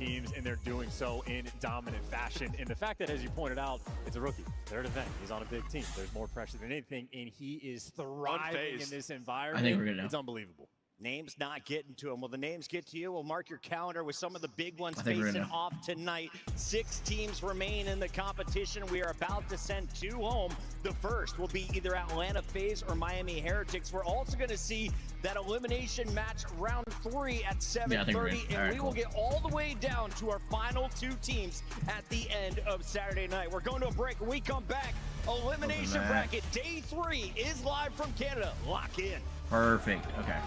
teams, and they're doing so in dominant fashion. And the fact that, as you pointed out, it's a rookie, third event, he's on a big team. There's more pressure than anything, and he is thriving in this environment. I think we're good now. It's unbelievable. Names not getting to him. Will the names get to you? We'll mark your calendar with some of the big ones facing off tonight. 6 teams remain in the competition. We are about to send 2 home. The first will be either Atlanta FaZe or Miami Heretics. We're also going to see that elimination match round 3 at 7:30, and we will get all the way down to our final 2 teams at the end of Saturday night. We're going to a break. When we come back, elimination bracket day 3 is live from Canada. Lock in. Perfect. Okay.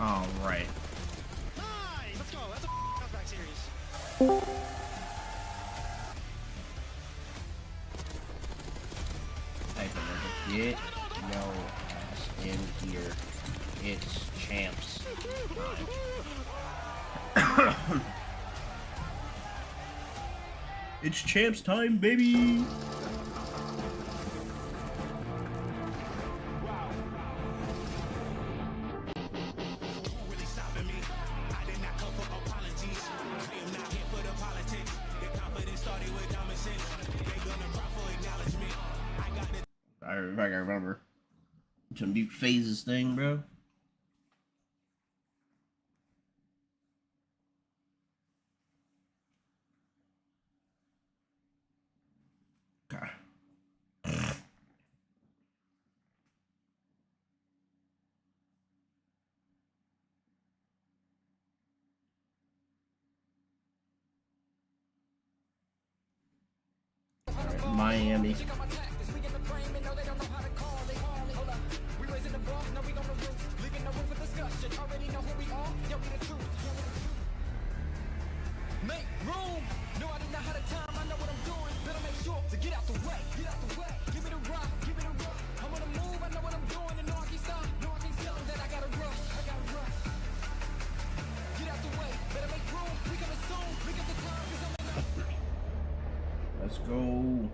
All right. Nice. Let's go. That's a comeback series. Hey, get your ass in here. It's champs time. It's champs time, baby. If I can remember to mute phases thing, bro. Okay. All right, Miami. Make room. No, I do not have the time. I know what I'm doing. Better make sure to get out the way. Get out the way. Give me the rock. Give me the rock. I'm on the move. I know what I'm doing. And no, I can't stop. No, I can't tell them that I gotta rush. I gotta rush. Get out the way. Better make room. We coming soon. Look at the time. Cause I'm in the... Let's go.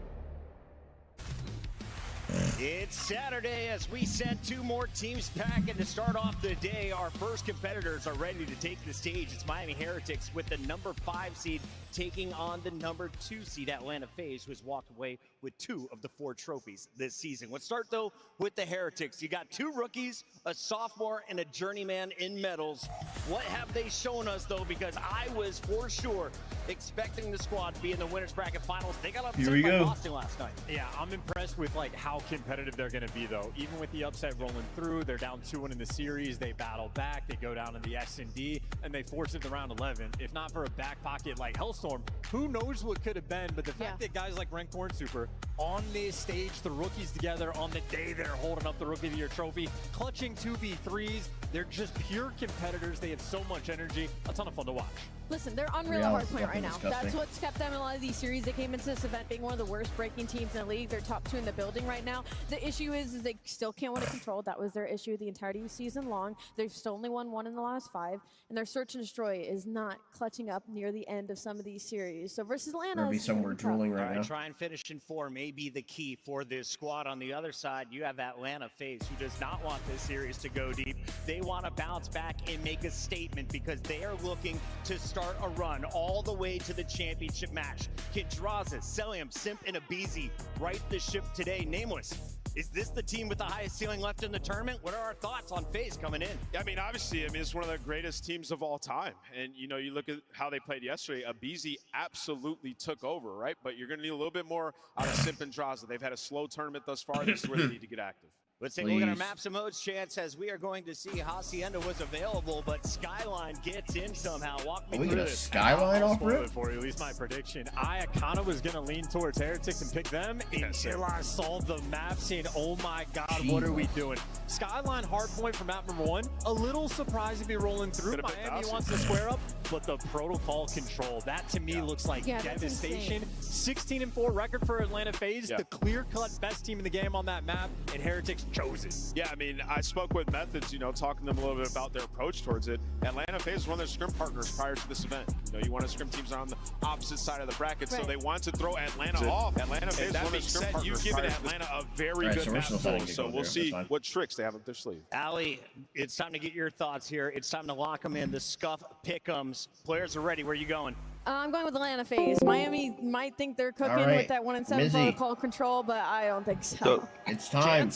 It's Saturday as we send 2 more teams packing to start off the day. Our first competitors are ready to take the stage. It's Miami Heretics with the number 5 seed taking on the number 2 seed Atlanta FaZe, who has walked away with 2 of the 4 trophies this season. Let's start though with the Heretics. You got 2 rookies, a sophomore and a journeyman in medals. What have they shown us though? Because I was for sure expecting the squad to be in the winners bracket finals. They got upset by Boston last night. Yeah, I'm impressed with like how competitive they're going to be though. Even with the upset rolling through, they're down 2-1 in the series. They battle back. They go down in the S&D and they force it to round 11. If not for a back pocket like Hellstorm, who knows what could have been? But the fact that guys like Rank Corn Super on this stage, the rookies together on the day they're holding up the Rookie of the Year trophy, clutching 2v3s, they're just pure competitors. They have so much energy. A ton of fun to watch. Listen, they're unreal at hardpoint right now. That's what's kept them in a lot of these series. They came into this event being one of the worst breaking teams in the league. They're top 2 in the building right now. The issue is they still can't win it controlled. That was their issue the entirety of the season long. They've still only won 1 in the last 5, and their search and destroy is not clutching up near the end of some of these series. So versus Atlanta, be somewhere drooling right now. Try and finish in 4 may be the key for this squad. On the other side, you have Atlanta FaZe, who does not want this series to go deep. They want to bounce back and make a statement because they are looking to start a run all the way to the championship match. Kidraza, Celium, Simp, and Abizi right the ship today. Nameless, is this the team with the highest ceiling left in the tournament? What are our thoughts on FaZe coming in? Yeah, I mean, obviously, it's one of the greatest teams of all time. And, you know, you look at how they played yesterday, Abizi absolutely took over, right? But you're going to need a little bit more out of Simp and Draza. They've had a slow tournament thus far. This is where they need to get active. Let's take a look at our maps and modes, Chance, as we are going to see Hacienda was available, but Skyline gets in somehow. Walk me through this. Skyline off rip? For you, at least my prediction. I kind of was going to lean towards Heretics and pick them until I saw the map saying, oh my God, what are we doing? Skyline hardpoint for map number 1. A little surprised to be rolling through. Miami wants to square up. but the protocol control, that to me looks like devastation. 16-4 record for Atlanta FaZe, the clear-cut best team in the game on that map, and Heretics chose it. Yeah, I mean, I spoke with Methods, you know, talking to them a little bit about their approach towards it. Atlanta FaZe was one of their scrim partners prior to this event. You know, you want to scrim teams on the opposite side of the bracket, so they wanted to throw Atlanta off. Atlanta FaZe was one of their scrim partners. You've given Atlanta a very good map pool, so we'll see what tricks they have up their sleeve. Ali, it's time to get your thoughts here. It's time to lock them in. The Scuff pick'ems. Players are ready. Where are you going? I'm going with Atlanta FaZe. Miami might think they're cooking with that 1-7 protocol control, but I don't think so. It's time.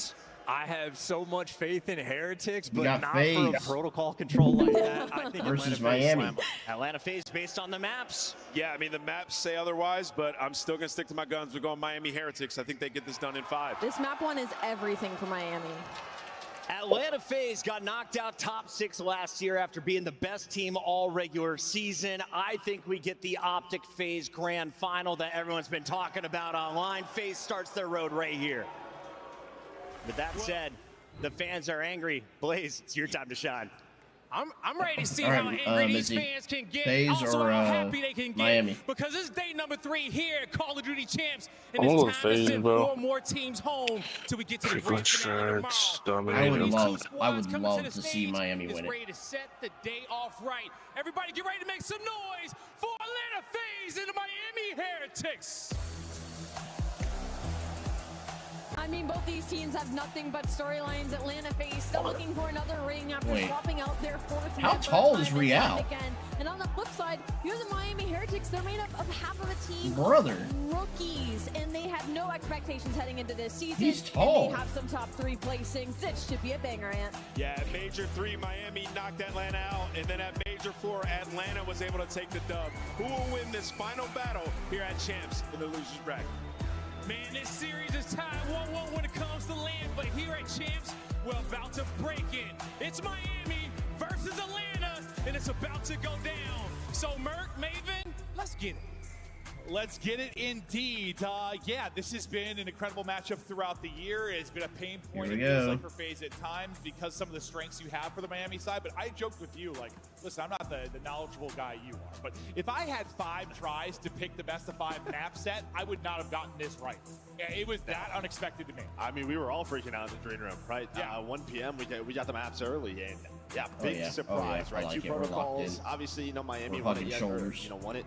I have so much faith in Heretics, but not FaZe for a protocol control like that. I think versus Atlanta Miami. Atlanta FaZe based on the maps. Yeah, I mean, the maps say otherwise, but I'm still going to stick to my guns. We're going Miami Heretics. I think they get this done in 5. This map one is everything for Miami. Atlanta FaZe got knocked out top 6 last year after being the best team all regular season. I think we get the OPTIC FaZe grand final that everyone's been talking about online. FaZe starts their road right here. With that said, the fans are angry. Blaze, it's your time to shine. I'm ready to see how angry these fans can get. FaZe also, or, how happy they can get. Miami. Because it's day number 3 here at Call of Duty Champs. And I'm it's a time FaZe, to send bro. 4 more teams home till we get to the Frequent grand finale strats, tomorrow. I would Every love team to see stage Miami is win it. ready to set the day off right. Everybody get ready to make some noise for Atlanta FaZe and the Miami Heretics. I mean, both these teams have nothing but storylines. Atlanta FaZe still looking for another ring after swapping out their 4th How member tall is time and Real? time again. And on the flip side, you have the Miami Heretics. They're made up of half of a team Brother. rookies, and they have no expectations heading into this season. He's tall. And they have some top 3 placings. This should be a banger, Ant. Yeah, at Major 3, Miami knocked Atlanta out, and then at Major 4, Atlanta was able to take the dub. Who will win this final battle here at Champs in the losers bracket? Man, this series is tied 1-1 when it comes to land, but here at Champs, we're about to break it. It's Miami versus Atlanta, and it's about to go down. So, Merc, Maven, let's get it. Let's get it indeed. Yeah, this has been an incredible matchup throughout the year. It's been a pain point, it feels like, for FaZe at times because some of the strengths you have for the Miami side. But I joked with you, like, listen, I'm not the knowledgeable guy you are. But if I had 5 tries to pick the best of 5 map set, I would not have gotten this right. It was that unexpected to me. I mean, we were all freaking out in the green room, right? Yeah. 1 p.m. we got the maps early, and big surprise, right? Like 2 protocols. Obviously, you know, Miami won it, won it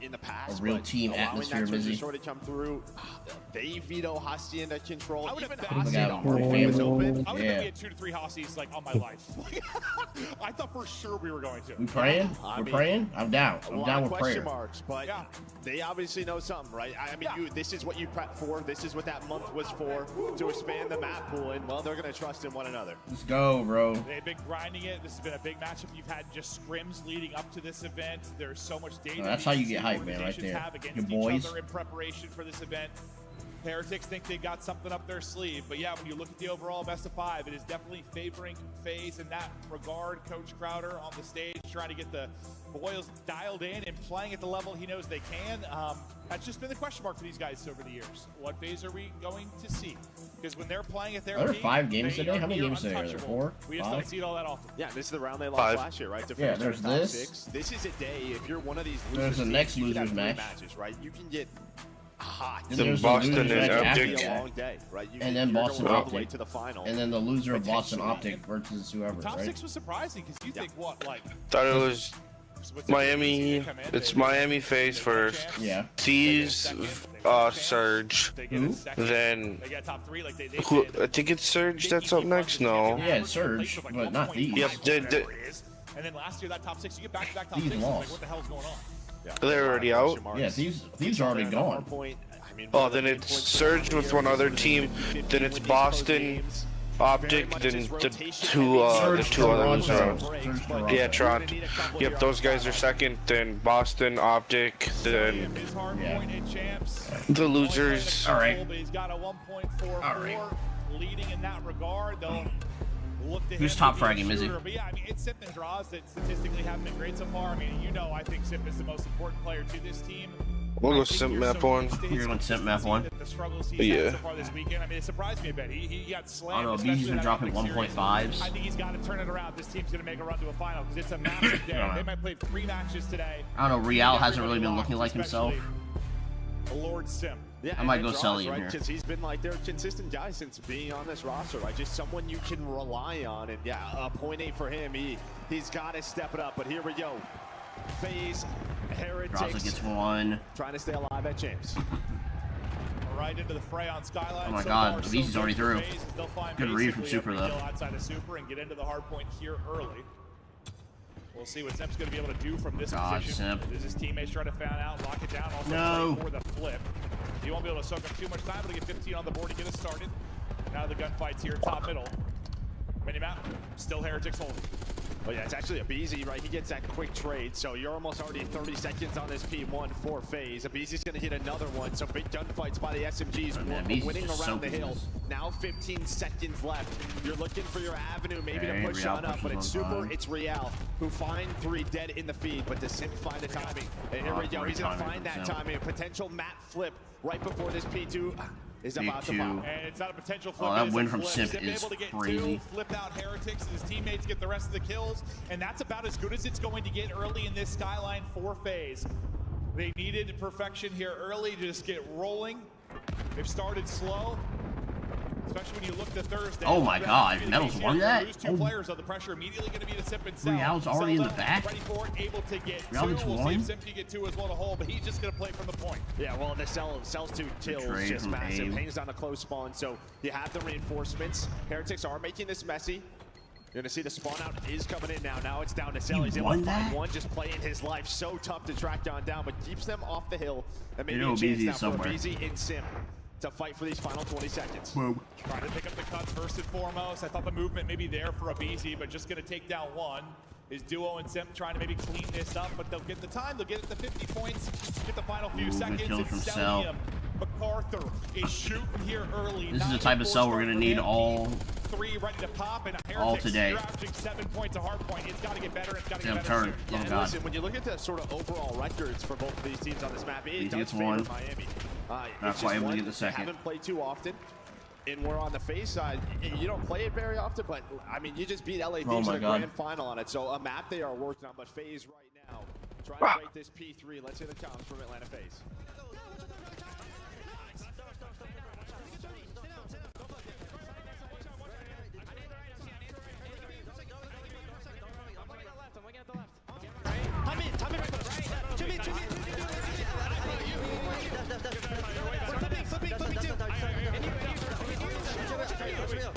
in the past. A real team atmosphere, Mizzy. Sort of come through. They veto Hostie into control. I would have open. I would have had 2 to 3 Hossies like all my life. I thought for sure we were going to. We praying? We're praying? I'm down. I'm down with prayer. Marks, but they obviously know something, right? I mean, this is what you prep for. This is what that month was for, to expand the map pool, and, well, they're going to trust in one another. Let's go, bro. They've been grinding it. This has been a big matchup. You've had just scrims leading up to this event. There's so much data. That's how you get hype, man, right there. Your boys. Each other in preparation for this event. Heretics think they got something up their sleeve, but yeah, when you look at the overall best of 5, it is definitely favoring FaZe in that regard. Coach Crowder on the stage trying to get the boys dialed in and playing at the level he knows they can. That's just been the question mark for these guys over the years. What FaZe are we going to see? Because when they're playing at their Are there peak, 5 games they today? are How many near games today are there? untouchable. 4? We just 5? don't see it all that often. Yeah, this is the round they lost 5. last year, right? Yeah, there's top this. 6. This is a day, if you're one of these losers, There's the next you could losers have 3 match. matches, right? You can get hot. And Then there's Boston the and losers match Optic. after A that. long day, right? And then you're Boston going all the way Optic. to the final. And then the loser of Boston Potentially. Optic versus whoever, Top right? 6 was surprising because you think what, like, Thought it was what's Miami. come in, It's they- Miami FaZe first. Yeah. T's Surge. They get a second. Then They got top 3. Like they who? did. I think it's Surge that's up next. No. Yeah, it's Surge, but not these. Yep. And then last year, that top 6, you get back-to-back top These 6. lost. Like, what the hell's going on? They're already out. Yeah, these are already gone. Oh, then it's Surge with one other team. Then it's Boston, Optic. Then the two other losers. Yeah, Toronto. Yep, those guys are second. Then Boston, Optic. Then the losers. All right. He's got a 1.44 leading in that regard. They'll look to Who's him top to be a fragging, Mizzy? shooter. But yeah, I mean, it's Sip and Draws that statistically haven't been great so far. I mean, you know, I think Sip is the most important player to this team. We'll go simp map one. You're going simp map one. The struggles he's had so far this weekend. I mean, it surprised me a bit. He got slammed. I don't know. BZ's been dropping 1.5s. I think he's got to turn it around. This team's going to make a run to a final because it's a massive day. They might play 3 matches today. I don't know. Real hasn't really been looking like himself. Lord Sim. Yeah, I might go sell him here. Because he's been like their consistent guy since being on this roster, right? Just someone you can rely on. And yeah, a 0.8 for him. He's got to step it up. But here we go. FaZe, Heretics gets one. Trying to stay alive at James. Right into the fray on Skyline. Oh my God, BZ's already through. Good read from Super though. Outside of Super and get into the hard point here early. We'll see what Simp's going to be able to do from this position. Simp. Does his teammates try to fan out, lock it down, also No. play for the flip. He won't be able to soak up too much time, but he'll get 15 on the board to get us started. Now the gunfight's here, top middle. Minimap, still Heretics holding. Oh yeah, it's actually a BZ, right? He gets that quick trade, so you're almost already 30 seconds on this P1 for FaZe. A BZ's gonna hit another one, so big gunfights by the SMGs, winning around the hill. Now 15 seconds left. You're looking for your avenue, maybe to push on up, but it's Super, it's Real, who find 3 dead in the feed, but does Simp find the timing? And here we go, he's gonna find that timing. A potential map flip right before this P2 is about to pop. And it's not a potential flip. Oh, that win from Simp is crazy. Flip out Heretics, his teammates get the rest of the kills, and that's about as good as it's going to get early in this Skyline for FaZe. They needed perfection here early to just get rolling. They've started slow, especially when you look to Thursday. Oh my God, Metals won that? Lose 2 players, so the pressure immediately going to be to Simp and Cell. Real's already in the back? Ready for it, able to get 2. Real gets We'll see one? if Simp can get 2 as well to hold, but he's just going to play from the point. Yeah, well, the Cell's 2 kills just massive. Hangs down a close spawn, so you have the reinforcements. Heretics are making this messy. You're gonna see the spawn out is coming in now. Now it's down to Cell. He's able to find one, just playing his life. So tough to track down, but keeps them off the hill. And maybe a chance now for BZ and Simp to fight for these final 20 seconds. Boom. Trying to pick up the cuts first and foremost. I thought the movement may be there for a BZ, but just gonna take down one. Is Duo and Simp trying to maybe clean this up, but they'll get the time. They'll get it to 50 points, get the final few seconds. It's Cell. MacArthur is shooting here early. This is the type of Cell we're gonna need all 3 ready to pop, and all today. Averaging 7 points a hard point. It's got to get better. It's got to get better. Turn. Yeah, and listen, when you look at the sort of overall records for both of these teams on this map, it does favor Miami. Not quite able to get the second. They haven't played too often. And we're on the FaZe side. You don't play it very often, but I mean, you just beat LA Thieves in the grand final on it. So a map they are working on, but FaZe right now trying to break this P3. Let's hear the challenge from Atlanta FaZe.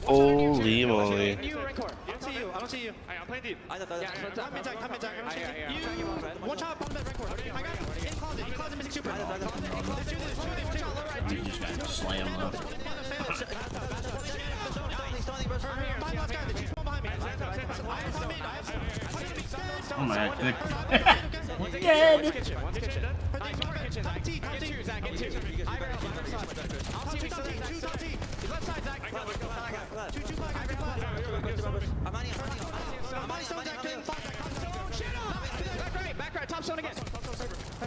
Holy moly. I don't see you. I'm playing deep. Watch out, bomb that record. I got him. In closet, missing super. You just got to slam though. Oh my God, good. Dead. Back right, top zone again.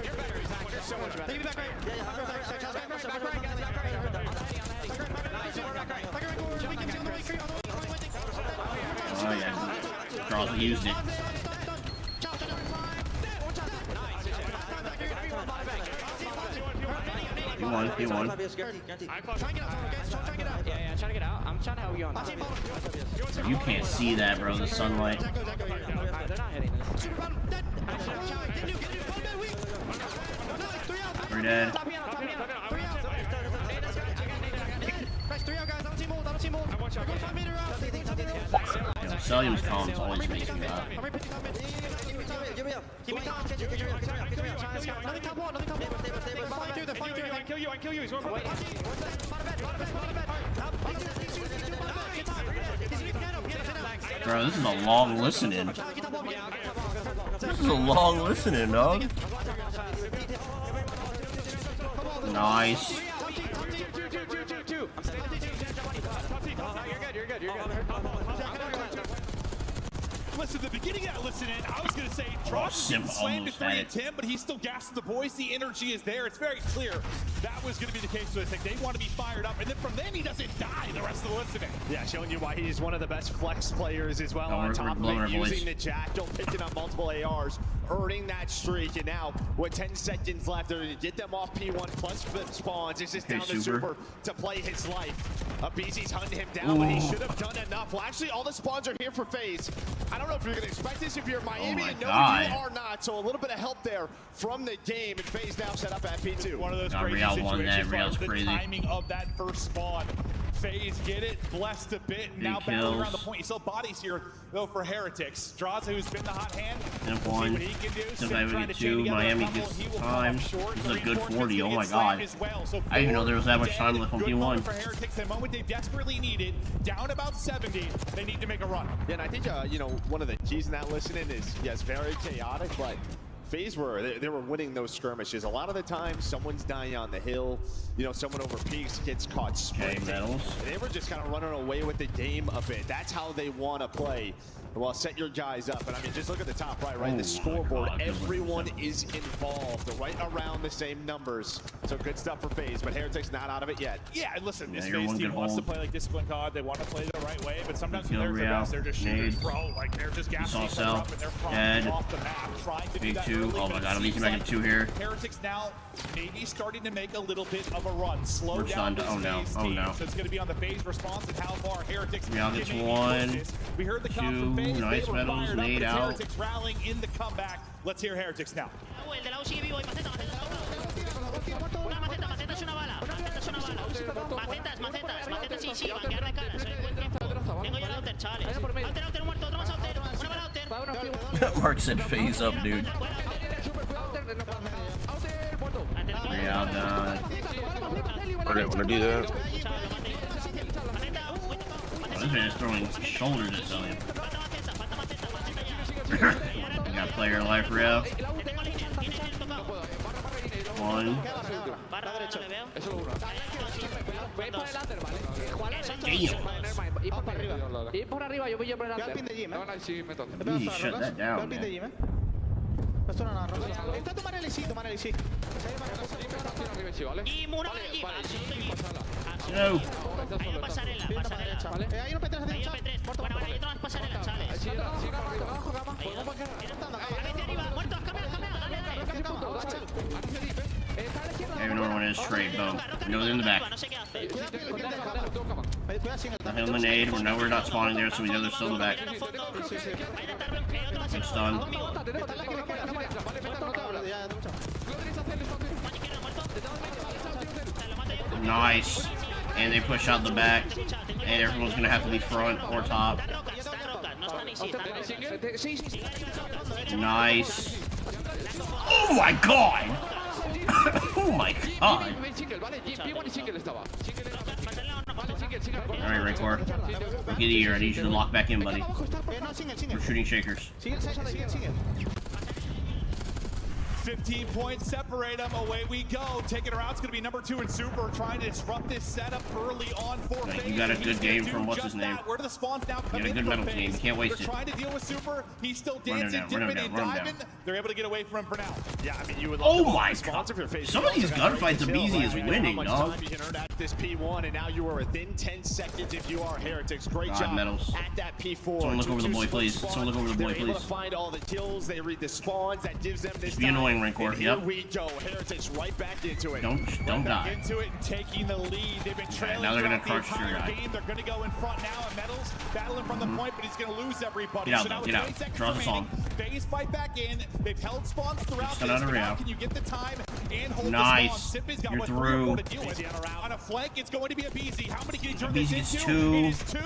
You're better. You're so much better. Back right. Oh yeah, Charles used it. He won. Try and get out. Yeah, try to get out. I'm trying to help you on that. You can't see that, bro. The sunlight. They're not hitting this. We're dead. Celium's comms always makes me laugh. I kill you. He's going for Bro, this is a long listening. This is a long listening, dog. Nice. You're good. listen, the beginning of that listening, I was going to say Dross is slammed to 3 and 10, but he's still gassing the boys. The energy is there. It's very clear that was going to be the case. So it's like they want to be fired up. And then from then, he doesn't die the rest of the listening. Yeah, showing you why he's one of the best flex players as well. On top of it, using the jackal, picking up multiple ARs, earning that streak. And now, with 10 seconds left, they're going to get them off P1 plus flip spawns. It's just down to Super to play his life. BZ's hunting him down, but he should have done enough. Well, actually, all the spawns are here for FaZe. I don't know if you're going to expect this if you're Miami. No, you are not. So a little bit of help there from the game, and FaZe now set up at P2. One of those crazy situations where the timing of that first spawn. FaZe get it, blessed a bit, and now battling around the point. You saw bodies here, though, for Heretics. Draza, who's been the hot hand, see what he can do. Sim trying to chain together Miami a couple. gets He will time. come short. This is a good 40. Oh my god. Well. So I didn't even know there was that much time left on P1. For Heretics, the moment they desperately needed, down about 70, they need to make a run. Yeah, and I think, you know, one of the keys in that listening is, yes, very chaotic, but FaZe they were winning those skirmishes. A lot of the time, someone's dying on the hill. You know, someone over peaks gets caught sprinting. They were just kind of running away with the game a bit. That's how they want to play. Well, set your guys up. And I mean, just look at the top right, the scoreboard. Everyone is involved, right around the same numbers. So good stuff for FaZe, but Heretics not out of it yet. Yeah, and listen, this FaZe team wants to play like disciplined COD. They want to play the right way, but sometimes they're the best. They're just shooters, bro. Like, they're just gassing each other up, and they're flying off the map, trying to do that early. Oh my god, at least you make it 2 here. Heretics now maybe starting to make a little bit of a run. Slow down this FaZe team. So it's going to be on the FaZe response and how far Heretics can make it. We heard the count from FaZe. Nice medals. Nade out. Heretics rallying in the comeback. Let's hear Heretics now. Mark said FaZe up, dude. Yeah, done. I didn't want to do that. Oh, this man is throwing shoulders at Zellium. We got player life real. 1. Damn. Easy, shut that down, man. No. Everyone is trade, Bo. No, they're in the back. I hit the nade. We're not spawning there, so we know they're still in the back. I'm stunned. Nice. And they push out the back, and everyone's gonna have to be front or top. Nice. Oh my god! Oh my god! Alright, Rancor. Get here. I need you to lock back in, buddy. We're shooting shakers. 15 points separate them. Away we go. Taking her out. It's going to be number 2 in Super. Trying to disrupt this setup early on for FaZe. You got a good game from what's his name. Where do the spawns now come in? You got a good medal game. You can't waste it. They're trying to deal with Super. He's still dancing, dipping, and diving. They're able to get away from him for now. Yeah, I mean, you would oh my god. Some of these gunfights, BZ is winning, dog. You can earn at this P1, and now you are within 10 seconds if you are Heretics. Great job medals. at that P4. Someone look over the boy, please. Someone look over the boy, please. They're able to find all the kills. They read the spawns. That gives them this be annoying, Rancor. Yep. We go. Heretics right back into it. Don't die. Into it and taking the lead. They've been trailing now they're gonna the entire game. They're gonna go in front now. And Metals battling from the point, but he's gonna lose everybody. Get out, get out. Draw the song. FaZe fight back in. They've held spawns throughout this. Now can you get the time and hold nice. the spawn? Simpy's got You're what through. To deal with. On a flank, it's going to be a BZ. How many can you turn this into? 2. It is 2.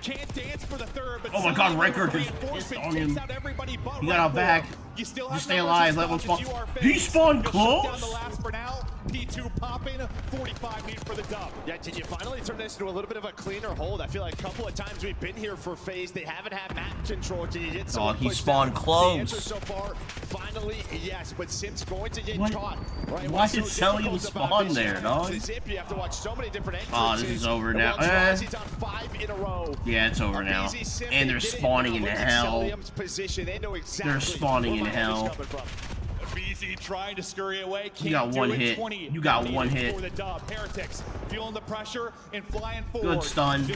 Can't dance for the 3rd, but oh my god, Rancor just pissed on him. He got out back. You still just stay alive, let one spawn. He spawned close? P2 popping, 45 need for the dub. Yeah, can you finally turn this into a little bit of a cleaner hold? I feel like a couple of times we've been here for FaZe, they haven't had map control. Can you get some? Oh, he spawned close. The answer so far, finding Unfortunately, yes, but Sim's going to get caught. Right? Why did Sally even spawn there, dog? Zip, you have to watch so many different Oh, this is over now. He's on 5 in a row. Yeah, it's over now. And they're spawning in hell. They're spawning in hell. BZ trying to scurry away. You got one hit. You got one hit. For the dub. Heretics feeling the pressure and flying forward. Good stun.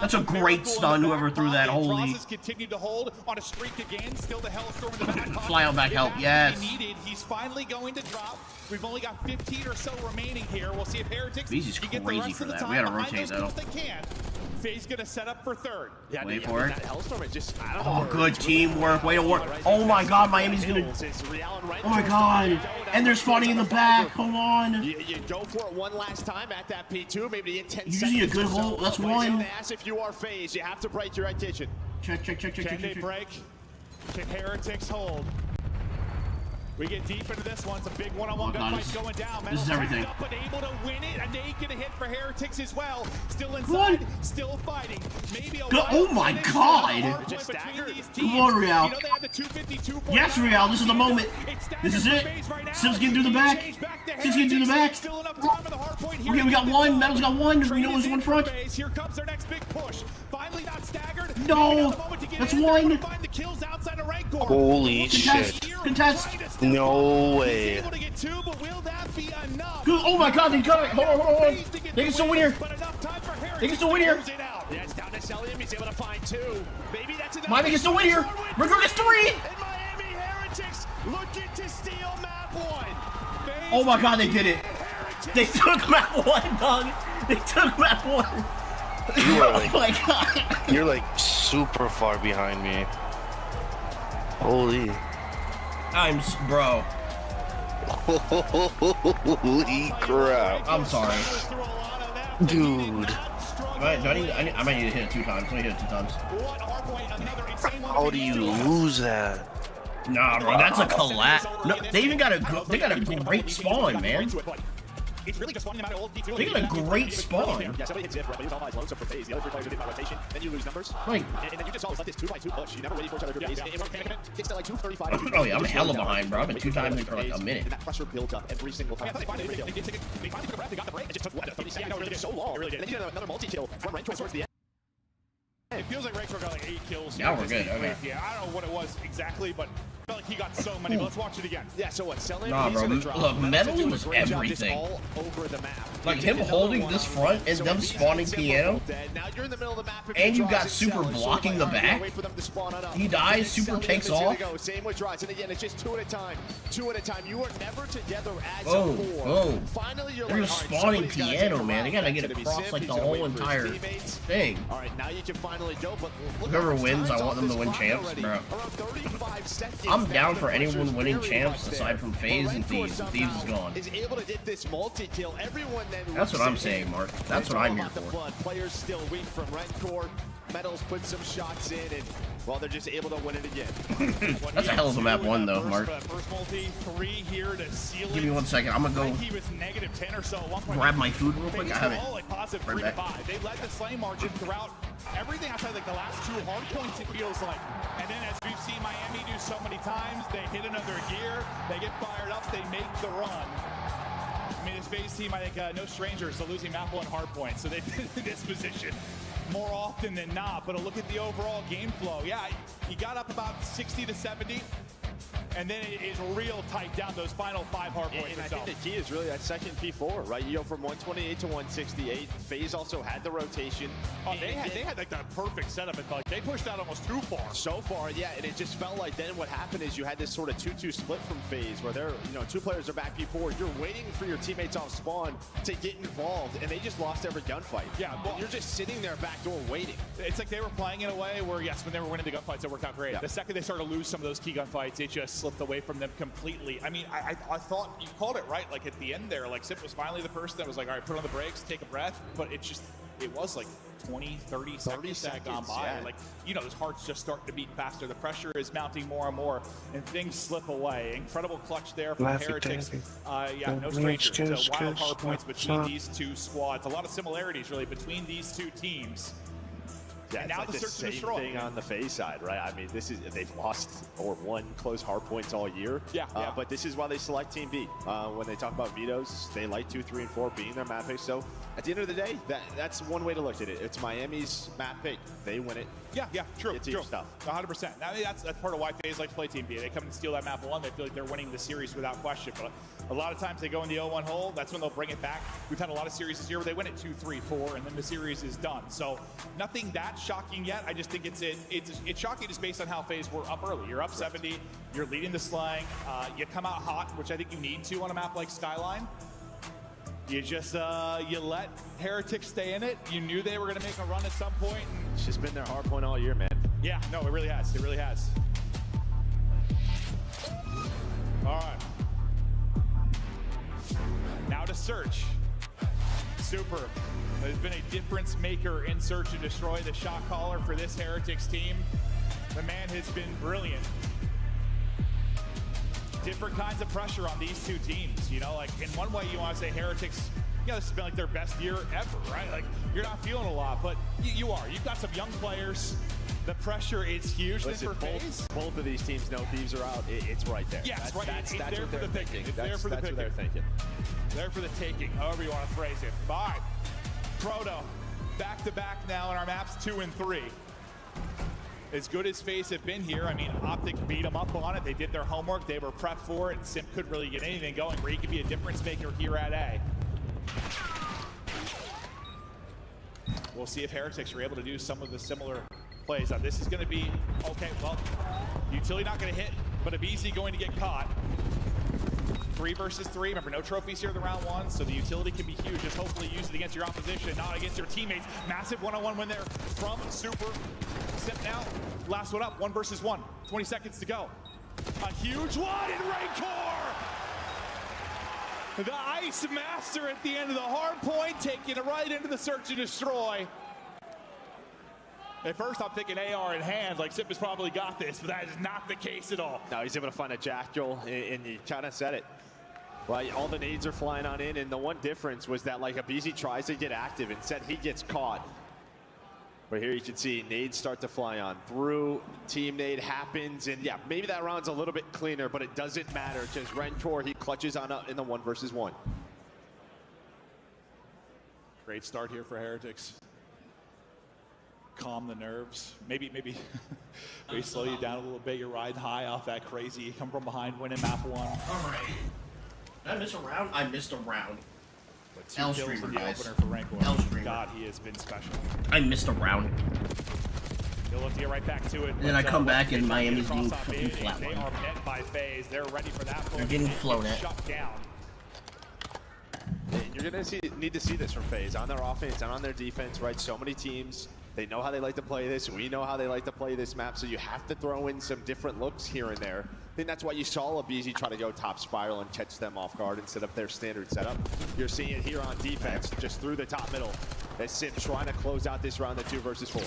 That's a great stun, whoever threw that. Holy. Continued to hold on a streak again. Still the Hellstorm in the back pocket. Fly out back help, yes. He's finally going to drop. We've only got 15 or so remaining here. We'll see if Heretics BZ's can get the crazy rest for of the that. time We gotta behind rotate those kills though. they can. FaZe gonna set up for third. Yeah, wait for it. Oh, good teamwork. Way to work. Oh my god, Miami's gonna. Oh my god. And they're spawning in the back. Hold on. You go for it one last time at that P2, maybe to get 10 seconds. Usually a good hole. That's one. If you are FaZe, you have to break your red kitchen. Check. Can they break? Can Heretics hold? We get deep into this one. It's a big one-on-one gunfight going down. This is everything. Up but able to win it. A naked hit for Heretics as well. Still inside, still fighting. Maybe a oh my god! Come on, Real. You know they have the 252 yes, Real. This is the moment. This is it. Sim's getting through the back. Sim's getting through the back. Okay, we got one. Metal's got one. We know there's one front. Here comes their next big push. Finally not staggered. No, that's one. Holy shit. Contest. No way. Oh my god, they got it. Hold on. They can still win here. They can still win here. Yeah, it's down to Celium. He's able to find 2. Maybe that's enough. Miami can still win here. We're going to 3. And Miami Heretics looking to steal map 1. Oh my god, they did it. They took map 1, dog. They took map 1. Oh my god. You're like super far behind me. Holy. Bro. Holy crap. I'm sorry. Dude. I might need to hit it 2 times. Let me hit it 2 times. How do you lose that? Nah, bro, that's a collapse. No, they even got a great spawn, man. It's really just one amount of old D2. They got a great spawn. Yeah, somebody hits Zip, but he was all eyes low, so for FaZe, the other 3 players did by rotation, then you lose numbers. Right. And then you just always let this 2x2 push. You never waited for each other to FaZe. It gets to like 235. Oh yeah, I'm hella behind, bro. I've been 2 times in for like a minute. And that pressure builds up every single time. They finally took a breath, they got the break. It just took what, 30 seconds? It was so long. And then you did another multi-kill from Renko towards the end. It feels like Renko got like 8 kills. Now we're good. Okay. Yeah, I don't know what it was exactly, but I felt like he got so many. But let's watch it again. Yeah, so what? Nah, bro. Look, Metal was everything. All over the map. Like him holding this front and them spawning piano. Now you're in the middle of the map. And you got Super blocking the back. He dies, Super takes off. Same with Draws. And again, it's just 2 at a time. 2 at a time. You are never together as a 4. Oh. Finally, you're They're like, spawning piano, man. They gotta get across like the whole entire thing. All right, now you can finally go. But whoever wins, I want them to win champs, bro. I'm down for anyone winning champs aside from FaZe and Thieves. Thieves is gone. Is able to get this multi-kill. Everyone then. That's what I'm saying, Mark. That's what I'm here for. Players still weak from Rencore. Metals put some shots in, and well, they're just able to win it again. That's a hell of a map 1, though, Mark. First multi, 3 here to seal it. Give me 1 second. I'm gonna go he was negative 10 or so at one point. grab my food real quick. I have it. Like positive right 3 back. to 5. They led the slaying margin throughout everything outside like the last 2 hard points, it feels like. And then as we've seen Miami do so many times, they hit another gear, they get fired up, they make the run. I mean, this FaZe team, I think, no strangers to losing map 1 hard points, so they've been in this position more often than not. But look at the overall game flow. Yeah, he got up about 60 to 70. And then it is real tight down those final 5 hard points. And I think the key is really that second P4, right? You go from 128 to 168. FaZe also had the rotation. Oh, they had like the perfect setup. And like they pushed out almost too far. So far, yeah. And it just felt like then what happened is you had this sort of 2-2 split from FaZe where they're, 2 players are back P4. You're waiting for your teammates off spawn to get involved, and they just lost every gunfight. Yeah, well, you're just sitting there backdoor waiting. It's like they were playing in a way where, yes, when they were winning the gunfights, it worked out great. Yeah. The second they started to lose some of those key gunfights, it just slipped away from them completely. I mean, I thought you called it right. Like at the end there, like Sip was finally the person that was like, all right, put on the brakes, take a breath. But it was like 20, 30 seconds that had gone by. Yeah. Like, those hearts just starting to beat faster. The pressure is mounting more and more, and things slip away. Incredible clutch there from Heretics. Yeah, no stranger to wild hard points between these 2 squads. A lot of similarities, really, between these 2 teams. and now like the the search same and destroy thing on the FaZe side, right? I mean, they've lost or won close hard points all year. Yeah. But this is why they select Team B. When they talk about vetoes, they like 2, 3, and 4 being their map pick. So at the end of the day, that's one way to look at it. It's Miami's map pick. They win it. Yeah, true. It's your stuff. 100%. I mean, that's part of why FaZe like to play Team B. They come and steal that map 1. They feel like they're winning the series without question. But a lot of times they go in the 0-1 hole. That's when they'll bring it back. We've had a lot of series this year where they win it 2, 3, 4, and then the series is done. So nothing that shocking yet. I just think it's shocking just based on how FaZe were up early. You're up 70. You're leading the slang. You come out hot, which I think you need to on a map like Skyline. You just you let Heretics stay in it. You knew they were going to make a run at some point. It's just been their hard point all year, man. Yeah, no, it really has. It really has. All right. Now to Search. Super. There's been a difference maker in Search and Destroy, the shot caller for this Heretics team. The man has been brilliant. Different kinds of pressure on these two teams. You know, like in one way you want to say Heretics, you know, this has been like their best year ever, right? Like you're not feeling a lot, but you are. You've got some young players. The pressure is huge. Listen, both of these teams know thieves are out. It's right there. Yeah, it's right. That's It's there what for they're the picking. thinking. It's there for the That's picking. what they're thinking. There for the taking, however you want to phrase it. Bye. Proto, back-to-back now in our maps 2 and 3. As good as FaZe have been here, I mean, OPTIC beat them up on it. They did their homework. They were prepped for it. And Simp couldn't really get anything going where he could be a difference maker here at A. We'll see if Heretics are able to do some of the similar plays. Now, this is going to be, okay, well, utility not going to hit, but Abizi going to get caught. 3 versus 3. Remember, no trophies here in the round 1, so the utility can be huge. Just hopefully use it against your opposition, not against your teammates. Massive one-on-one win there from Super. Simp now. Last one up, 1 versus 1. 20 seconds to go. A huge one in Rancor! The Ice Master at the end of the hard point, taking it right into the search and destroy. At first, I'm thinking AR in hand, like Simp has probably got this, but that is not the case at all. Now he's able to find a Jackal, and you kind of said it. Well, all the nades are flying on in, and the one difference was that like Abizi tries to get active, instead he gets caught. But here you can see nades start to fly on through, team nade happens, and yeah, maybe that round's a little bit cleaner, but it doesn't matter, because Rentor, he clutches on up in the 1 versus 1. Great start here for Heretics. Calm the nerves. Maybe slow you down a little bit. You're riding high off that crazy. You come from behind, winning map 1. All right. Did I miss a round? I missed a round. L streamer, guys. L streamer. God, he has been special. I missed a round. He'll look to get right back to it. And then I come back and Miami's getting fucking flatlined. They are met by FaZe. They're ready for that. They're getting flown at. Shut down. You're going to need to see this from FaZe on their offense and on their defense, right? So many teams, they know how they like to play this. We know how they like to play this map, so you have to throw in some different looks here and there. I think that's why you saw Abizi try to go top spiral and catch them off guard instead of their standard setup. You're seeing it here on defense, just through the top middle. As Simp trying to close out this round at 2 versus 4.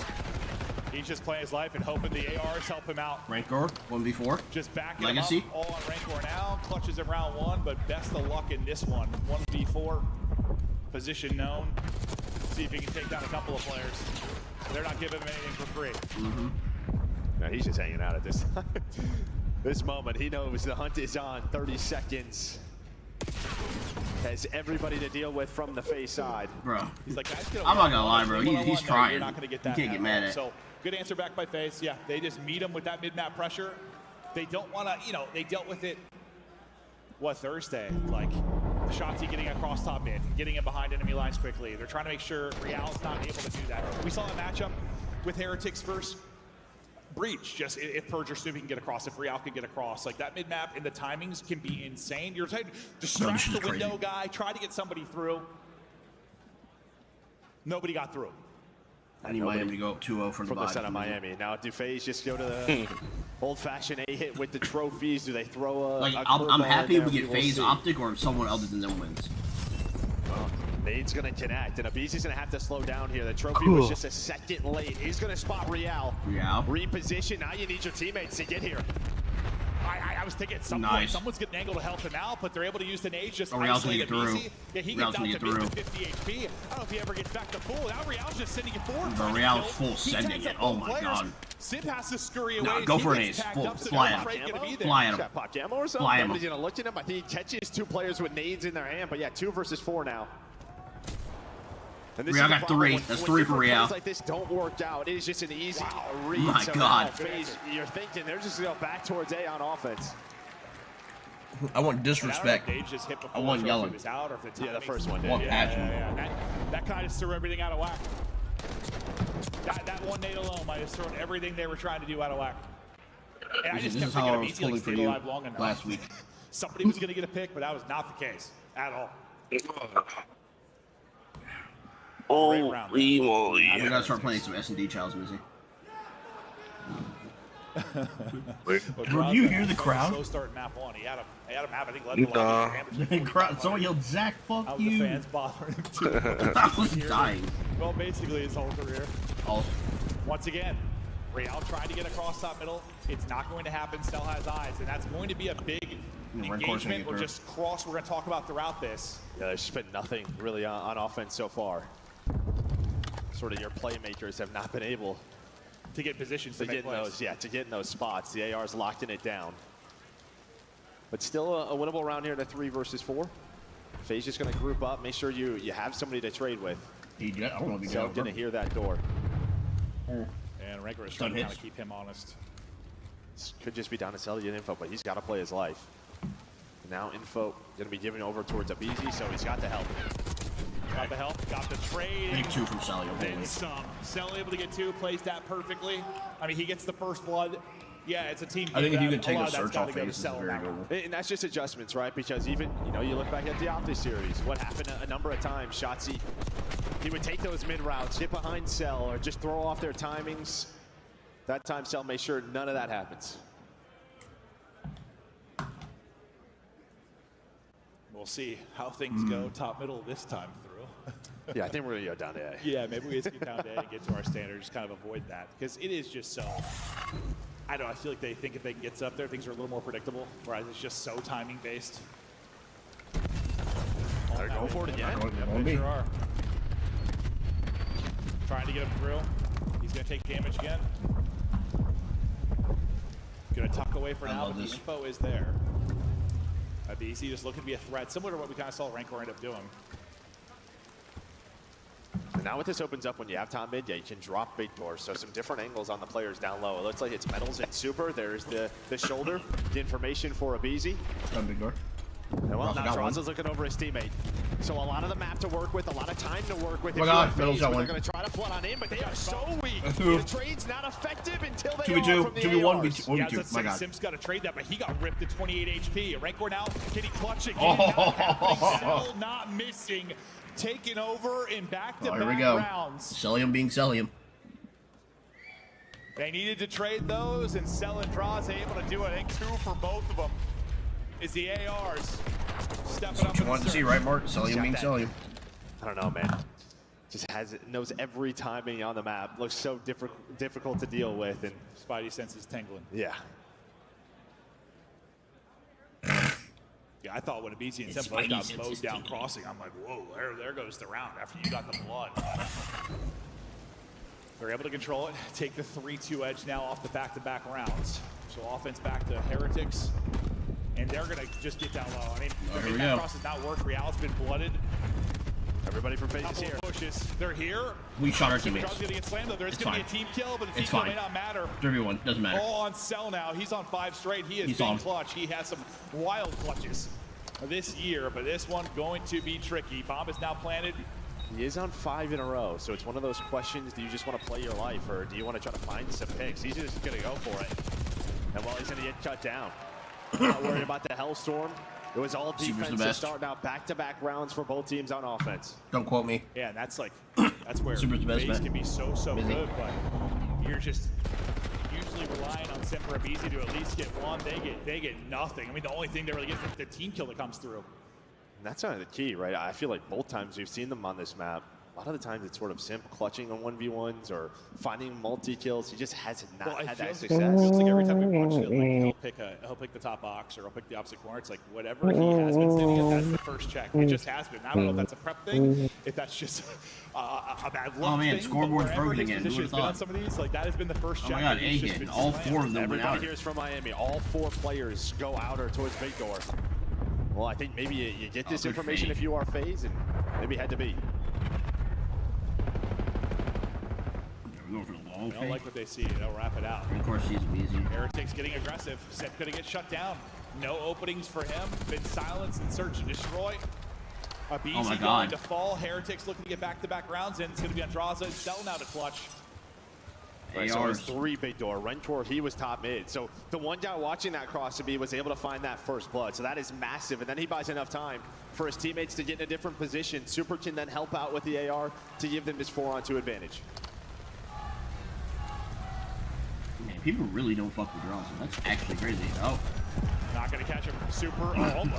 He's just playing his life and hoping the ARs help him out. Rancor, 1v4. Just backing Legacy. him up, all on Rancor now. Clutches in round 1, but best of luck in this one. 1v4, position known. See if he can take down a couple of players. They're not giving him anything for free. Mm-hmm. Now he's just hanging out at this time. This moment, he knows the hunt is on. 30 seconds. Has everybody to deal with from the FaZe side. Bro, he's like, guys, I'm not gonna lie, bro. He's trying. You're not gonna get that. You can't get mad at. So good answer back by FaZe. Yeah, they just meet him with that mid-map pressure. They don't want to, you know, they dealt with it. What, Thursday? Like Shotzi getting across top mid, getting in behind enemy lines quickly. They're trying to make sure Real's not able to do that. We saw a matchup with Heretics first. Breach, just if Purge or Snoopy can get across, if Real can get across, like that mid-map and the timings can be insane. You're trying to distract the window guy, try to get somebody through. Nobody got through. I need Miami to go up 2-0 from the side of Miami. Now, do FaZe just go to the old-fashioned A-hit with the trophies? Do they throw a like, I'm happy we get FaZe OPTIC or if someone other than them wins. Well, Nade's going to connect, and Abizi's going to have to slow down here. The trophy was just a second late. He's going to spot Real. Reposition. Now you need your teammates to get here. I was thinking at some point someone's getting angled to help him out, but they're able to use the nades just isolate Abisi. Yeah, he gets out to mid 50 HP. I don't know if he ever gets back to full. Now Real's just sending it forward. But Real's full sending it. Oh my god. Simp has to scurry away. No, go for an ace. Full. Fly him. Fly him. Pop Camo or something? Nobody's gonna look at him. I think he catches 2 players with nades in their hand, but yeah, 2 versus 4 now. And Real got 3. That's 3 for Real. Like this don't work out. It is just an easy read. My so god. FaZe, you're thinking they're just gonna go back towards A on offense. I want disrespect. I want yelling. Yeah, the first one did. I want passion. That kind of just threw everything out of whack. That one nade alone might have thrown everything they were trying to do out of whack. And This is how I was pulling for you last week. Somebody was going to get a pick, but that was not the case at all. Holy moly. We gotta start playing some S&D Childs music. Bro, do you hear the crowd? Slow start map 1. He had a map, I think, led the damage. Someone yelled, Zach, fuck you. The fans bothering him too. I was dying. Well, basically his whole career. Once again, Real tried to get across top middle. It's not going to happen. Cell has eyes, and that's going to be a big engagement or just cross we're going to talk about throughout this. Yeah, there's just been nothing really on offense so far. Sort of your playmakers have not been able to get positions to get in those, to get in those spots. The AR's locking it down. But still a winnable round here in a 3 versus 4. FaZe just going to group up, make sure you have somebody to trade with. I don't want to be so going to hear that door. And Ranker is trying to kind of keep him honest. This could just be down to Celly and Info, but he's got to play his life. Now Info going to be giving over towards Abizi, so he's got the help. Got the help, got the trade. Big 2 from Celly. Then some. Celly able to get 2, plays that perfectly. I mean, he gets the first blood. Yeah, it's a team. I think if you can take a search off FaZe, it's very good. And that's just adjustments, right? Because even, you look back at the OPTIC series, what happened a number of times, Shotzzy, he would take those mid routes, get behind Cell, or just throw off their timings. That time, Cell made sure none of that happens. We'll see how things go top middle this time through. Yeah, I think we're going to go down to A. Yeah, maybe we just get down to A and get to our standard, just kind of avoid that. Because it is just so, I don't know, I feel like they think if they can get up there, things are a little more predictable, whereas it's just so timing based. They're going for it again. They sure are. Trying to get him through. He's going to take damage again. Going to tuck away for now, but the info is there. Abizi just looking to be a threat, similar to what we kind of saw Rancor end up doing. And now what this opens up when you have top mid, you can drop big doors. So some different angles on the players down low. It looks like it's Metals and Super. There's the shoulder, the information for Abizi. Big door. And well, now Traza's looking over his teammate. So a lot of the map to work with, a lot of time to work with. Oh my god, Metals got one. They're going to try to flood on in, but they are so weak. The trade's not effective until they 2v2, from the 2v1, 1v2. My god. Simps got to trade that, but he got ripped to 28 HP. Rancor now, can he clutch again? Cell not missing. Taking over in back-to-back rounds. Cellium being Cellium. They needed to trade those, and Cell and Draws able to do it. I think 2 for both of them. Is the ARs stepping up? What you wanted to see, right, Mark? Cellium being Cellium. I don't know, man. Just knows every timing on the map. Looks so difficult to deal with, and Spidey senses tingling. Yeah. Yeah, I thought when Abizi and Simp both got mowed down crossing, I'm like, whoa, there goes the round after you got the blood. They're able to control it, take the 3-2 edge now off the back-to-back rounds. So offense back to Heretics, and they're going to just get down low. I mean, that cross has not worked. Real's been blooded. Everybody from FaZe is here. Pushes. They're here. We shot our teammates. Going to get slammed, though. There's going to be a team kill, but the team kill may not matter. 3v1, doesn't matter. All on Cell now. He's on 5 straight. He is being clutch. He has some wild clutches this year, but this one going to be tricky. Bomb is now planted. He is on 5 in a row, so it's one of those questions, do you just want to play your life, or do you want to try to find some picks? He's just going to go for it. And well, he's going to get cut down. Not worried about the Hellstorm. It was all defense to start now. Back-to-back rounds for both teams on offense. Don't quote me. Yeah, and that's like, that's where FaZe can be so good, but you're just usually relying on Simp or Abizi to at least get one. They get nothing. I mean, the only thing they really get is the team kill that comes through. And that's kind of the key, right? I feel like both times we've seen them on this map, a lot of the times it's sort of Simp clutching on 1v1s or finding multi-kills. He just has not had that success. It feels like every time we watch it, like he'll pick the top box or he'll pick the opposite corner. It's like whatever he has been sitting at, that's the first check. It just has been. I don't know if that's a prep thing, if that's just a bad luck thing. Scoreboard's broken again. Who been on some of these, like that has been the first check. Oh my God, A hit. All 4 of them went out. Everybody here's from Miami. All 4 players go outer towards big door. Well, I think maybe you get this information if you are FaZe, and maybe had to be. They don't like what they see. They'll wrap it out. Of course, he's easy. Heretic's getting aggressive. Sip gonna get shut down. No openings for him. Been silenced and search and destroy. Abizi going to fall. Heretic's looking to get back-to-back rounds in. It's gonna be Andraza and Cell now to clutch. Right, so it was 3 big door. Rencor, he was top mid. So the one guy watching that cross to be was able to find that first blood. So that is massive. And then he buys enough time for his teammates to get in a different position. Super can then help out with the AR to give them this 4-on-2 advantage. Man, people really don't fuck with draws. That's actually crazy. Oh. Not going to catch him. Super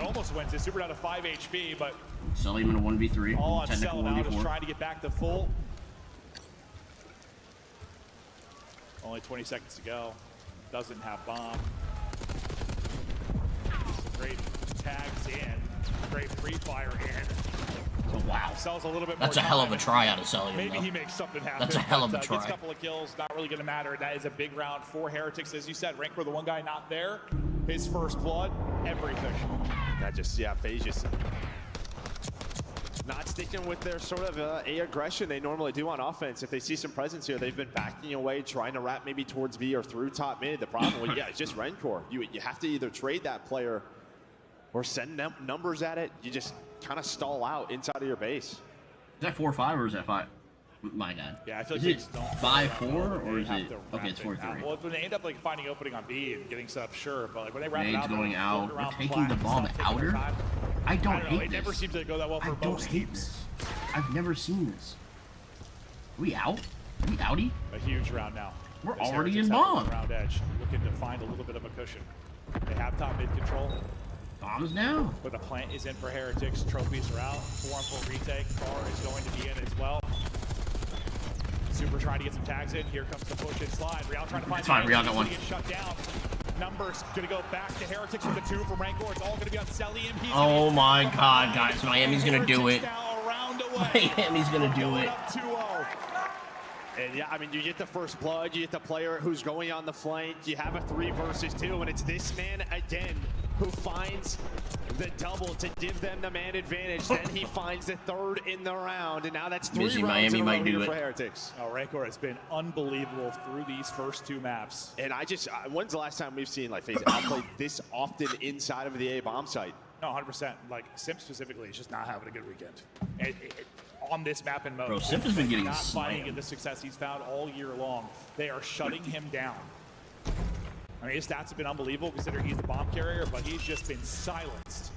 almost wins it. Super down to 5 HP, but Sell him in a 1v3. all on Cell now is trying to get back to full. Only 20 seconds to go. Doesn't have bomb. Some great tags in. Great pre-fire in. Oh, wow. Cell's a little bit That's more a hell of a try out of Cellium. Maybe he makes something happen. That's a hell of a try. Gets a couple of kills, not really going to matter. That is a big round for Heretics. As you said, Rancor, the one guy not there. His first blood, everything. That just, yeah, FaZe just not sticking with their sort of A aggression they normally do on offense. If they see some presence here, they've been backing away, trying to wrap maybe towards B or through top mid. The problem with, yeah, it's just Rencor. You have to either trade that player or send numbers at it. You just kind of stall out inside of your base. Is that 4-5 or is that 5? My God. Yeah, I feel like is it 5-4 or is it? Okay, it's 4-3. Well, when they end up like finding opening on B and getting set up, sure, but like when they wrap it Nade's out, going out. We're taking the bomb outer. I don't hate this. It never seems to go that well for most teams. I've never seen this. Are we out? Are we outie? A huge round now. We're already in bomb. Round edge, looking to find a little bit of a cushion. They have top mid control. Bombs now. But the plant is in for Heretics. Trophies are out. 4-on-4 retake. Car is going to be in as well. Super trying to get some tags in. Here comes the push and slide. Real trying to find. It's fine. Real got one. Get shut down. Numbers going to go back to Heretics with the 2 from Rancor. It's all going to be on Cellium. Oh my God, guys! Miami's gonna do it. Miami's gonna do it. And yeah, I mean, you get the first blood, you get the player who's going on the flank, you have a 3 versus 2, and it's this man again who finds the double to give them the man advantage. Then he finds the 3rd in the round, and now that's 3 rounds Miami in a row might do here it for Heretics. Oh, Rancor has been unbelievable through these first 2 maps. And when's the last time we've seen like FaZe outplayed this often inside of the A bomb site? No, 100%. Like Simp specifically is just not having a good weekend. On this map and mode. Bro, Simp has been getting not finding the success he's found all year long. They are shutting him down. I mean, his stats have been unbelievable considering he's the bomb carrier, but he's just been silenced.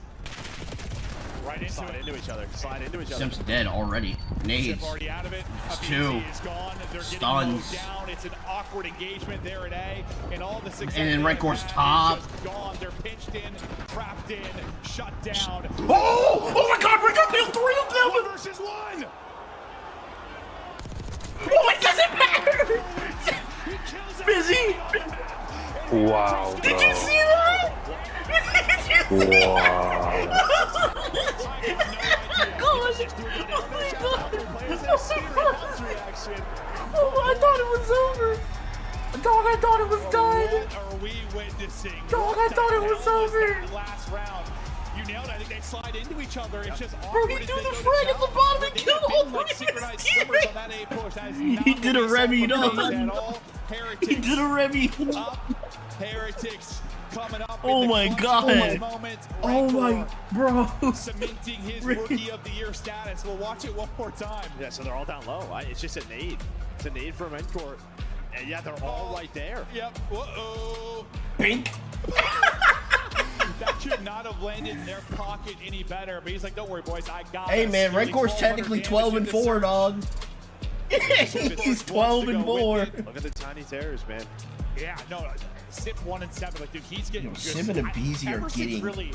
Right into Slide into each other. Slide into each other. Simp's dead already. Nades. Already out of it. That's 2. Is gone. They're Stuns. getting down. It's an awkward engagement there at A, and all the success. And then Rancor's top. Gone. They're pinched in, trapped in, shut down. Oh! Oh my God! Rancor killed 3 of them. 1 versus 1. Oh, it doesn't matter. Busy. Wow, bro. Did you see that? Wow. Oh, I thought it was over. Dog, I thought it was done. What are we witnessing? Dog, I thought it was over. Last round. You nailed it. I think they slide into each other. It's just Bro, awkward. he threw the frag at the bottom and killed all 3 He did a Remy, dog. He did a Remy. Heretics coming up. Oh my God. Oh my, bro. Cementing his rookie of the year status. We'll watch it one more time. Yeah, so they're all down low. It's just a nade. It's a nade from Rencor. And yeah, they're all right there. Yep. Whoa. Pink. That should not have landed in their pocket any better. But he's like, don't worry, boys. I got it. Hey, man, Rancor's technically 12-4, dog. He's 12-4. Look at the tiny tears, man. Yeah, no, Sip 1 and 7. Like, dude, he's getting good. Sim and Abizi are getting really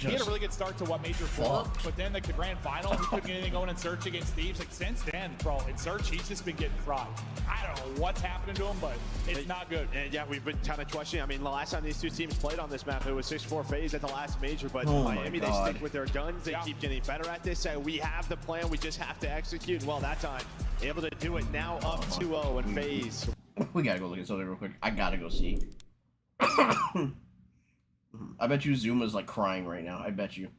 he had a really good start to what Major 4, but then like the grand final, he couldn't get anything going in Search against Thieves. Like since then, bro, in Search, he's just been getting fried. I don't know what's happening to him, but it's not good. And yeah, we've been kind of questioning. I mean, the last time these two teams played on this map, it was 6-4 FaZe at the last major, but Miami, they stick with their guns. They keep getting better at this. We have the plan. We just have to execute. And well, that time, able to do it now up 2-0 in FaZe. We gotta go look at something real quick. I gotta go see. I bet you Zuma's like crying right now. I bet you.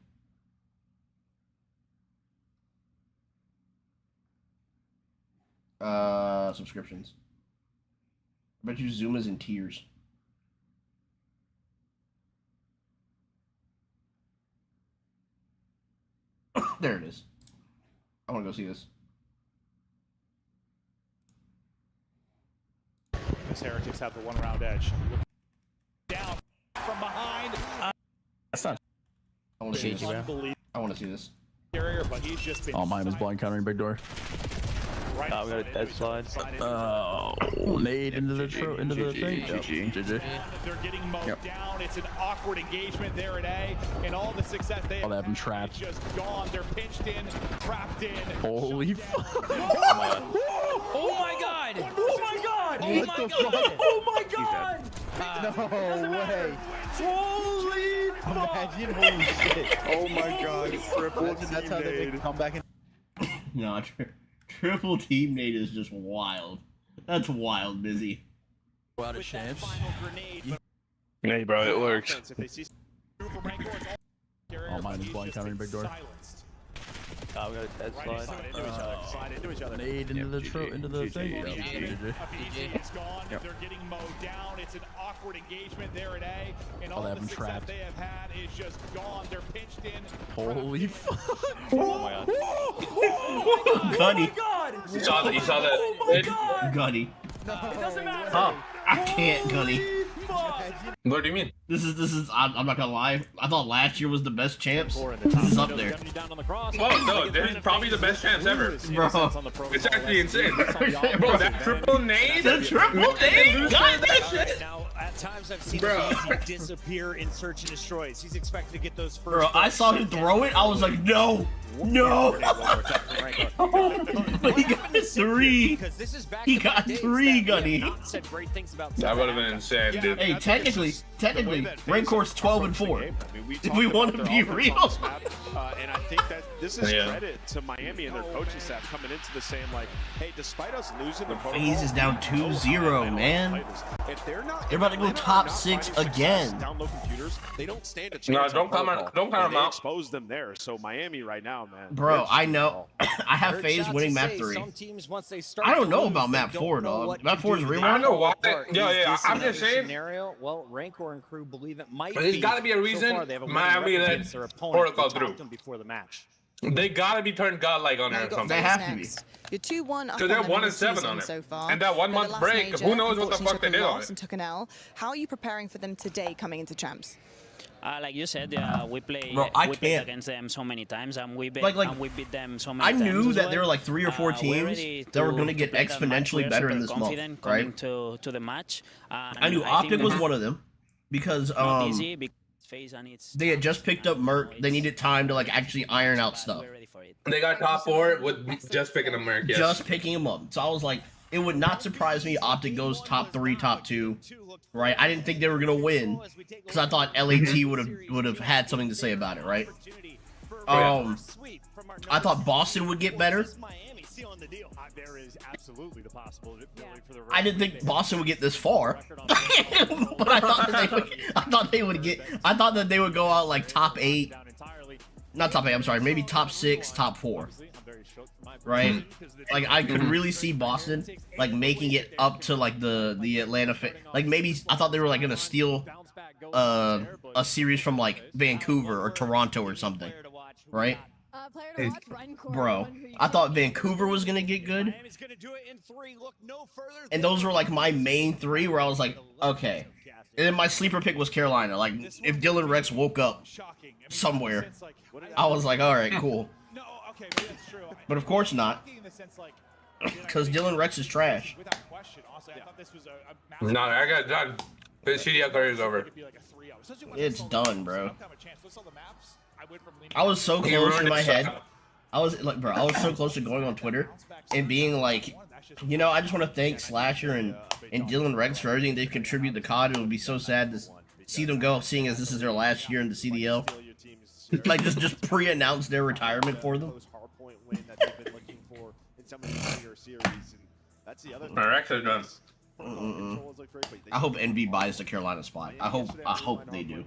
Subscriptions. I bet you Zuma's in tears. There it is. I want to go see this. This Heretics have the one-round edge. Down from behind. That's not. I want to see this. I want to see this. Carrier, but he's just been. Oh, mine is blind countering big door. Right we got a dead slide. Oh, nade into the thing. GG. They're getting mowed down. It's an awkward engagement there at A, and all the success they have. They have him trapped. Just gone. They're pinched in, trapped in. Holy fuck! Oh my god! Oh my god! Oh my god! Oh my god! No way! Holy fuck! Imagine, holy shit! Oh my god! Triple. That's how they make a comeback. No, triple team nade is just wild. That's wild, Busy. Out of champs. Hey, bro, it works. Oh, mine is blind countering big door. We got a dead slide. Nade into the thing. GG. It's gone. They're getting mowed down. It's an awkward engagement there at A, and all the success trapped. they have had is just gone. They're pinched in. Holy fuck! Oh my god! Gunny. You saw that? Oh my god! Gunny. It doesn't matter. Oh, I can't, Gunny. What do you mean? This is. I'm not gonna lie. I thought last year was the best champs. This is up there. Oh no, this is probably the best chance ever. Bro. It's actually insane. Bro, that triple nade? The triple nade? God, that shit. Now, at times I've seen Bro. him disappear in Search and Destroys. He's expected to get those first. Bro, I saw him throw it. I was like, no. No. But he got 3. He got 3, Gunny. That would have been insane, dude. Hey, technically, Rancor's 12-4. If we want to be real. And I think that this is credit to Miami and their coaching staff coming into the saying like, hey, despite us losing the protocol, FaZe is down 2-0, man. if they're about to go top 6 again. Down low computers, they don't stand a chance. No, don't count them out. Expose them there. So Miami right now, man. Bro, I know. I have FaZe winning map 3. I don't know about map 4, dog. Map 4 is real. I don't know why. Yeah. I'm just saying. Well, Rancor and crew believe it might. There's got to be a reason Miami let protocol through. Before the match. They gotta be turned godlike on there or something. They have to be. You're 2-1 because they're 1-7 on it. So far. And that 1 month break, who knows what the fuck they did on it. And took an L. How are you preparing for them today coming into champs? Like you said, we play against them so many times, and we beat them so many times. I knew that there were like 3 or 4 teams that were going to get exponentially better in this month, right? To the match. I knew OPTIC was one of them because they had just picked up Merc. They needed time to like actually iron out stuff. They got top 4 with just picking up Merc. Yes. Just picking him up. So I was like, it would not surprise me OPTIC goes top 3, top 2, right? I didn't think they were gonna win because I thought LAT would have had something to say about it, right? I thought Boston would get better. There is absolutely the possibility for the I didn't think Boston would get this far, but I thought that they would go out like top 8, not top 8. I'm sorry, maybe top 6, top 4. Right? Like I could really see Boston like making it up to like the Atlanta like maybe I thought they were like gonna steal a series from like Vancouver or Toronto or something, right? Hey, bro, I thought Vancouver was gonna get good, and those were like my main 3 where I was like, okay. And then my sleeper pick was Carolina. Like if Dylan Rex woke up somewhere, I was like, all right, cool. But of course not, because Dylan Rex is trash. No, I got The CDL career is over. It's done, bro. I was so close in my head. I was like, bro, I was so close to going on Twitter and being like, you know, I just want to thank Slasher and Dylan Rex for everything they contribute to COD. It would be so sad to see them go, seeing as this is their last year in the CDL. Like, just pre-announce their retirement for them. Rex is done. I hope NB buys the Carolina spot. I hope they do.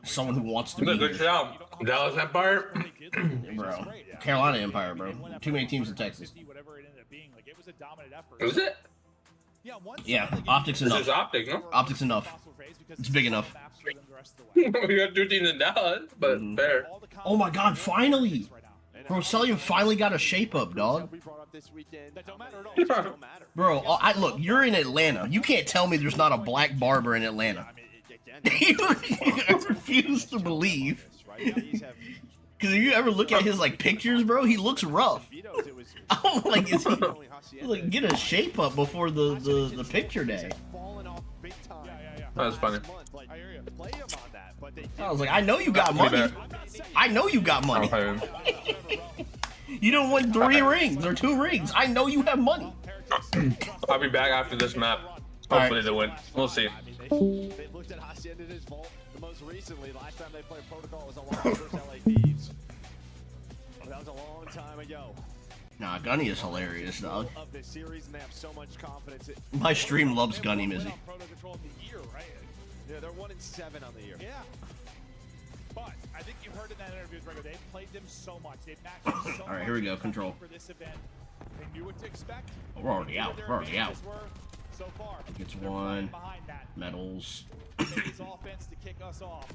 Someone who wants to be good job. Dallas Empire. Bro. Carolina Empire, bro. Too many teams in Texas. Is it? Yeah, Optics enough. This is Optic, no? Optics enough. It's big enough. We got 2 teams in Dallas, but fair. Oh my god, finally! Bro, Celium finally got a shape up, dog. Bro, look, you're in Atlanta. You can't tell me there's not a black barber in Atlanta. I refuse to believe. Because if you ever look at his like pictures, bro, he looks rough. I'm like, like get a shape up before the picture day. That's funny. I was like, I know you got money. I know you got money. You don't win 3 rings or 2 rings. I know you have money. I'll be back after this map. Hopefully they win. We'll see. They looked at Hacienda's vault the most recently. Last time they played Protocol was a long versus LA Thieves. That was a long time ago. Nah, Gunny is hilarious, dog. Of this series, and they have so much confidence. My stream loves Gunny, Mizzy. Yeah, they're 1-7 on the year. Yeah. But I think you heard in that interview with Rego, they played them so much. They've matched them so Alright, here we go. Control. for this event. They knew what to expect. We're already out. We're already out. So far, Gets 1. Medals. Phase offense to kick us off.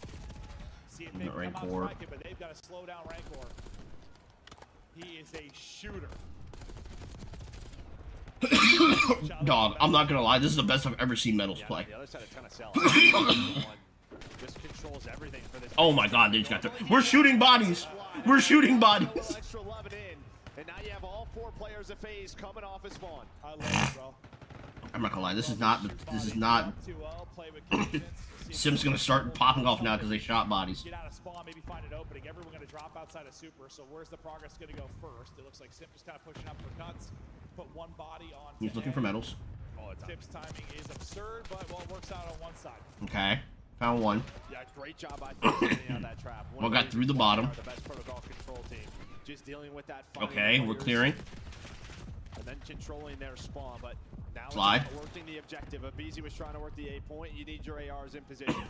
See if they can come out Rancor. striking, but they've got to slow down Rancor. He is a shooter. Dog, I'm not gonna lie, this is the best I've ever seen Medals play. Oh my god, they just got there. We're shooting bodies! We're shooting bodies! And now you have all 4 players of phase coming off his spawn. I love it, bro. I'm not gonna lie, this is not Sim's gonna start popping off now because they shot bodies. Get out of spawn, maybe find an opening. Everyone gonna drop outside of super. So where's the progress gonna go first? It looks like Sim just kind of pushing up for cuts. Put 1 body on. He's looking for medals. Tip's timing is absurd, but well, it works out on one side. Okay, found 1. Yeah, great job I think on that trap. One got through the bottom. The best protocol control team. Just dealing with that. Okay, we're clearing. And then controlling their spawn, but now Slide. it's working the objective. Abizi was trying to work the A point. You need your ARs in position.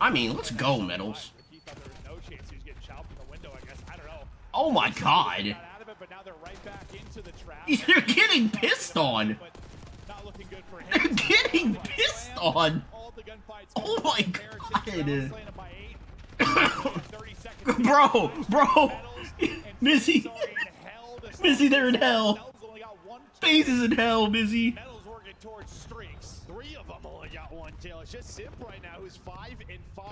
I mean, let's go, Medals. He thought there was no chance he was getting shot from the window, I guess. I don't know. Oh my god. Got out of it, but now they're right back into the trap. You're getting pissed on. Not looking good for him. You're getting pissed on. All the gunfights. Oh my god. Bro, Mizzy. Mizzy, they're in hell. Space is in hell, Mizzy. Metal's working towards streaks. 3 of them only got 1 kill. It's just Simp right now, who's 5 and 5.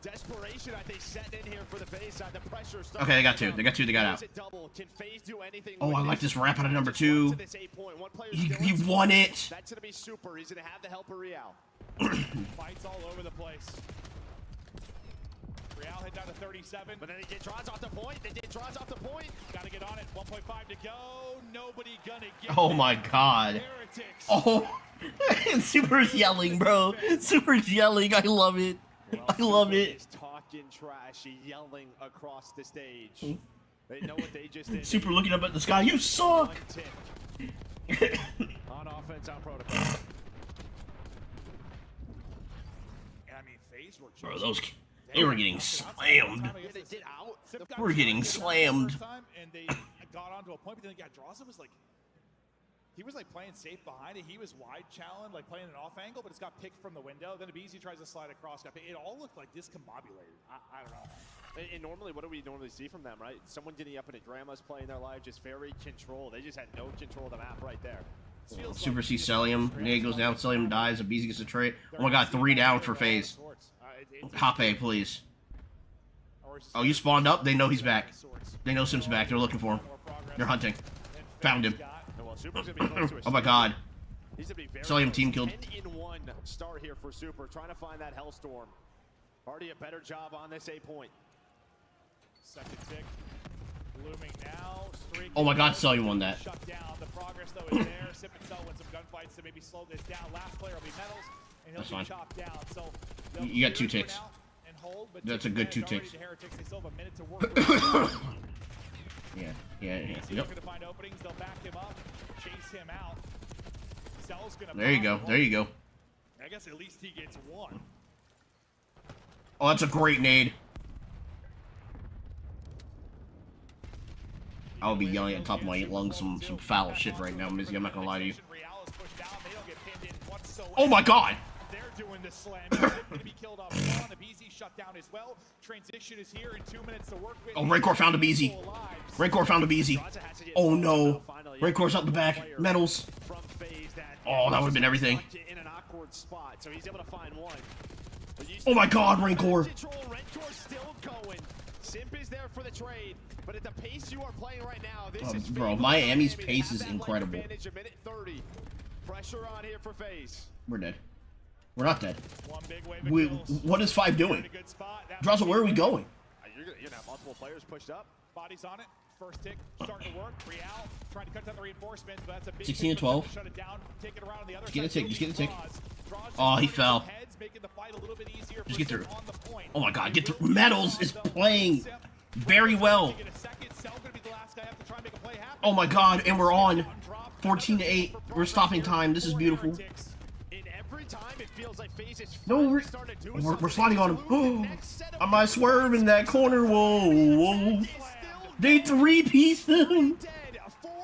Desperation, I think, setting in here for the phase side. The pressure. Okay, they got 2. They got 2. They got out. Oh, I like this wrap out of number 2. He won it. That's gonna be super. He's gonna have the help of Real. Fights all over the place. Real hit down to 37. But then he draws off the point. They did draws off the point. Gotta get on it. 1.5 to go. Nobody gonna get Oh my god. Heretics. Oh. Super's yelling, bro. Super's yelling. I love it. I love it. He's talking trash, yelling across the stage. They know what they just did. Super looking up at the sky. You suck. On offense, on protocol. I mean, phase work. Bro, they were getting slammed. We're getting slammed. And they got onto a point, but then Droza was like, he was like playing safe behind it. He was wide challenged, like playing an off angle, but it's got picked from the window. Then Abizi tries to slide across. It all looked like discombobulated. I don't know. And normally, what do we normally see from them, right? Someone getting up into Grandma's playing their life, just very controlled. They just had no control of the map right there. Super sees Celium. Nade goes down. Celium dies. Abizi gets a trade. Oh my god, 3 down for phase. Hop A, please. Oh, you spawned up? They know he's back. They know Sim's back. They're looking for him. They're hunting. Found him. Oh my god. Saw him team killed. 10-in-1 start here for Super, trying to find that Hellstorm. Already a better job on this A point. Second tick. Looming now. Oh my god, Sully won that. Shut down. The progress though is there. Sip and Cell win some gunfights to maybe slow this down. Last player will be Metals, and he'll be chopped down. So you got 2 ticks. That's a good 2 ticks. Yeah. Yep. Looking to find openings, they'll back him up, chase him out. Cell's gonna There you go. There you go. I guess at least he gets one. Oh, that's a great nade. I'll be yelling at the top of my lungs some foul shit right now, Mizzy. I'm not gonna lie to you. Oh my god! They're doing the slam. Gonna be killed off. The BZ shut down as well. Transition is here in 2 minutes to work with. Oh, Rancor found a BZ. Rancor found a BZ. Oh no. Rancor's up the back. Metals. Oh, that would have been everything. In an awkward spot, so he's able to find one. Oh my god, Rancor. Rancor's still going. Simp is there for the trade, but at the pace you are playing right now, this is bro, Miami's pace is incredible. Pressure on here for FaZe. We're dead. We're not dead. What is 5 doing? Drozzle, where are we going? You're gonna have multiple players pushed up. Bodies on it. First tick starting to work. Real trying to cut down the reinforcements, but that's a big 16 to 12. Shut it down. Take it around on the other Just get a side. tick. Just get a tick. Oh, he fell. Making the fight a little bit easier. Just get through. Oh my god, get through. Metals is playing very well. Oh my god, and we're on 14 to 8. We're stopping time. This is beautiful. No, we're sliding on him. Oh, I might swerve in that corner. Whoa. They 3-piece them.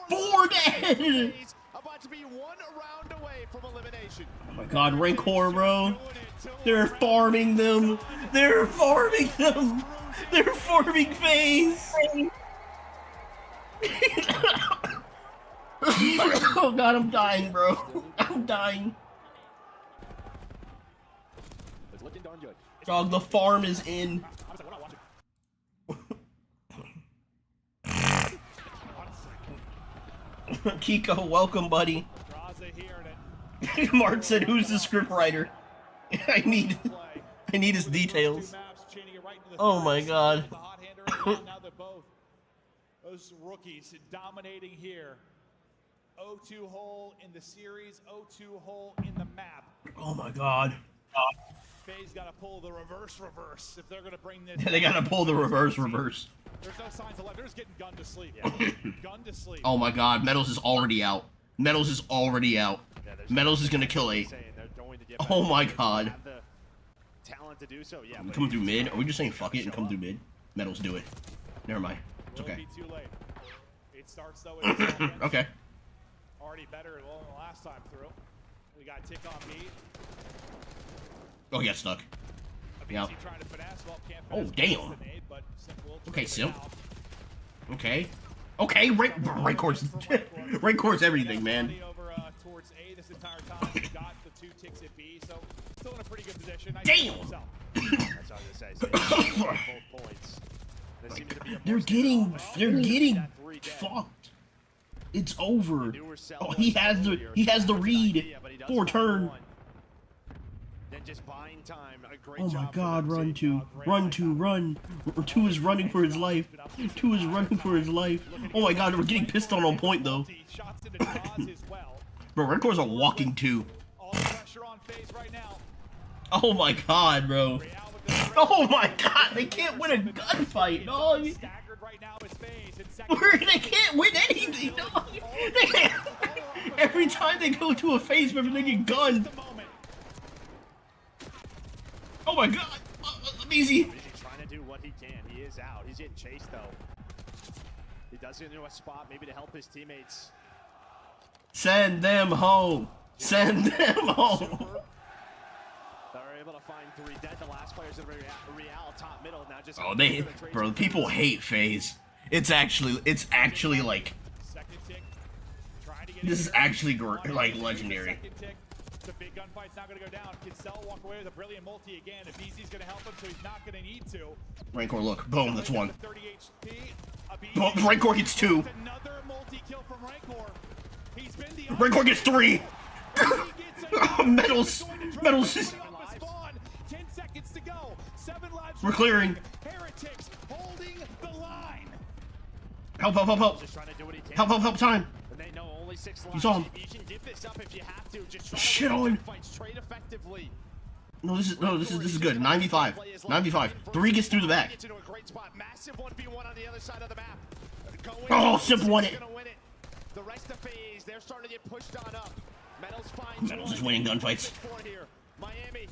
4 dead. Oh my god, Rancor, bro. They're farming them. They're farming them. They're farming FaZe. Oh god, I'm dying, bro. I'm dying. Dog, the farm is in. Kiko, welcome, buddy. Mark said, "Who's the scriptwriter?" I need his details. Oh my god. Those rookies dominating here. 0-2 hole in the series, 0-2 hole in the map. Oh my god. FaZe gotta pull the reverse if they're gonna bring this. They gotta pull the reverse. There's no signs of life. They're just getting gunned to sleep. Gunned to sleep. Oh my god, Metals is already out. Metals is already out. Metals is gonna kill 8. Oh my god. Come through mid? Are we just saying fuck it and come through mid? Metals, do it. Never mind. It's okay. It starts though. Okay. Already better than the last time through. We got tick on B. Oh, he got stuck. Yeah. Oh, damn. Okay, Simp. Okay. Okay, Rancor's everything, man. Towards A this entire time. Got the 2 ticks at B, so still in a pretty good position. Damn! That's all I was gonna say. Both points. They're getting fucked. It's over. Oh, he has the read for turn. Oh my god, run 2. Run 2, run. 2 is running for his life. 2 is running for his life. Oh my god, we're getting pissed on point though. Bro, Rancor's a walking 2. Oh my god, bro. Oh my god, they can't win a gunfight, dog. They can't win anything, dog. Every time they go to a FaZe member, they get gunned. Oh my god, easy. He's trying to do what he can. He is out. He's getting chased though. He does get into a spot maybe to help his teammates. Send them home. Send them home. They're able to find 3 dead. The last player's in Real top middle now. Just bro, people hate FaZe. It's actually like, this is actually like legendary. The big gunfight's not going to go down. Can Cell walk away with a brilliant multi again? If BZ's going to help him, so he's not going to need to. Rancor, look. Boom, that's 1. Boom, Rancor gets 2. Another multi-kill from Rancor. He's been the Rancor gets 3. Metals. 10 seconds to go. 7 lives. We're clearing. Heretics holding the line. Help. Help. Time. You saw him. Shit on. No, this is good. 95. 3 gets through the back. Oh, Sip won it. The rest of phase, they're starting to get pushed on up. Metals is winning gunfights. Miami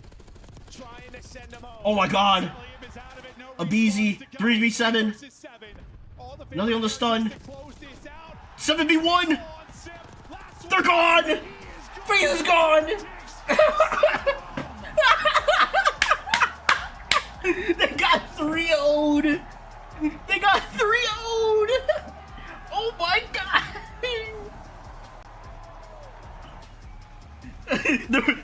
trying to send them home. Oh my god. A BZ. 3v7. Nothing on the stun. 7v1. They're gone. Phase is gone. They got 3-0'd. They got 3-0'd. Oh my god.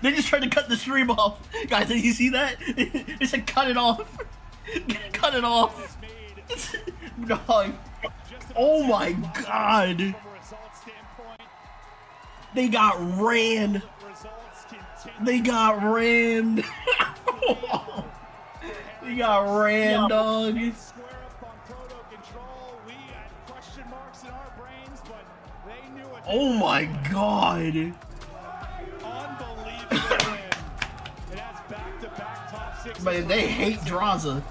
They just tried to cut the stream off. Guys, did you see that? They said cut it off. Cut it off. Dog. Oh my god. They got ran. They got ran. They got ran, dog. Oh my god. Man, they hate Draza.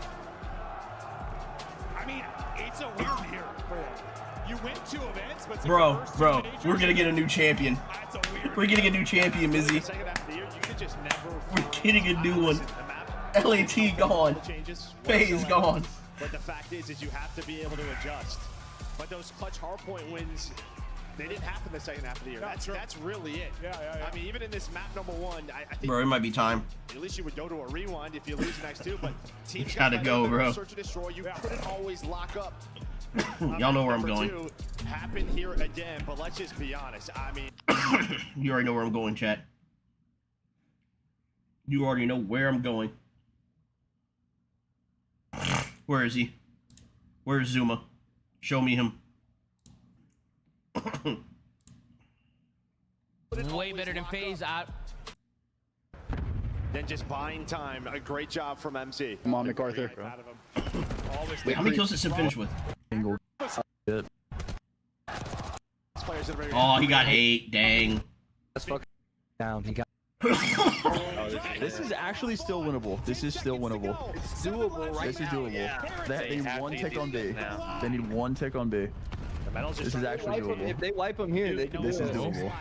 I mean, it's a weird year for them. You win 2 events, but bro, we're gonna get a new champion. We're getting a new champion, Mizzy. We're getting a new one. LAT gone. FaZe gone. But the fact is you have to be able to adjust. But those clutch hardpoint wins, they didn't happen the second half of the year. That's really it. Yeah. I mean, even in this map number 1, I think Bro, it might be time. at least you would go to a rewind if you lose the next 2. But teams gotta go, bro. Search and destroy. You couldn't always lock up. Y'all know where I'm going. 2 happened here again, but let's just be honest. I mean, you already know where I'm going, chat. You already know where I'm going. Where is he? Where's Zuma? Show me him. Way better than FaZe. Then just buying time. A great job from MC. Come on, MacArthur. Wait, how many kills did Sim finish with? Oh, he got 8. Dang. That's fucking down. He got. This is actually still winnable. This is still winnable. It's doable right This is now. doable. Yeah. They need 1 tick on B. They need 1 tick on B. This is actually doable. If they wipe him here, they can This is doable.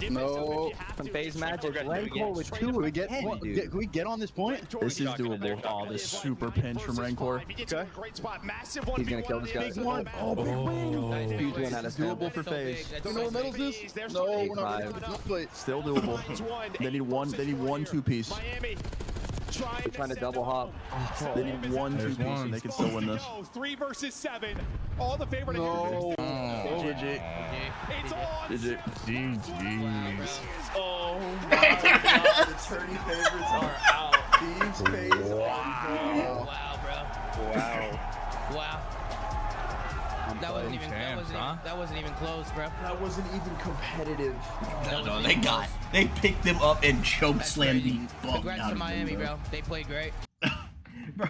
No. Some FaZe magic. Rancor with 2. Can we get on this point? This is doable. Oh, this super pinch from Rancor. Okay. He's gonna kill this guy. Oh, Huge one out of 10. doable for FaZe. Do you know what metals is? No, we're not. Wait. Still doable. They need 1 2-piece. They're trying to double hop. They need 1 2-piece and they can still win this. 3 versus 7. All the favorite. No. GG. It's on. GG's. Oh my god, the tourney favorites are out. These FaZe are Wow, bro. Wow. That wasn't even close, bro. That wasn't even competitive. No, they picked them up and choke slammed the fuck Congrats out to of Miami, them, bro. They played great. bro.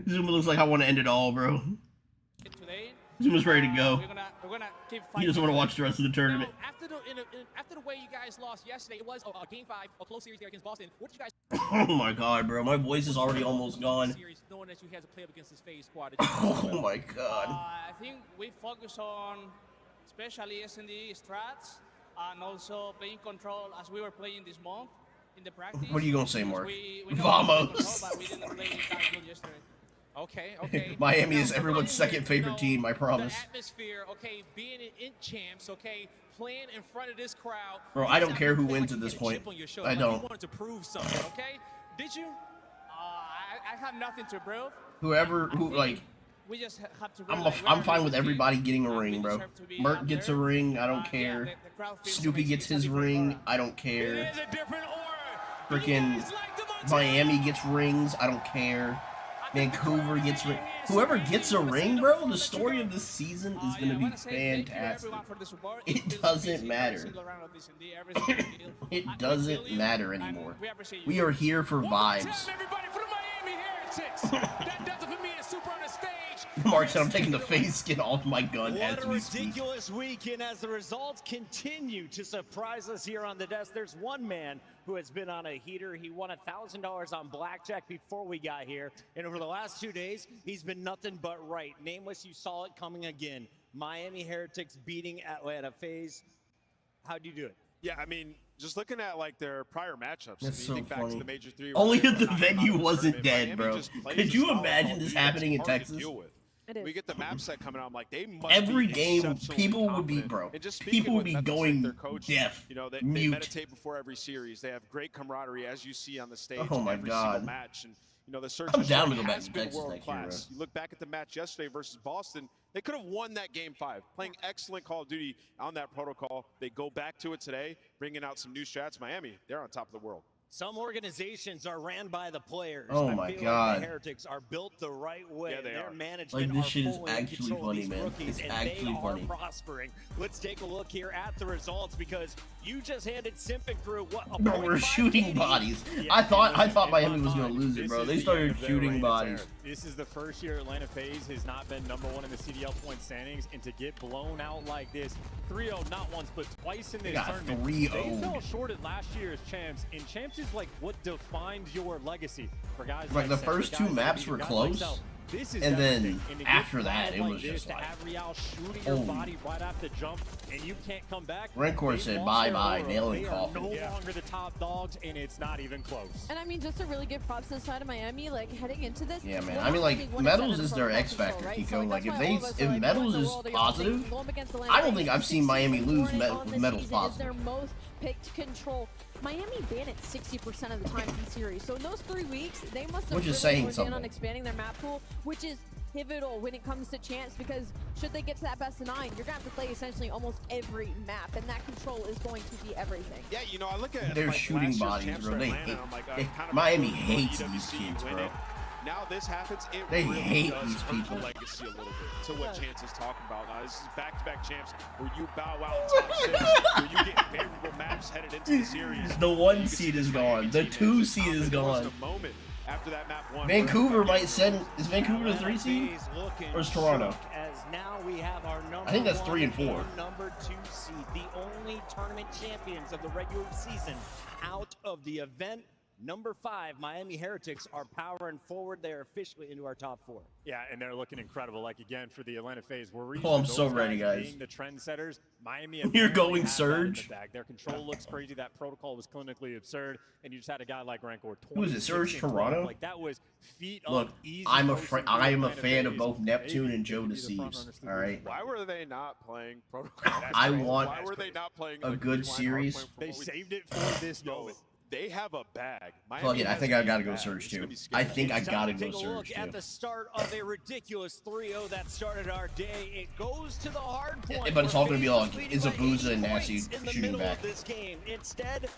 Zuma looks like I want to end it all, bro. Zuma's ready to go. We're gonna keep He doesn't want to watch the rest of the tournament. After the way you guys lost yesterday, it was a game 5, a close series there against Boston. What did you guys? Oh my god, bro, my voice is already almost gone. Series, knowing that you had to play up against this FaZe squad. Oh my god. I think we focus on especially S&D strats and also playing control as we were playing this month in the practice. What are you gonna say, Mark? We Vamos. but we didn't play that good yesterday. Okay. Miami is everyone's second favorite team, I promise. The atmosphere, okay, being in champs, okay, playing in front of this crowd. Bro, I don't care who wins at this point. I don't. You wanted to prove something, okay? Did you? I have nothing to prove. We just have to. I'm fine with everybody getting a ring, bro. Merc gets a ring, I don't care. Snoopy gets his ring, I don't care. Freaking Miami gets rings, I don't care. Vancouver gets whoever gets a ring, bro. The story of this season is gonna be fantastic. It doesn't matter. It doesn't matter anymore. We are here for vibes. Mark said, "I'm taking the face skin off my gun as we speak." Ridiculous weekend as the results continue to surprise us here on the desk. There's one man who has been on a heater. He won $1,000 on blackjack before we got here, and over the last 2 days, he's been nothing but right. Nameless, you saw it coming again. Miami Heretics beating Atlanta FaZe. How'd you do it? Yeah, I mean, just looking at like their prior matchups. That's you so think back funny. to the Major 3. Only if the venue wasn't dead, bro. Could you imagine this happening in Texas? We get the map set coming out. I'm like, they must Every be game, people would be, bro. People would be going deaf, you know, they mute. meditate before every series. They have great camaraderie, as you see on the stage. Oh my every God. single match. And you know, the search I'm down to go back has to been Texas world next year, bro. class. You look back at the match yesterday versus Boston. They could have won that game 5, playing excellent Call of Duty on that protocol. They go back to it today, bringing out some new strats. Miami, they're on top of the world. Some organizations are ran by the players. Oh I my feel God. Like the Heretics are built the right way. Yeah, they Their are. management Like, this are shit is fully in actually control of funny, these man. rookies, It's and actually they funny. are prospering. Let's take a look here at the results because you just handed Simp and crew what a Bro, we're 0.5 shooting KD. bodies. Yeah, I thought in Miami my was gonna mind, lose it, this bro. is They the started year of their shooting reign of bodies. terror. This is the first year Atlanta FaZe has not been #1 in the CDL point standings, and to get blown out like this, 3-0 not once but twice in this got tournament. 3-0'd. They fell short at last year's champs, and champs is like what defines your legacy. For guys Like, the Seth, first for two guys maps like were guys close, like Seth, this is and then everything. And to get after that, blown it like was this, just to like, have Real shooting your oh. body right after the jump, and you can't come back. Rancor They said lost bye-bye, their nailing aura. coffin. They are no longer the top dogs, and it's not even close. And I mean, just to really give props to the side of Miami, like heading into this. Yeah, man. we're I mean, not like, getting one Metals extended is their protocol X control, factor, right? Kiko. So, Like, that's if why all of us are like, Metals what in is the world are y'all positive, thinking? Going against Atlanta I don't FaZe, think I've seen Miami lose 60% on the Metals season is their positive. most picked control. Miami banned it 60% of the time in series. So in those 3 weeks, they must have Which is really saying worked in on something. expanding their map pool, which is pivotal when it comes to champs, because should they get to that best of 9, you're going to have to play essentially almost every map, and that control is going to be everything. Yeah, you know, I look at They're like, shooting last year's bodies, champs bro. for They Atlanta, hate. I'm like, they- kind of Miami rooting for hates EWC these kids, winning. bro. Now this happens, it They really hate does these hurt people. the legacy a little bit. To what Chance is talking about. This is back-to-back champs where you bow out in top 6, where you get favorable maps headed into the series. The 1 seed is gone. The 2 seed is gone. After that map 1, Vancouver might send. Is Vancouver the 3 seed? Or is Toronto? As now we have our number I think that's 1 3 and 4. and number 2 seed, the only tournament champions of the regular season out of the event. Number 5, Miami Heretics are powering forward. They're officially into our top 4. Yeah, and they're looking incredible. Like, again, for the Atlanta FaZe, we're Oh, I'm so ready, guys. being the trendsetters. Miami You're apparently going has that in the Surge? bag. Their control looks crazy. That protocol was clinically absurd, and you just had a guy like Rancor. Who is it, Surge Toronto? Like, that was feet Look, up, easy I am a motion fan through of both Atlanta Neptune FaZe. and Joe They could be the front Deceives. runners through All the right. Why were they not playing protocol? I want Why were they not playing a like, good rewind series. hardpoint from They what we- saved it for this moment. They have a bag. Fuck it, I has think a I gotta go bag. Surge It's gonna too. be scary. I think I It's gotta time to go take a look Surge at too. the start of a ridiculous 3-0 that started our day. It goes to the hard point. But it's all gonna be where like FaZe is leading by Izabuza 8 and Nasty points in the shooting middle back. of this game. Instead,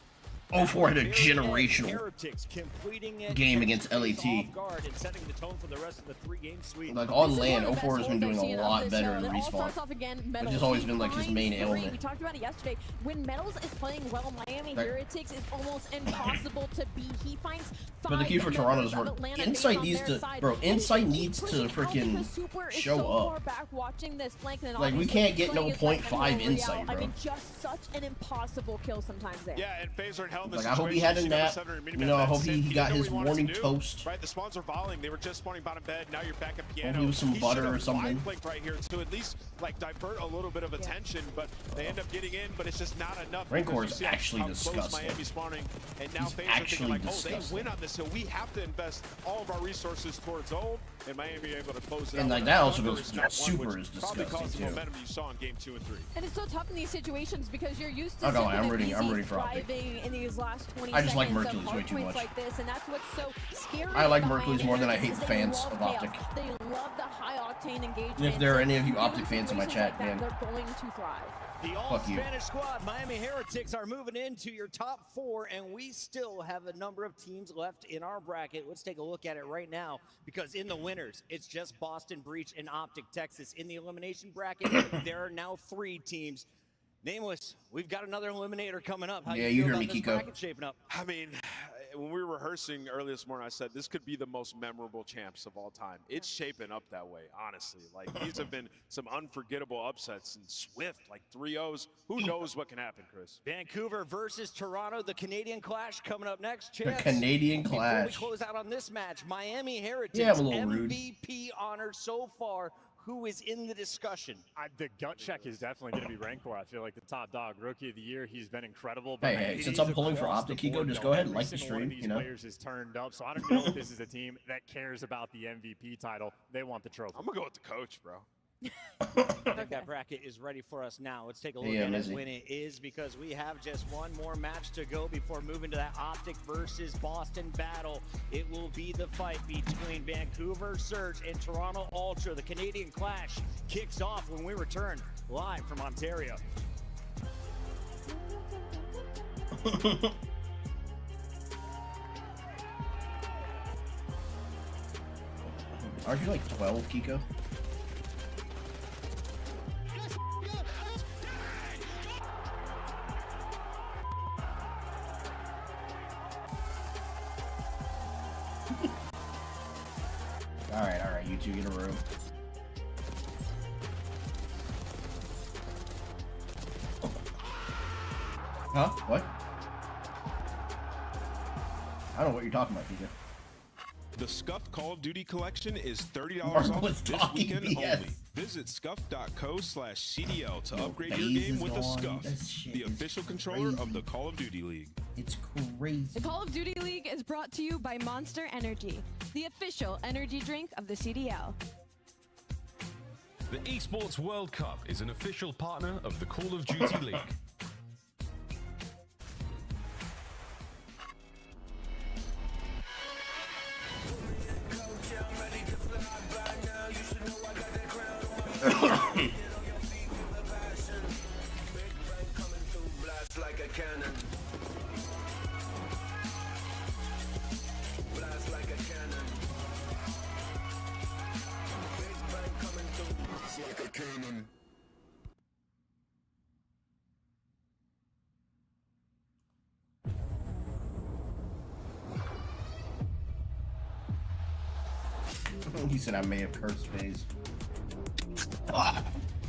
04 had a at the very end, generational Heretics completing it, game catching against FaZe LAT. off guard and setting the tone for the rest of the 3-game sweep. Like, on This is land, one of the 04 best has been doing goals I've a seen lot of this better show. in It all respawn. starts off again, Metals. has always He been, like, his main finds three. element. We talked about it yesterday. When Metals is playing well, Miami Right. Heretics is almost impossible to beat. He finds 5 But the key for Toronto is members where of Atlanta Insight based on needs their to, side. bro. And Insight they keep needs to pushing out freaking because Super is show so up. far back watching this flank, and then Like, we obviously can't get playing no his back 0.5 end Real. insight, I bro. mean, just such an impossible kill sometimes there. Yeah, and FaZe are held in Like, this I hope he situation. had a You see number nap. 7 or You know, I minimap hope that he Sid got did his what he wanted morning to do. toast. Right, the spawns are volleying. They were just spawning bottom bed. Now you're back at piano. Hopefully with some He butter should or have something. blind-clicked right here to at least like divert a little bit of attention, but they end up getting in, but it's just not enough. Rancor because is you see actually how close disgusting. Miami spawning, and now He's FaZe are actually thinking like, oh, disgusting. they win on this, so we have to invest all of our resources towards old, and Miami able to close it And, out like, with that a also thunder goes snap one, super which is probably disgusting, caused the too. momentum you saw in game 2 and 3. And it's so tough in these situations because you're used to Okay, Simple I'm and ready Easy for OPTIC. thriving in the these last 20 I just like seconds Mercules of way hard too points much. like this, and that's what's so scary. I like about Mercules Miami more than I hate is the they fans love of chaos. OPTIC. They love the high octane engagement. And if there are any of you Given OPTIC fans in my situations chat, like that, man, they're going to thrive. The fuck you. all-Spanish squad, Miami Heretics, are moving into your top 4, and we still have a number of teams left in our bracket. Let's take a look at it right now, because in the winners, it's just Boston Breach and OPTIC Texas. In the elimination bracket, there are now 3 teams. Nameless, we've got another eliminator coming up. How Yeah, you you feel heard about me, this Kiko. bracket shaping up? I mean, when we were rehearsing earlier this morning, I said this could be the most memorable champs of all time. It's shaping up that way, honestly. Like, these have been some unforgettable upsets and swift, like 3-0s. Who knows what can happen, Chris? Vancouver versus Toronto, the Canadian clash coming up next. The Chance, Canadian before clash. we close out on this match, Miami Heretics, Yeah, I'm a little rude. MVP honor so far. Who is in the discussion? The gut check is definitely going to be Rancor. I feel like the top dog, rookie of the year. He's been incredible. Hey, hey, since I'm pulling for OPTIC, Kiko, just go ahead and like the stream, These you know? players is turned up, so I don't know if this is a team that cares about the MVP title. They want the trophy. I'm going to go with the coach, bro. I think that bracket is ready for us now. Let's take a look Yeah, at it Mizzy. when it is, because we have just one more match to go before moving to that OPTIC versus Boston battle. It will be the fight between Vancouver Surge and Toronto Ultra. The Canadian clash kicks off when we return live from Ontario. Aren't you like 12, Kiko? Alright, you two get a room. Huh? What? I don't know what you're talking about, Kiko. The Scuffed Call of Duty collection is $30 Mark off was this talking weekend BS. only. Visit scuff.co/CDL to Yo, upgrade your FaZe game is with the gone. Scuff, That shit the is official controller crazy. of the Call of Duty League. It's crazy. The Call of Duty League is brought to you by Monster Energy, the official energy drink of the CDL. The Esports World Cup is an official partner of the Call of Duty League. He said I may have cursed FaZe.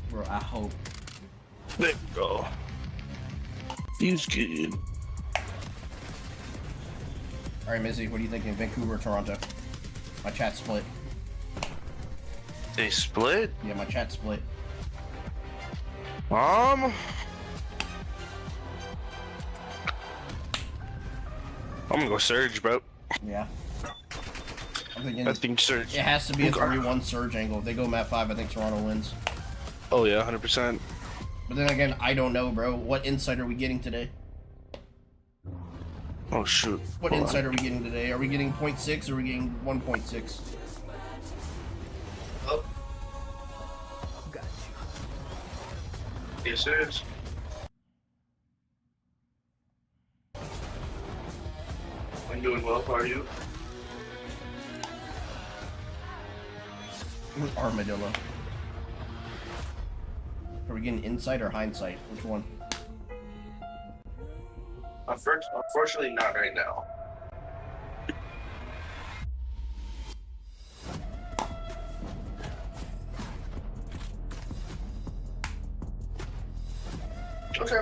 Bro, I hope. There you go. Feels good. Alright, Mizzy, what are you thinking? Vancouver or Toronto? My chat split. They split? Yeah, my chat split. I'm gonna go Surge, bro. Yeah. I think Surge. It has to be a 3-1 Surge angle. If they go map 5, I think Toronto wins. Oh yeah, 100%. But then again, I don't know, bro. What insight are we getting today? Oh shoot. What Hold insight on. are we getting today? Are we getting 0.6 or are we getting 1.6? Oh. Yes, it is. I'm doing well. How are you? Armadillo. Are we getting insight or hindsight? Which one? Unfortunately, not right now. Okay.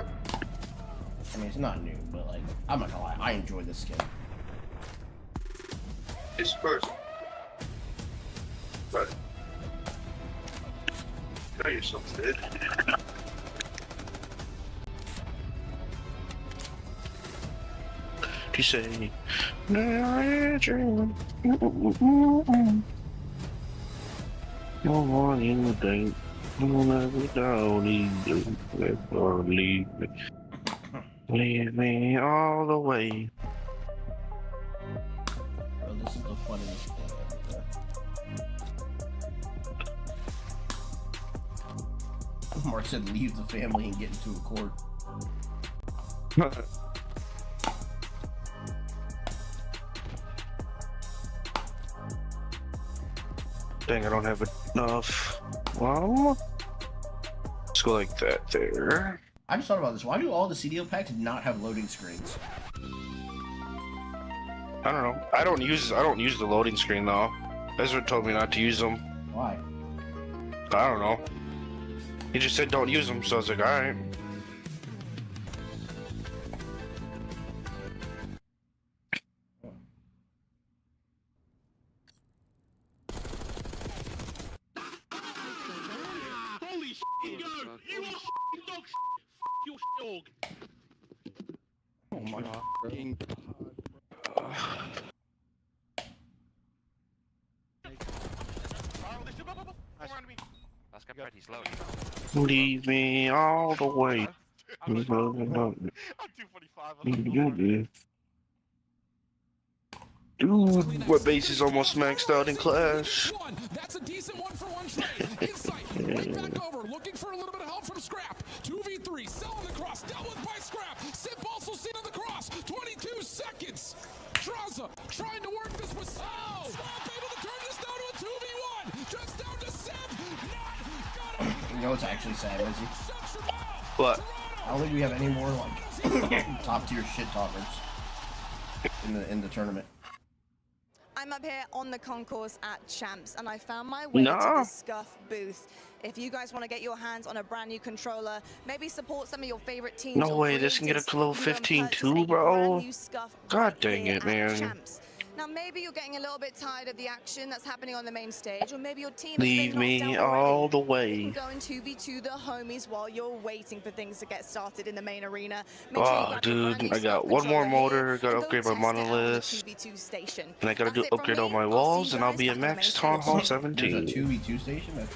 I mean, it's not new, but like, I'm not gonna lie, I enjoy this skin. It's first. But know yourself, dude. You say, no one in the day, no never down either, or leave me. Leave me all the way. Bro, this is the funniest thing ever. Mark said leave the family and get into a court. Dang, I don't have enough. Well, let's go like that there. I just thought about this. Why do all the CDO packs not have loading screens? I don't know. I don't use the loading screen though. Ezra told me not to use them. Why? I don't know. He just said don't use them, so I was like, all right. Holy shit, go! You are dog your dog. Oh my god. Leave me all the way. I'm 245. Dude, what base is almost maxed out in Clash? That's a decent one for one trade. Insight, right back over, looking for a little bit of help from Scrap. 2v3, selling the cross, dealt with by Scrap. Sip also seen on the cross. 22 seconds. Traza trying to work this with Scrap able to turn this down to a 2v1. Just down to Sip. You know what's actually sad, Izzy? What? I don't think we have any more like top tier shit talkers in the tournament. I'm up here on the concourse at Champs, and I found my way to the Scuff booth. If you guys want to get your hands on a brand new controller, maybe support some of your favorite teams. No way, this can get up to level 15 too, bro. God dang it, man. Now maybe you're getting a little bit tired of the action that's happening on the main stage, or maybe your team Leave me all the way. You can go and 2v2 the homies while you're waiting for things to get started in the main arena. Oh, dude, I got one more motor, gotta upgrade my monolith, and I gotta upgrade all my walls, and I'll be at max Town Hall 17. There's a 2v2 station?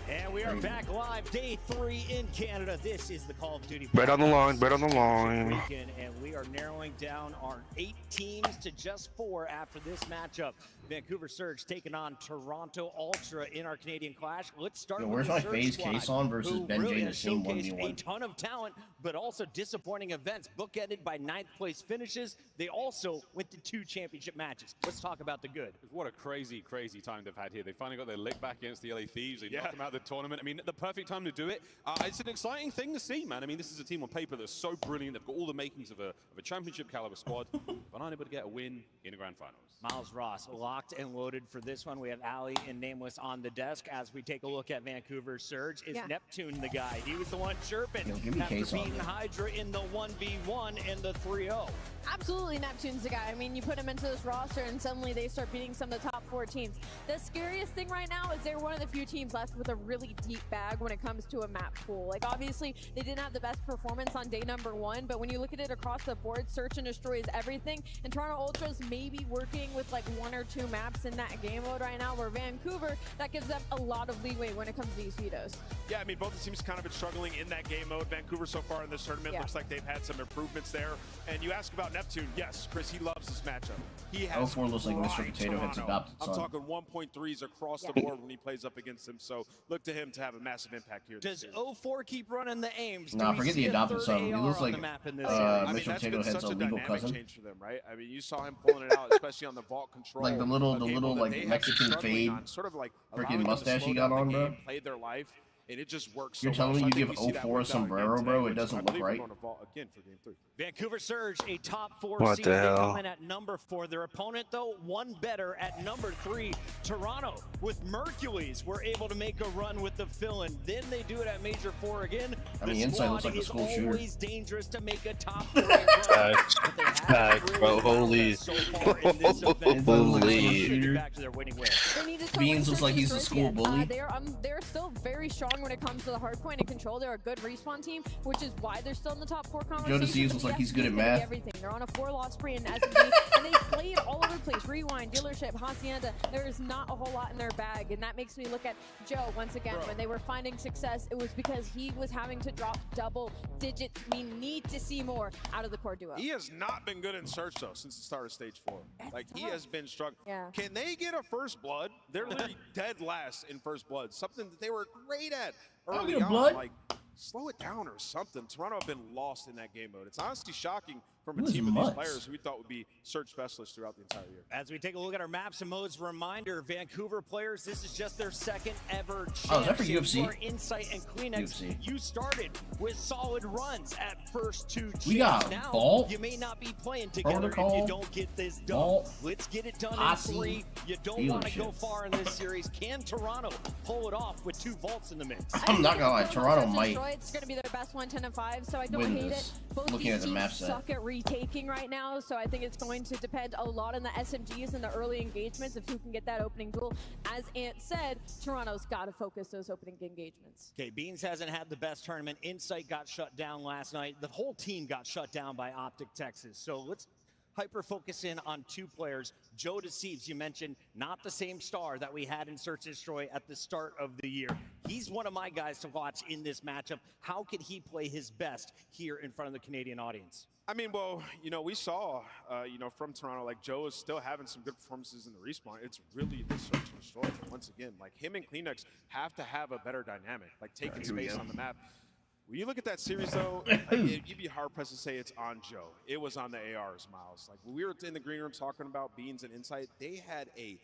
And we are back live, day 3 in Canada. This is the Call of Duty. Right on the line, right on the line. And we are narrowing down our 8 teams to just 4 after this matchup. Vancouver Surge taking on Toronto Ultra in our Canadian Clash. Let's start with where's the my Surge phase squad, case on versus who Ben really J in the has same showcased 1v1? a ton of talent, but also disappointing events, bookended by 9th place finishes. They also went to 2 championship matches. Let's talk about the good. What a crazy, crazy time they've had here. They finally got their lick back against the LA Thieves. They knocked them out of the tournament. I mean, the perfect time to do it. It's an exciting thing to see, man. I mean, this is a team on paper that's so brilliant. They've got all the makings of a championship caliber squad, but aren't able to get a win in the grand finals. Miles Ross locked and loaded for this one. We have Ali and Nameless on the desk as we take a look at Vancouver Surge. Is Neptune the guy? He was the one chirping after beating Hydra in the 1v1 and the 3-0. Absolutely, Neptune's the guy. I mean, you put him into this roster and suddenly they start beating some of the top 4 teams. The scariest thing right now is they're one of the few teams left with a really deep bag when it comes to a map pool. Like, obviously, they didn't have the best performance on day number 1, but when you look at it across the board, Search and Destroy is everything. And Toronto Ultra's maybe working with like 1 or 2 maps in that game mode right now, where Vancouver, that gives them a lot of leeway when it comes to these vetoes. Yeah, I mean, both the teams kind of been struggling in that game mode. Vancouver so far in this tournament looks like they've had some improvements there. And you ask about Neptune, yes, Chris, he loves this matchup. He has 04 looks like Mr. Potato Head's adopted son. I'm talking 1.3s across the board when he plays up against him. So look to him to have a massive impact here. Does 04 keep running the aims? Nah, forget the adopted son. He looks like Mr. Potato Head's a legal cousin. Change for them, right? I mean, you saw him pulling it out, especially on the vault control. Like the little like Mexican fade, sort of like freaking mustache he got on, bro. Played their life, and it just works. You're telling me you give 04 a sombrero, bro? It doesn't look right. Again for game 3. Vancouver Surge, a top 4 what seed. The hell? They come in at number 4. Their opponent, though, one better at number 3. Toronto, with Mercules, were able to make a run with the fill-in. Then they do it at Major 4 again. I mean, inside looks like a school shooter. Always dangerous to make a top 4 run. Facts, bro. Holy. Holy. Back to their winning way. Beans looks like he's a school bully. They're still very strong strong when it comes to the hard point and control. They're a good respawn team, which is why they're still in the top 4 conversation. Jodeci looks like he's good at math. Everything. They're on a 4-loss spree in SMG, and they played all over the place. Rewind, Dealership, Hacienda. There is not a whole lot in their bag, and that makes me look at Joe once again. When they were finding success, it was because he was having to drop double digits. We need to see more out of the core duo. He has not been good in search though since the start of stage 4. Like he has been struggling. Yeah. Can they get a first blood? They're literally dead last in first blood. Something that they were great at early on. Blood? Like slow it down or something. Toronto have been lost in that game mode. It's honestly shocking from a team of these players who we thought would be search specialists throughout the entire year. As we take a look at our maps and modes, reminder, Vancouver players, this is just their second ever chance. Oh, is that for UFC? For Insight and Kleenex, UFC. you started with solid runs at first 2 champs. We got now, Vault, you may not be playing together Protocol, if you don't get this done. Vault, Let's get it done OPTIC, in 3. You don't want to Dealership. go far in this series. Can Toronto pull it off with 2 vaults in the mix? I'm not gonna lie, Toronto might It's going to be their best 1-10-5, so I don't win hate this. it. Both Looking these at the teams map set. suck at retaking right now, so I think it's going to depend a lot on the SMGs and the early engagements of who can get that opening duel. As Ant said, Toronto's got to focus those opening engagements. Okay, Beans hasn't had the best tournament. Insight got shut down last night. The whole team got shut down by OPTIC Texas. So let's hyper focus in on 2 players. Joe Deceives, you mentioned, not the same star that we had in Search and Destroy at the start of the year. He's one of my guys to watch in this matchup. How could he play his best here in front of the Canadian audience? I mean, well, you know, we saw, you know, from Toronto, like Joe is still having some good performances in the respawn. It's really the search and destroy. Once again, like him and Kleenex have to have a better dynamic, like taking space on the map. When you look at that series, though, you'd be hard-pressed to say it's on Joe. It was on the ARs, Miles. Like, when we were in the green room talking about Beans and Insight, they had a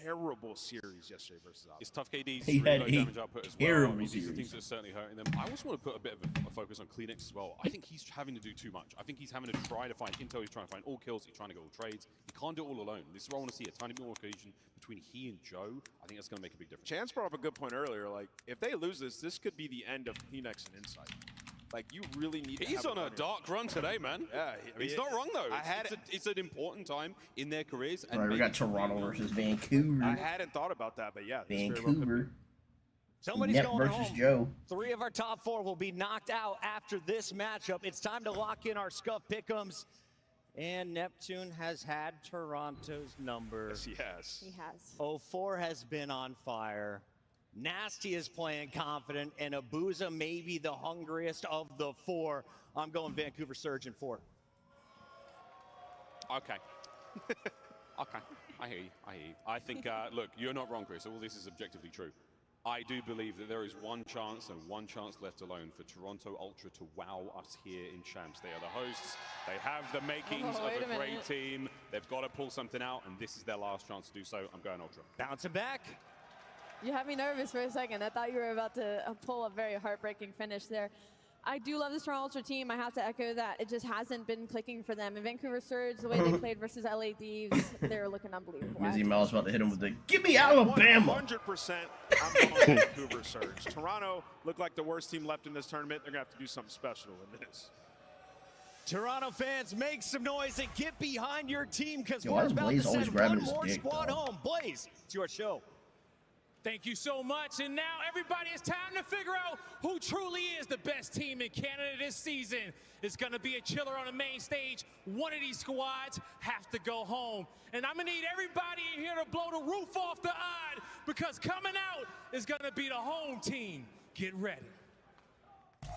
terrible series yesterday versus OPTIC. It's tough KD's He really had low a damage output as well. terrible I mean, these are series. things that are certainly hurting them. I also want to put a bit of a focus on Kleenex as well. I think he's having to do too much. I think he's having to try to find intel, he's trying to find all kills, he's trying to get all trades. He can't do it all alone. This is where I want to see a tiny bit more cohesion between he and Joe. I think that's going to make a big difference. Chance brought up a good point earlier. Like, if they lose this, this could be the end of Kleenex and Insight. Like, you really need to He's on a dark run today, man. Yeah. He's not wrong, though. It's an important time in their careers. And Right, we got Toronto versus Vancouver. I hadn't thought about that, but yeah. Vancouver. Somebody's Net going versus home. Joe. 3 of our top 4 will be knocked out after this matchup. It's time to lock in our scuff pick'ems. And Neptune has had Toronto's number. Yes, he has. He has. 04 has been on fire. Nasty is playing confident, and Abuza may be the hungriest of the 4. I'm going Vancouver Surge in 4. Okay. Okay. I hear you. I hear you. I think, look, you're not wrong, Chris. All this is objectively true. I do believe that there is one chance and one chance left alone for Toronto Ultra to wow us here in Champs. They are the hosts. They have the makings of a great team. They've got to pull something out, and this is their last chance to do so. I'm going Ultra. Bouncing back. You had me nervous for a second. I thought you were about to pull a very heartbreaking finish there. I do love this Toronto Ultra team. I have to echo that. It just hasn't been clicking for them. And Vancouver Surge, the way they played versus LA Thieves, they're looking unbelievable. Mizzy Miles about to hit him with the, give me Alabama. 100% I'm going Vancouver Surge. Toronto looked like the worst team left in this tournament. They're going to have to do something special in this. Toronto fans, make some noise and get behind your team because Yo, we're why is about Blaze to always send grabbing one his more dick, squad though? home. Blaze, it's your show. Thank you so much. And now, everybody, it's time to figure out who truly is the best team in Canada this season. It's going to be a chiller on the main stage. One of these squads have to go home. And I'm going to need everybody in here to blow the roof off the odd because coming out is going to be the home team. Get ready. I'm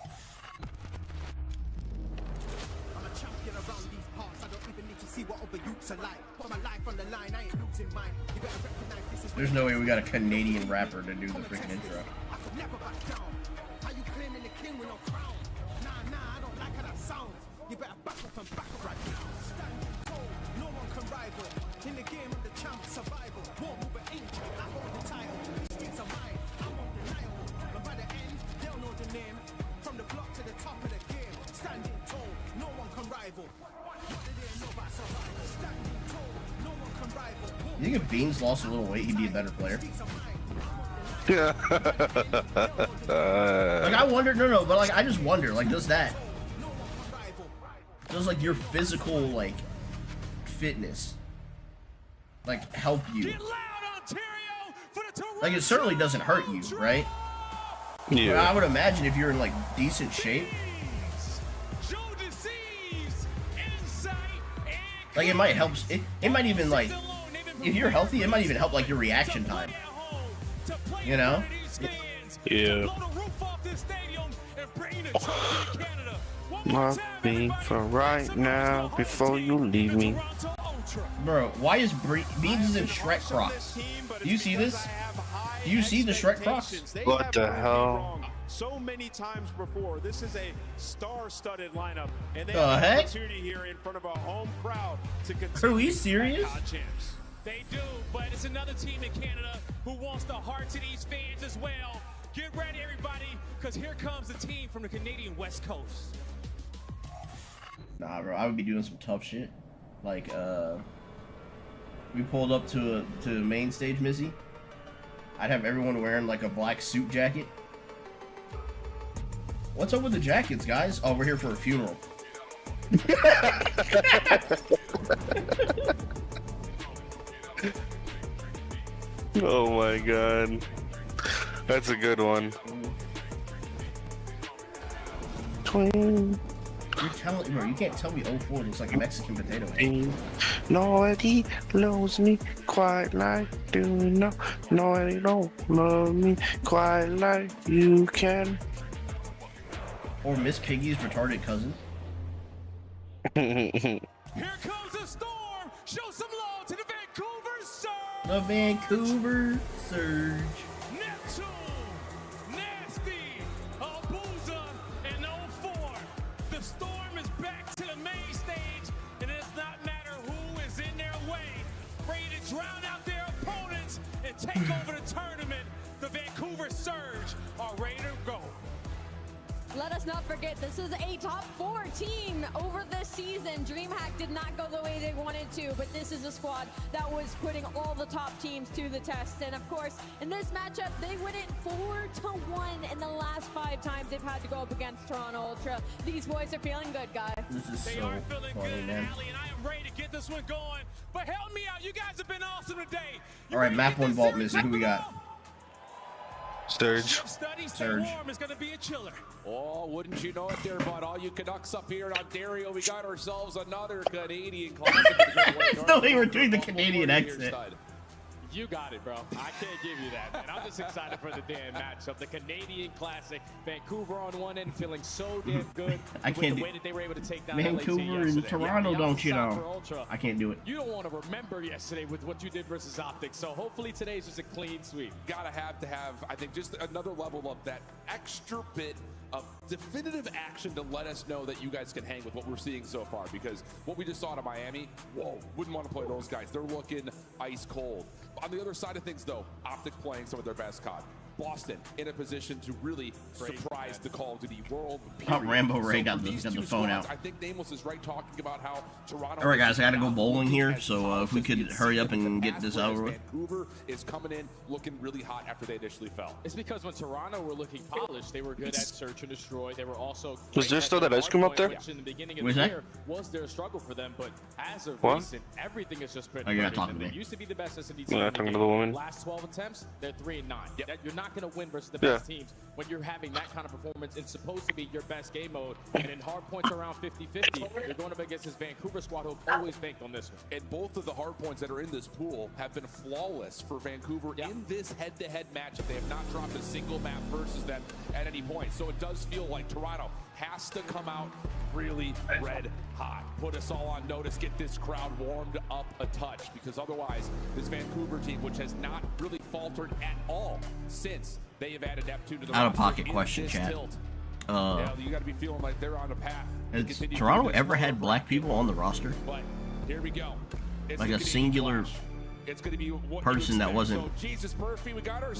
a champion around these parts. I don't even need to see what other youths are like. Put my life on the line, I ain't losing mine. You better recognize this is. There's no way we got a Canadian rapper to do the freaking intro. I could never back down. How you claiming the king with no crown? Nah, I don't like how that sounds. You better back up and back up right now. Standing tall, no one can rival. In the game of the champ survival. Won't move an inch, I hold the title. The streets are mine, I'm undeniable. And by the end, they'll know the name. From the block to the top of the game. Standing tall, no one can rival. What do they know about survival? Standing tall, no one can rival. You think if Beans lost a little weight, he'd be a better player? Yeah. Like, I wonder, no, but like, I just wonder, like, does like your physical, like, fitness, like, help you? Like, it certainly doesn't hurt you, right? Yeah. I would imagine if you're in like decent shape, like it might help. It might even like, if you're healthy, it might even help like your reaction time. You know? Yeah. My being for right now before you leave me. Bro, why is Beans in Shrek Crocs? Do you see this? Do you see the Shrek Crocs? What the hell? So many times before. This is a star-studded lineup, and they the have heck? an opportunity here in front of a home crowd to continue. Are we serious? They do, but it's another team in Canada who wants the hearts of these fans as well. Get ready, everybody, because here comes the team from the Canadian West Coast. Nah, bro, I would be doing some tough shit. Like, we pulled up to the main stage, Missy. I'd have everyone wearing like a black suit jacket. What's up with the jackets, guys? Oh, we're here for a funeral. Oh my god. That's a good one. Twin. You can't tell me 04 looks like a Mexican potato head. Nobody loves me quite like you know. Nobody don't love me quite like you can. Or Miss Piggy's retarded cousin. Here comes a storm. Show some love to the Vancouver Surge. The Vancouver Surge. Neptune, Nasty, Abusa, and 04. The storm is back to the main stage, and it does not matter who is in their way. Ready to drown out their opponents and take over the tournament. The Vancouver Surge are ready to go. Let us not forget, this is a top 4 team over this season. DreamHack did not go the way they wanted to, but this is a squad that was putting all the top teams to the test. And of course, in this matchup, they win it 4-1 in the last 5 times they've had to go up against Toronto Ultra. These boys are feeling good, guys. This is They so are feeling funny, good, man. Allie, and I am ready to get this one going. But help me out. You guys have been awesome today. All right, map 1 vault, Missy. Who we got? Surge. Surge. Is going to be a chiller. Oh, wouldn't you know it there, bud? All you Canucks up here in Ontario, we got ourselves another Canadian classic. It's the way we're doing the Canadian exit. You got it, bro. I can't give you that, man. I'm just excited for the damn matchup. The Canadian Classic, Vancouver on one end, feeling so damn good I can't with the do way that they were able to take down Vancouver LAT and yesterday. Toronto, Yeah, don't you Alpha know? Soccer Ultra. I can't do it. You don't want to remember yesterday with what you did versus OPTIC, so hopefully today's just a clean sweep. Gotta have, I think, just another level of that extra bit of definitive action to let us know that you guys can hang with what we're seeing so far, because what we just saw to Miami, whoa, wouldn't want to play those guys. They're looking ice cold. On the other side of things, though, OPTIC playing some of their best COD. Boston in a position to really surprise the Call of Duty world. Rambo Ray got the phone out. I think Nameless is right talking about how Toronto. All right, guys, I gotta go bowling here, so if we could hurry up and get this over with. Vancouver is coming in looking really hot after they initially fell. It's because when Toronto were looking polished, they were good at search and destroy. They were also. Was there still that ice cream up there? Which in the beginning of the year was their struggle for them, but as of recent, everything has just been. You're not talking to me. They used to be the best SMD team. Yeah, talking to the woman. Last 12 attempts, they're 3-9. You're not going to win versus the best teams when you're having that kind of performance. It's supposed to be your best game mode, and in hard points around 50-50, you're going up against this Vancouver squad who always banked on this one. And both of the hard points that are in this pool have been flawless for Vancouver in this head-to-head matchup. They have not dropped a single map versus them at any point. So it does feel like Toronto has to come out really red hot. Put us all on notice, get this crowd warmed up a touch, because otherwise this Vancouver team, which has not really faltered at all since they have added Neptune to the out-of-pocket question, chat. You got to be feeling like they're on a path. Has Toronto ever had black people on the roster? But here we go. Like a singular person that wasn't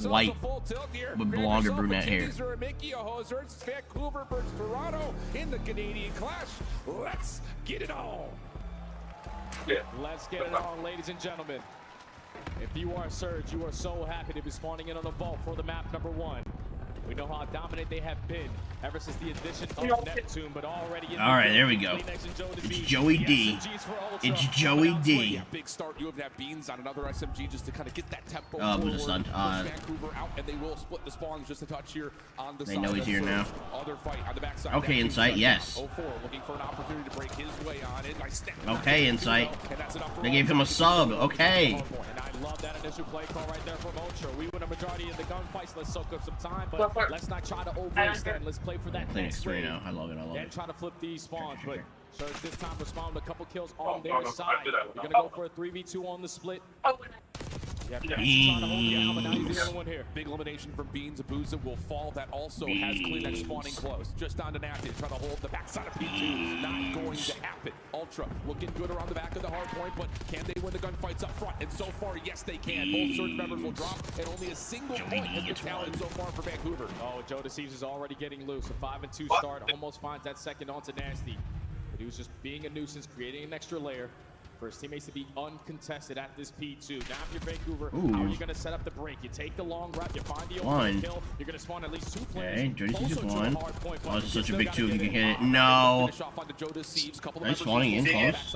white with blonde or brunette hair. Vancouver versus Toronto in the Canadian Clash. Let's get it on. Let's get it on, ladies and gentlemen. If you are Surge, you are so happy to be spawning in on the vault for the map number 1. We know how dominant they have been ever since the addition of Neptune, but already in All right, there we go. It's Joey D. It's Joey D. Yeah, big start. You have that Beans on another SMG just to kind of get that tempo Blue just stunned. Vancouver out, and they will split the spawns just a touch here on the They side. know he's here now. Other fight on the backside. Okay, Insight, yes. 04 looking for an opportunity to break his way on it. Okay, Insight. They gave him a sub. Okay. And I love that initial play call right there from Ultra. We win a majority of the gunfights. Let's soak up some time, but let's not try to overextend. Let's play for that next X3 now. I love it. I love and it. try to flip these spawns, but Surge this time respond with a couple kills on their side. You're gonna go for a 3v2 on the split. Yeah, trying to hold down, but now he's the only one here. Big elimination from Beans. Abusa will fall. That also has Kleenex spawning close. Just on to Nasty, trying to hold the backside of P2. Not going to happen. Ultra looking good around the back of the hard point, but can they win the gunfights up front? And so far, yes, they can. Both Surge members will drop, and only a single point has been tallied so far for Vancouver. Oh, Joe Deceives is already getting loose. A 5-2 start, almost finds that second onto Nasty. But he was just being a nuisance, creating an extra layer for his teammates to be uncontested at this P2. Now if you're Vancouver, how are you going to set up the break? You take the long route, you find the open kill, you're going to spawn at least 2 players. Okay, Jody sees one. Oh, this is such a big 2 if you can hit it. No. No. They're spawning in close.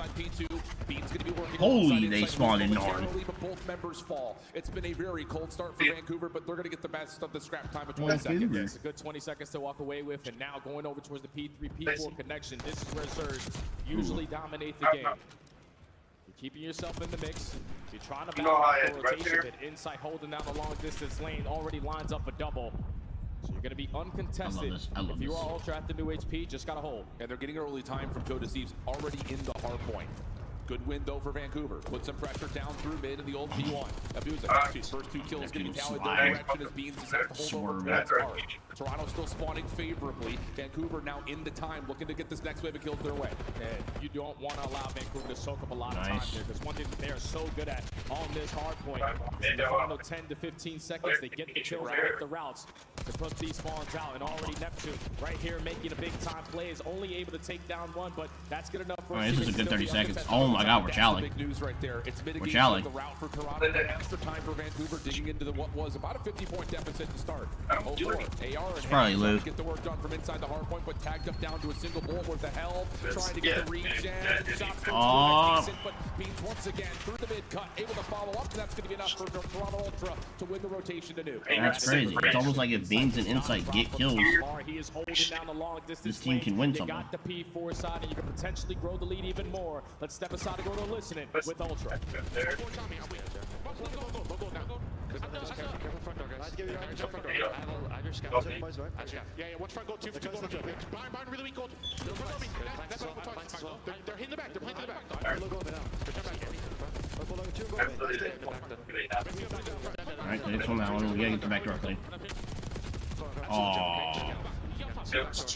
Holy, they spawned in Narn. Both members fall. It's been a very cold start for Vancouver, but they're going to get the best of the scrap time of 20 seconds. It's a good 20 seconds to walk away with, and now going over towards the P3, P4 connection. This is where Surge usually dominate the game. You're keeping yourself in the mix. You're trying to battle the rotation, but Insight holding down the long distance lane already lines up a double. So you're going to be uncontested. If you are Ultra at the new HP, just got to hold. And they're getting early time from Joe Deceives already in the hard point. Good win though for Vancouver. Put some pressure down through mid in the old P1. Abusa, his first 2 kills getting tallied their direction as Beans has to hold over. That's hard. Toronto still spawning favorably. Vancouver now in the time, looking to get this next wave of kills their way. And you don't want to allow Vancouver to soak up a lot of time here, because one thing that they are so good at on this hard point is in the final 10 to 15 seconds, they get the kills out of the routes to put these spawns out. And already Neptune right here making a big time play, is only able to take down one, but that's good enough for This is a good 30 seconds. Oh my god, we're challying. Big news right there. It's We're challying. the route for Toronto. Extra time for Vancouver digging into what was about a 50-point deficit to start. AR and probably lose. Get the work done from inside the hard point, but tagged up down to a single bullet worth of hell. Trying to get the regen. Shots decent, but Beans once again through the mid cut, able to follow up, and that's going to be enough for Toronto Ultra to win the rotation to new. That's crazy. It's almost like if Beans and Insight get kills, he is holding down the long distance. this team can win something. You got the P4 side, and you can potentially grow the lead even more. Let's step aside and go to listening with Ultra. Yeah, watch front go, 2 for 2 gold. Bind really weak gold. That's what we're talking about. They're hitting the back, they're playing to the back. Alright, clear from that one. We gotta get the back door clean. Aww.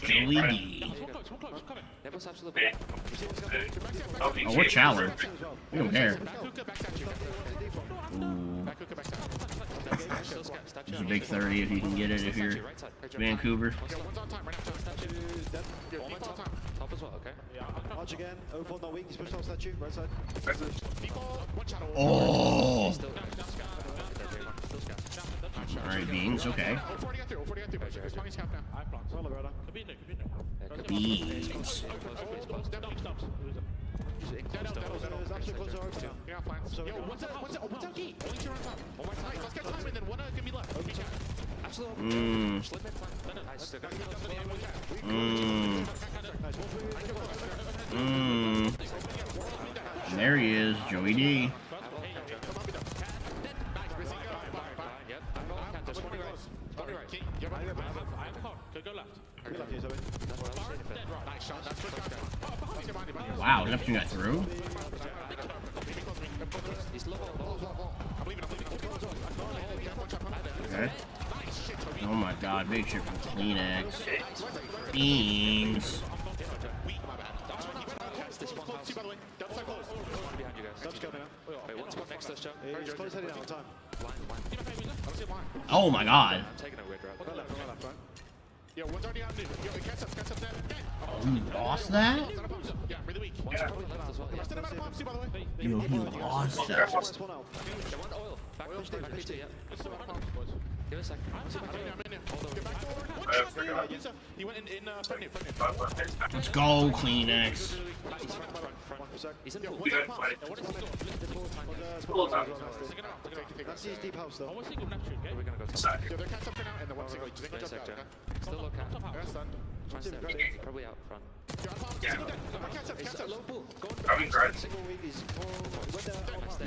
Joey D. Oh, we're challenged. We don't care. Ooh. It's a big 30 if you can get it if you're Vancouver. March again, 04 not weak, he's pushed off statue, right side. Oh! Alright, Beans, okay. Beans. And there he is, Joey D. Wow, Neptune got through. Okay. Oh my god, big shit from Kleenex. Beans. Oh my god. Oh, he lost that? Yo, he lost that. Give it a second. He went in Let's go, Kleenex. He's in That's his deep house though. We're gonna go to Yeah, they're catch up now, and the one single. Still low cap. Probably out front. Catch up, low pool.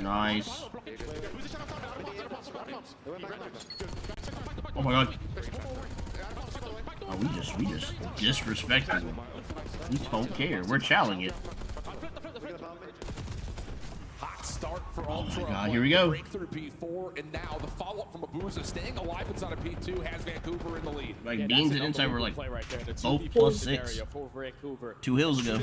Nice. Oh my god. Oh, we just disrespected them. We don't care. We're challenging it. Hot start for Oh Ultra. my god, here we go. Breakthrough P4, and now the follow-up from Abuza staying alive inside of P2 has Vancouver in the lead. Like Beans and Inside were like both +6 2 hills ago.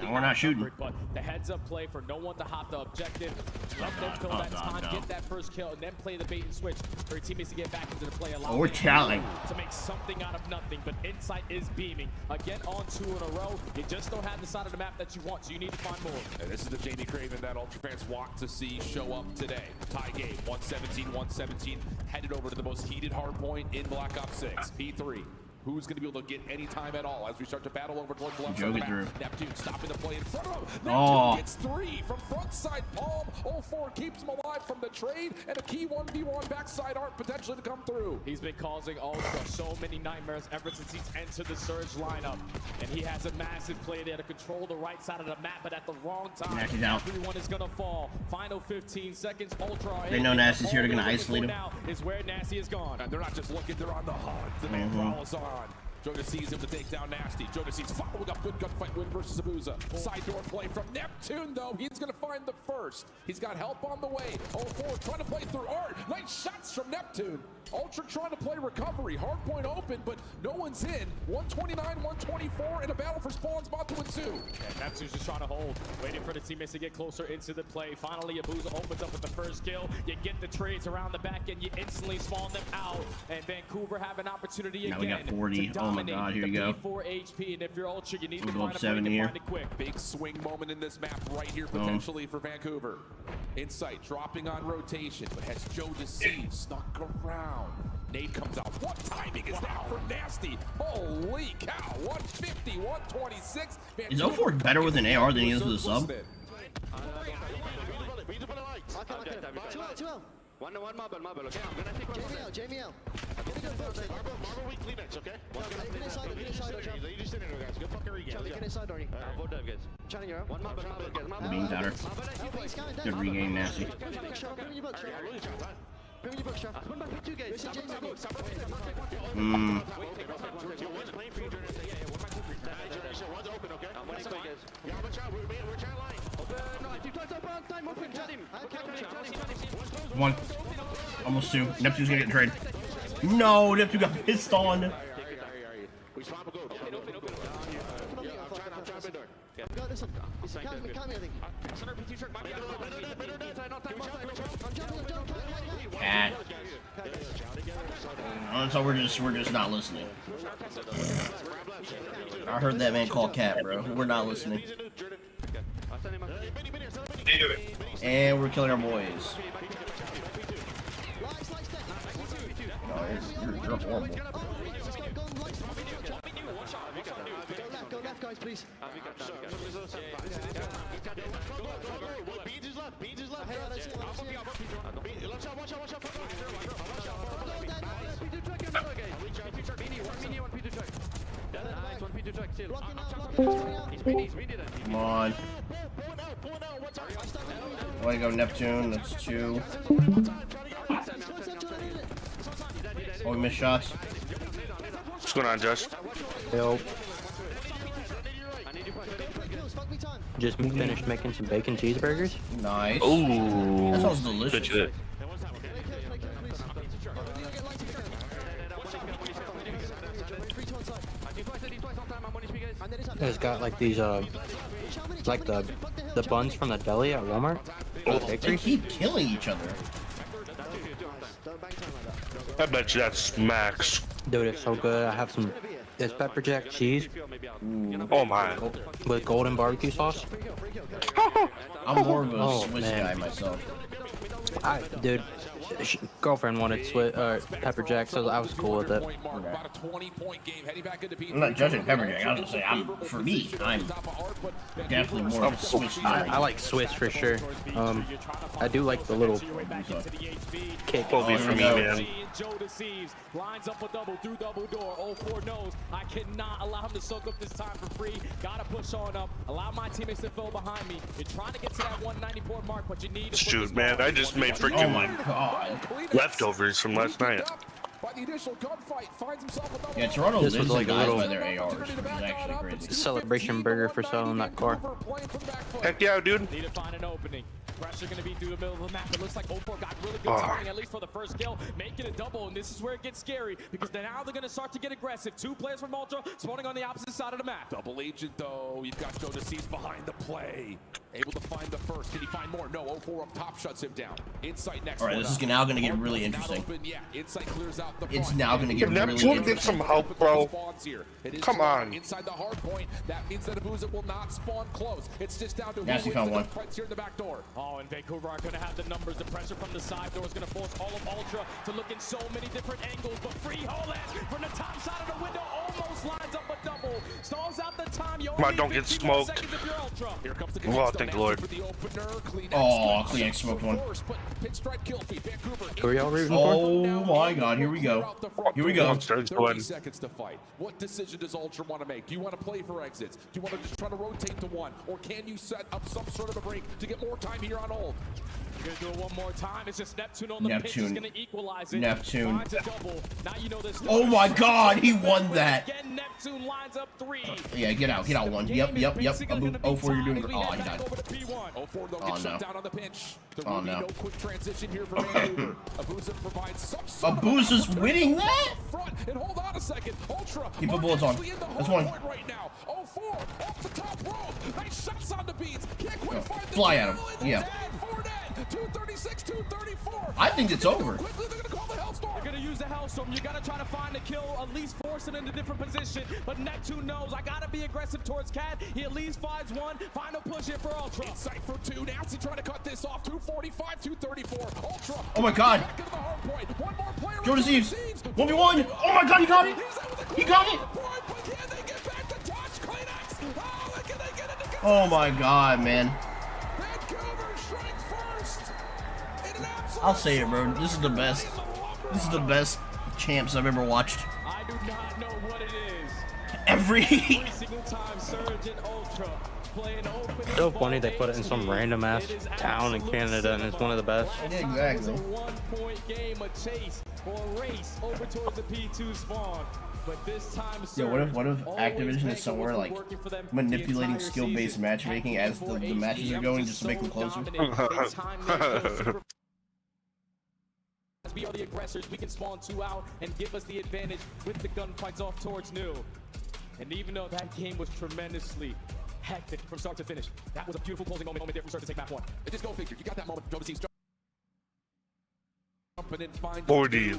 Now we're not shooting. But the heads-up play for no one to hop the objective, let them fill that time, get that first kill, and then play the bait and switch for your teammates to get back into the play. Oh, we're challenging. To make something out of nothing, but Insight is beaming. Again, on 2 in a row. You just don't have the side of the map that you want, so you need to find more. And this is the JD Craven that Ultra fans want to see show up today. Tie game, 117-117, headed over to the most heated hard point in Black Ops 6. P3. Who's going to be able to get any time at all as we start to battle over towards the left side of the map. Neptune stopping the play in front of him. Neptune gets 3 from front side palm. 04 keeps him alive from the trade, and a key 1v1 backside art potentially to come through. He's been causing Ultra so many nightmares ever since he's entered the Surge lineup. And he has a massive play there to control the right side of the map, but at the wrong time. Nasty's out. Everyone is going to fall. Final 15 seconds. Ultra. They know Nasty's here. They're going to isolate him. Now is where Nasty is gone. And they're not just looking, they're on the hunt. The man prowls on. Jonas sees him to take down Nasty. Jonas sees following up good gunfight win versus Abuza. Side door play from Neptune, though. He's going to find the first. He's got help on the way. 04 trying to play through Art. Nice shots from Neptune. Ultra trying to play recovery. Hardpoint open, but no one's in. 129, 124, and a battle for spawn spot to ensue. And Neptune's just trying to hold, waiting for the teammates to get closer into the play. Finally, Abuza opens up with the first kill. You get the trades around the back and you instantly spawn them out. And Vancouver have an opportunity now again. Now we got 40. Oh my god, here you go. 4 HP, and if you're Ultra, you need we'll to go find up 7 here. find it quick. Big swing moment in this map right here potentially for Vancouver. Insight dropping on rotation, but has Joe deceived, snuck around. Nade comes out. What timing is that for Nasty? Holy cow, 150, 126. Is 04 better with an AR than he is with a sub? One marble, okay? I'm gonna take Jamie L. Marble weak Kleenex, okay? Get inside, you just sitting there, guys. Good fucking regain. Charlie, get inside, Donnie. Vote dev, guys. Channing, you're up. One marble, guys. Beans at her. Good regain, Nasty. Bring your book, Shaf. One back with 2 guys. James, Mmm. One's playing for you, Jonas. Yeah, one back with 3. One's open, okay? I'm winning quick, guys. Yeah, we're chat line. Open. No, I think that's open. Time open. Chat him. One. Almost 2. Neptune's gonna get traded. No, Neptune got pissed on. We swap a go. Open. I'm trying mid door. Go this one. Count me, I think. Center PT shirt. Cat. So we're just not listening. I heard that man call cat, bro. We're not listening. And we're killing our boys. Oh, you're horrible. Go left, guys, please. Beans is left. Beans is left. Come on. Way to go, Neptune. That's 2. Oh, we missed shots. What's going on, Josh? Yo. Just finished making some bacon cheeseburgers. Nice. Ooh. That sounds delicious. Bet you that. It's got like these like the buns from the deli at Walmart. Oh, they keep killing each other. I bet you that's max. Dude, it's so good. I have some. It's pepper jack cheese. Ooh. Oh my. With golden barbecue sauce. I'm more of a Swiss guy myself. Dude, girlfriend wanted pepper jack, so I was cool with it. I'm not judging pepper jack. I was just saying, for me, I'm definitely more of a Swiss user. I like Swiss for sure. I do like the little kick. Kobe for me, man. Joe deceives, lines up a double through double door. 04 knows I cannot allow him to soak up this time for free. Gotta push on up, allow my teammates to fill behind me. You're trying to get to that 194 mark, but you need to Shoot, man, I just made freaking leftovers from last night. Yeah, Toronto this lives was like a by little their ARs, which is actually crazy. celebration burger for selling that car. Heck yeah, dude. Need to find an opening. Pressure going to be through the middle of the map. It looks like 04 got really good timing, at least for the first kill. Making a double, and this is where it gets scary, because now they're going to start to get aggressive. 2 players from Ultra spawning on the opposite side of the map. Double agent, though. You've got Joe Deceased behind the play. Able to find the first. Can he find more? No. 04 up top shuts him down. Insight next. All right, this is now going to get really interesting. Yeah, Insight clears out the it's now going to get really Neptune, interesting. get some help, bro. Come on. Inside the hard point. That means that Abuza will not spawn close. It's just down to Nasty found one. here in the back door. Oh, and Vancouver are going to have the numbers. The pressure from the side door is going to force all of Ultra to look in so many different angles. But free Holas from the top side of the window almost lines up a double. Stalls out the time. Come on, don't get smoked. Here comes the oh, thank the Lord. Oh, Kleenex smoked one. Who are y'all rooting for? Oh my God, here we go. Here we go. 30 seconds to fight. What decision does Ultra want to make? Do you want to play for exits? Do you want to just try to rotate to one? Or can you set up some sort of a break to get more time here on ult? You're gonna do it one more time. It's just Neptune on the pitch. He's gonna equalize it. Neptune. Finds a double. Now you know this. Oh my God, he won that. Again, Neptune lines up 3. Yeah, get out one. Yep. 04, you're doing great. Oh, he died. Oh no. Oh no. Abuza's winning that? And hold on a second. Ultra. Keep the bullets on. That's one. Right now. 04 off the top rope. Nice shots on the beats. Can't quite find the fly at him. Yeah. 236, 234. I think it's over. They're gonna use the Hellstorm. You gotta try to find a kill, at least force it into different position. But Neptune knows I gotta be aggressive towards Cat. He at least finds one. Final push here for Ultra. Insight for 2. Nancy trying to cut this off. 245, 234. Ultra. Oh my God. Joe Deceives. 1v1. Oh my God, he got it. He got it. Oh my God, man. I'll say it, bro. This is the best. This is the best champs I've ever watched. I do not know what it is. Every single time Surge and Ultra play an open. So funny they put it in some random ass town in Canada, and it's one of the best. Exactly. It's a 1-point game, a chase or a race over towards the P2 spawn. But this time, yo, what if Activision is somewhere like manipulating skill-based matchmaking as the matches are going just to make them closer? We are the aggressors. We can spawn 2 out and give us the advantage with the gunfights off towards New. And even though that game was tremendously hectic from start to finish, that was a beautiful closing moment there from start to take map 1. Just go figure. You got that moment. Joe Deceased jumping and finding 40.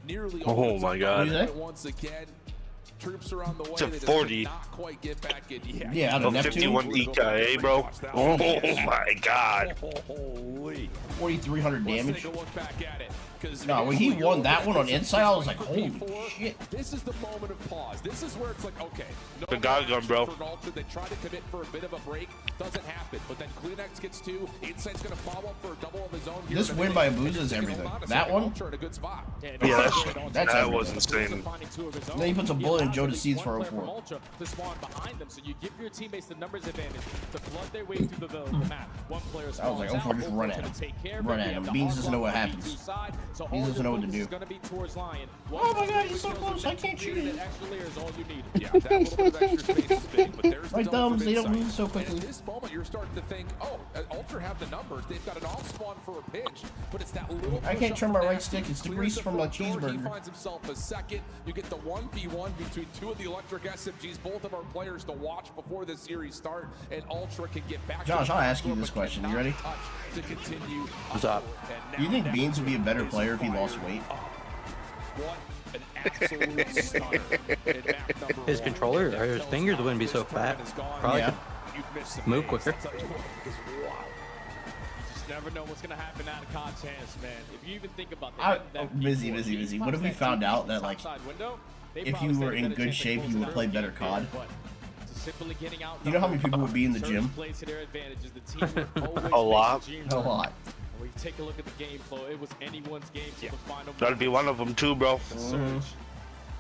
Nearly. Oh my God. Once again. Troops are on the way. It's a 40. Not quite get back in. Yeah, out of Neptune. 51 EKA, bro. Oh my God. Holy. 4,300 damage. Take a look back at it. No, when he won that one on Inside, I was like, holy shit. This is the moment of pause. This is where it's like, okay. No the God gun, bro. They try to commit for a bit of a break. Doesn't happen. But then Kleenex gets 2. Insight's going to follow up for a double of his own. This win by Abuza is everything. That one? Yeah, that was insane. Then he puts a bullet in Joe Deceased for 04. To spawn behind them, so you give your teammates the numbers advantage to flood their way through the map. One player I was like, 04, just run at him. Run at him. Beans doesn't know what happens. Beans doesn't know what to do. Oh my God, he's so close. I can't shoot him. My thumbs, they don't move so quickly. At this moment, you're starting to think, oh, Ultra have the numbers. They've got an off spawn for a pinch, but it's that little. I can't turn my right stick. It's the grease from my cheeseburger. He finds himself a second. You get the 1v1 between 2 of the electric SMGs, both of our players to watch before the series start, and Ultra can get back. Josh, I'll ask you this question. You ready? To continue. What's up? Do you think Beans would be a better player if he lost weight? What an absolute stunner. His controller or his fingers wouldn't be so fat. Probably could move quicker. never know what's gonna happen out of COD's hands, man. If you even think about that, busy. What if we found out that like if you were in good shape, you would play better COD? You know how many people would be in the gym? A lot. A lot. When you take a look at the game flow, it was anyone's game to the final. That'd be one of them too, bro.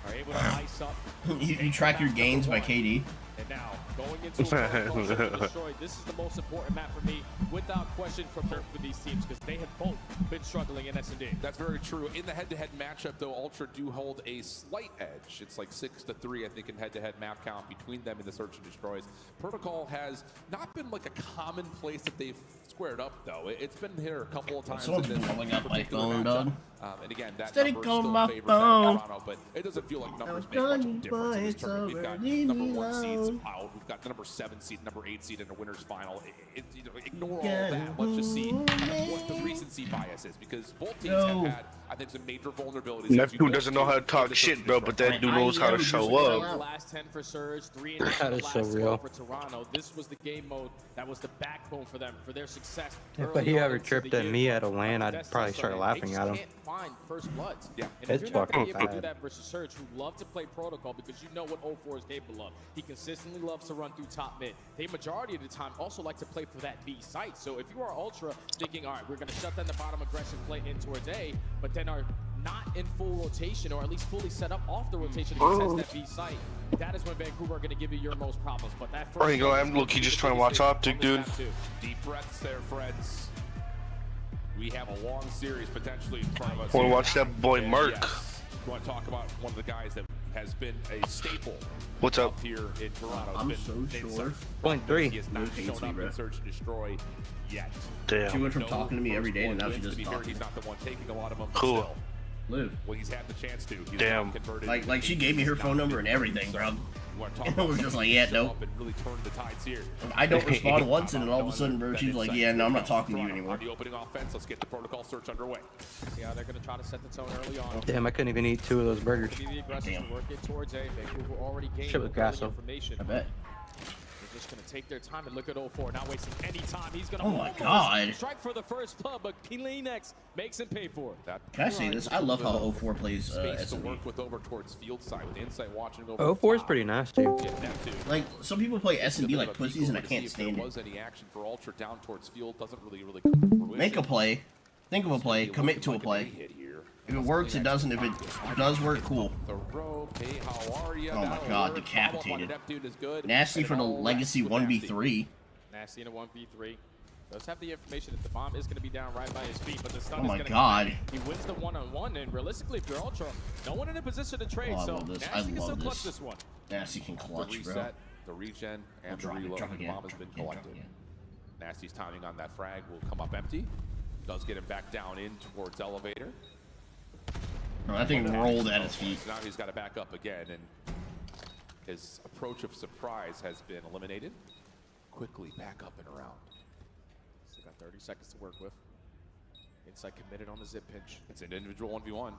Are able to ice up. You track your gains by KD. And now, going into a destroy, this is the most important map for me, without question, for both of these teams, because they have both been struggling in S&D. That's very true. In the head-to-head matchup, though, Ultra do hold a slight edge. It's like 6-3, I think, in head-to-head map count between them and the Search and Destroys. Protocol has not been like a common place that they've squared up, though. It's been here a couple of times. Someone's blowing up my phone, dog. And again, that Steady number calling still my favors phone. Toronto, but it doesn't feel like numbers make much of a difference in this tournament. We've got number 1 seeds out. We've got the number 7 seed, number 8 seed in the winner's final. You know, ignore all that. Let's just see what the recency bias is, because both teams have had, I think, some major vulnerabilities. Neptune doesn't know how to talk shit, bro, but that dude knows how to show up. Last 10 for Surge, 3 That is so real. for Toronto. This was the game mode that was the backbone for them, for their success. If he ever tripped at me at a LAN, I'd probably start laughing at him. Find first bloods. Yeah. And It's if you're not gonna fucking be able to do bad. that versus Surge, who love to play Protocol, because you know what 04 is capable of. He consistently loves to run through top mid. They majority of the time also like to play for that B site. So if you are Ultra thinking, all right, we're gonna shut down the bottom aggression play in towards A, but then are not in full rotation, or at least fully set up off the rotation to contest that B site, that is when Vancouver are going to give you your most problems. But that first, I'm low-key just trying to watch Optic, dude. Deep breaths there, friends. We have a long series potentially in front of us. Want to watch that boy Merc? Yes. You want to talk about one of the guys that has been a staple. What's up? Here in Toronto? I'm so sure. He has not shown up in Search and Destroy yet. She went from talking to me every day, and now she just talks. He's not the one taking a lot of them. Cool. Still. Live. Well, he's had the chance to. He's Damn. Like she gave me her phone number and everything, bro. And I was just like, yeah, nope. Really turn the tides here. I don't respond once, and then all of a sudden, bro, she's like, yeah, no, I'm not talking to you anymore. The opening offense. Let's get the Protocol Search underway. Yeah, they're going to try to set the tone early on. Damn, I couldn't even eat 2 of those burgers. Work it towards A. Vancouver already gained Shit with gas, though. information. I bet. They're just going to take their time and look at 04, not wasting any time. He's going to Oh my god. strike for the first blood, but Kleenex makes him pay for it. Can I say this? I love how 04 plays Space to SMB. work with over towards field side with Insight watching over. 04 is pretty nasty. Yeah, that too. Like, some people play SMB like pussies, and I can't stand If there it. was any action for Ultra down towards field, doesn't really come to fruition. Make a play. Think of a play. Commit to a play. If it works, it doesn't. If it does work, cool. The rope, hey, how are you? Oh my god, decapitated. Neptune is good. Nasty for the Legacy 1v3. Nasty in a 1v3. Does have the information that the bomb is going to be down right by his feet, but the stun Oh is my going to god. He wins the one-on-one, and realistically, if you're Ultra, no one in a position to trade, Oh, I so love this. I Nasty can still love clutch this. this one. Nasty can The clutch, bro. reset, the regen, and the Drop it, reload. drop The again, bomb has drop been again, drop collected. again. Nasty's timing on that frag will come up empty. Does get him back down in towards elevator. Bro, that thing rolled at his feet. So now he's got to back up again, and his approach of surprise has been eliminated. Quickly back up and around. Still got 30 seconds to work with. Insight committed on the zip pinch. It's an individual 1v1.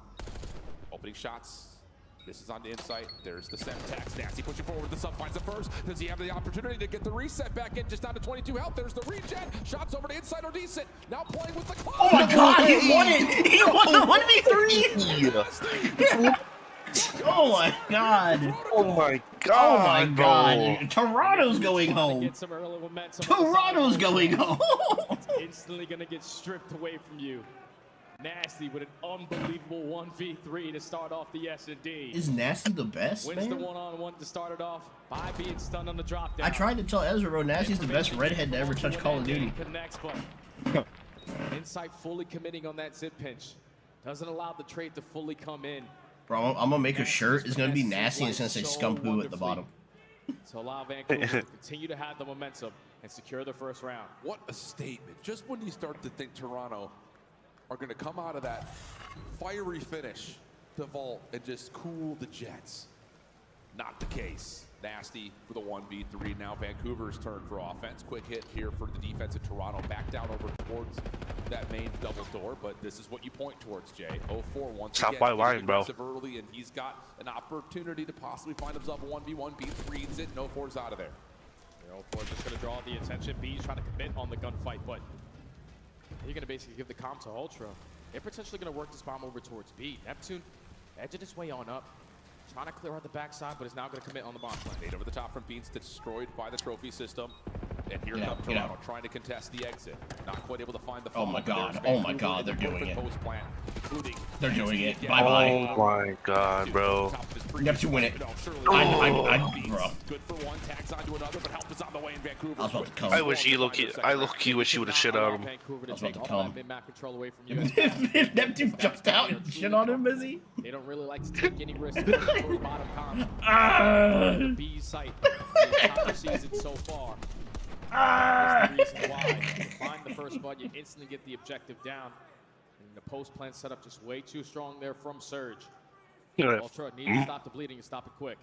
Opening shots. This is on the Insight. There's the Semtex. Nasty pushing forward. The sub finds it first. Does he have the opportunity to get the reset back in? Just down to 22 health. There's the regen. Shots over to Insight are decent. Now playing with the clock. Oh my god, he won it! He won the 1v3! Oh my god! Oh my god! Oh my god! bro. Toronto's going home! Get some early momentum. Toronto's going home! It's instantly going to get stripped away from you. Nasty with an unbelievable 1v3 to start off the S&D. Is Nasty the best, Wins the man? one-on-one to start it off by being stunned on the drop down. I tried to tell Ezra, bro, Nasty's the best redhead to ever touch Call of Duty. Connects, but Insight fully committing on that zip pinch. Doesn't allow the trade to fully come in. Bro, I'm gonna make a shirt. It's gonna be Nasty and it's gonna say Scumpoo at the bottom. To allow Vancouver to continue to have the momentum and secure the first round. What a statement. Just when you start to think Toronto are going to come out of that fiery finish to vault and just cool the Jets. Not the case. Nasty for the 1v3. Now Vancouver's turn for offense. Quick hit here for the defense of Toronto. Back down over towards that main double door, but this is what you point towards, Jay. 04 once Top again. by line, bro. Early, and he's got an opportunity to possibly find himself a 1v1. Beats, reads it. 04's out of there. 04 just going to draw the attention. B's trying to commit on the gunfight, but You're going to basically give the comp to Ultra. They're potentially going to work this bomb over towards B. Neptune edging his way on up. Trying to clear out the backside, but is now going to commit on the bomb plant. Made over the top from Beans, destroyed by the trophy system. And here comes Toronto trying to contest the exit. Not quite able to find the Oh my god, oh my god, they're doing it. They're doing it. Bye bye. Oh my god, bro. You have to win it. Bro. Good for one, tags onto another, but help is on the way in Vancouver. I was about to come. I wish he low-key wish he would have shit on him. I was about to come. If Neptune jumped out and shit on him, is he? They don't really like to take any risks towards bottom comp. The B site the entire season so far. That's the reason why. You find the first blood, you instantly get the objective down. And the post plan setup just way too strong there from Surge. Ultra need to stop the bleeding and stop it quick.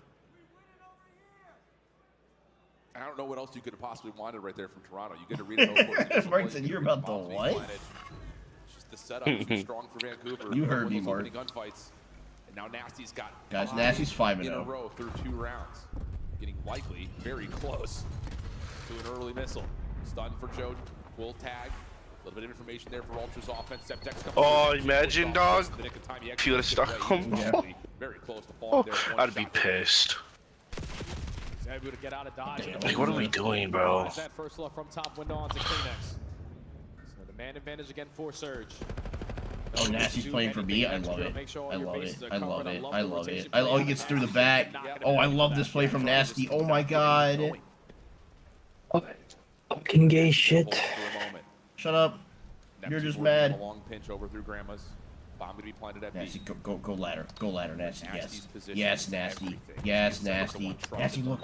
I don't know what else you could have possibly wanted right there from Toronto. You get to read it. Martin, you're about to what? It's just the setup is too strong for Vancouver. You heard me, Mark. Gunfights. And now Nasty's got guys, Nasty's 5-0 in a row through 2 rounds. Getting likely very close to an early missile. Stun for Joe. Will tag. A little bit of information there for Ultra's offense. Septex comes Oh, imagine, dog. If you would have stuck him. Very close to falling there. I'd be pissed. Able to get out of dodge. Like, what are we doing, bro? That first left from top window onto Kleenex. So the man advantage again for Surge. Oh, Nasty's playing for me. I love it. I love it. I love it. I love it. Oh, he gets through the back. Oh, I love this play from Nasty. Oh my god. Fucking gay shit. Shut up. You're just mad. A long pinch over through Grandma's. Bomb to be planted at Nasty, go ladder. Go ladder, Nasty. Yes. Yes, Nasty. Yes, Nasty. Nasty, look.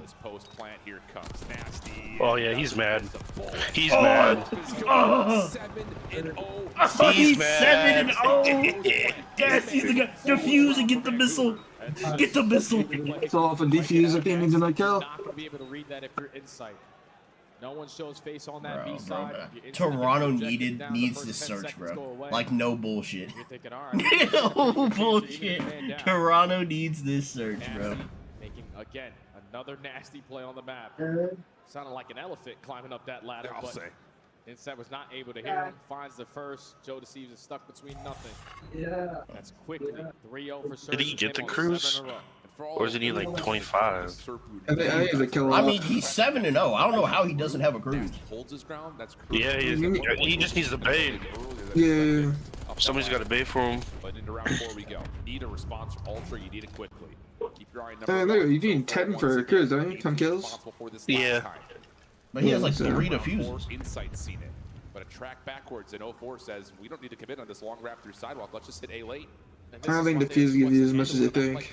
This post plant here comes Nasty. Oh yeah, he's mad. He's mad. He's 7-0. Yes, he's the guy. Defuse and get the missile. Get the missile. It's all for defuse at the end of the kill. Not going to be able to read that if you're inside. No one shows face on that B side. Toronto needs this search, bro. Like, no bullshit. You're thinking, all right, no bullshit. Toronto needs this search, bro. Making, again, another nasty play on the map. Sounded like an elephant climbing up that ladder, but Inside was not able to hear him. Finds the first. Joe Deceives is stuck between nothing. Yeah. That's quickly 3-0 for Surge. Did he get the cruise? Or is it like 25? I think he's a killer. I mean, he's 7-0. I don't know how he doesn't have a cruise. Holds his ground. That's yeah, he just needs to bait. Yeah. Somebody's got to bait for him. But into round 4 we go. Need a response from Ultra. You need it quickly. Keep your eye Hey, look, you need 10 for a cruise, don't you? 10 kills? Yeah. But he has like 3 defuses. Insight seen it. But a track backwards in 04 says we don't need to commit on this long wrap through sidewalk. Let's just hit A late. I don't think defuse gives you as much as you think.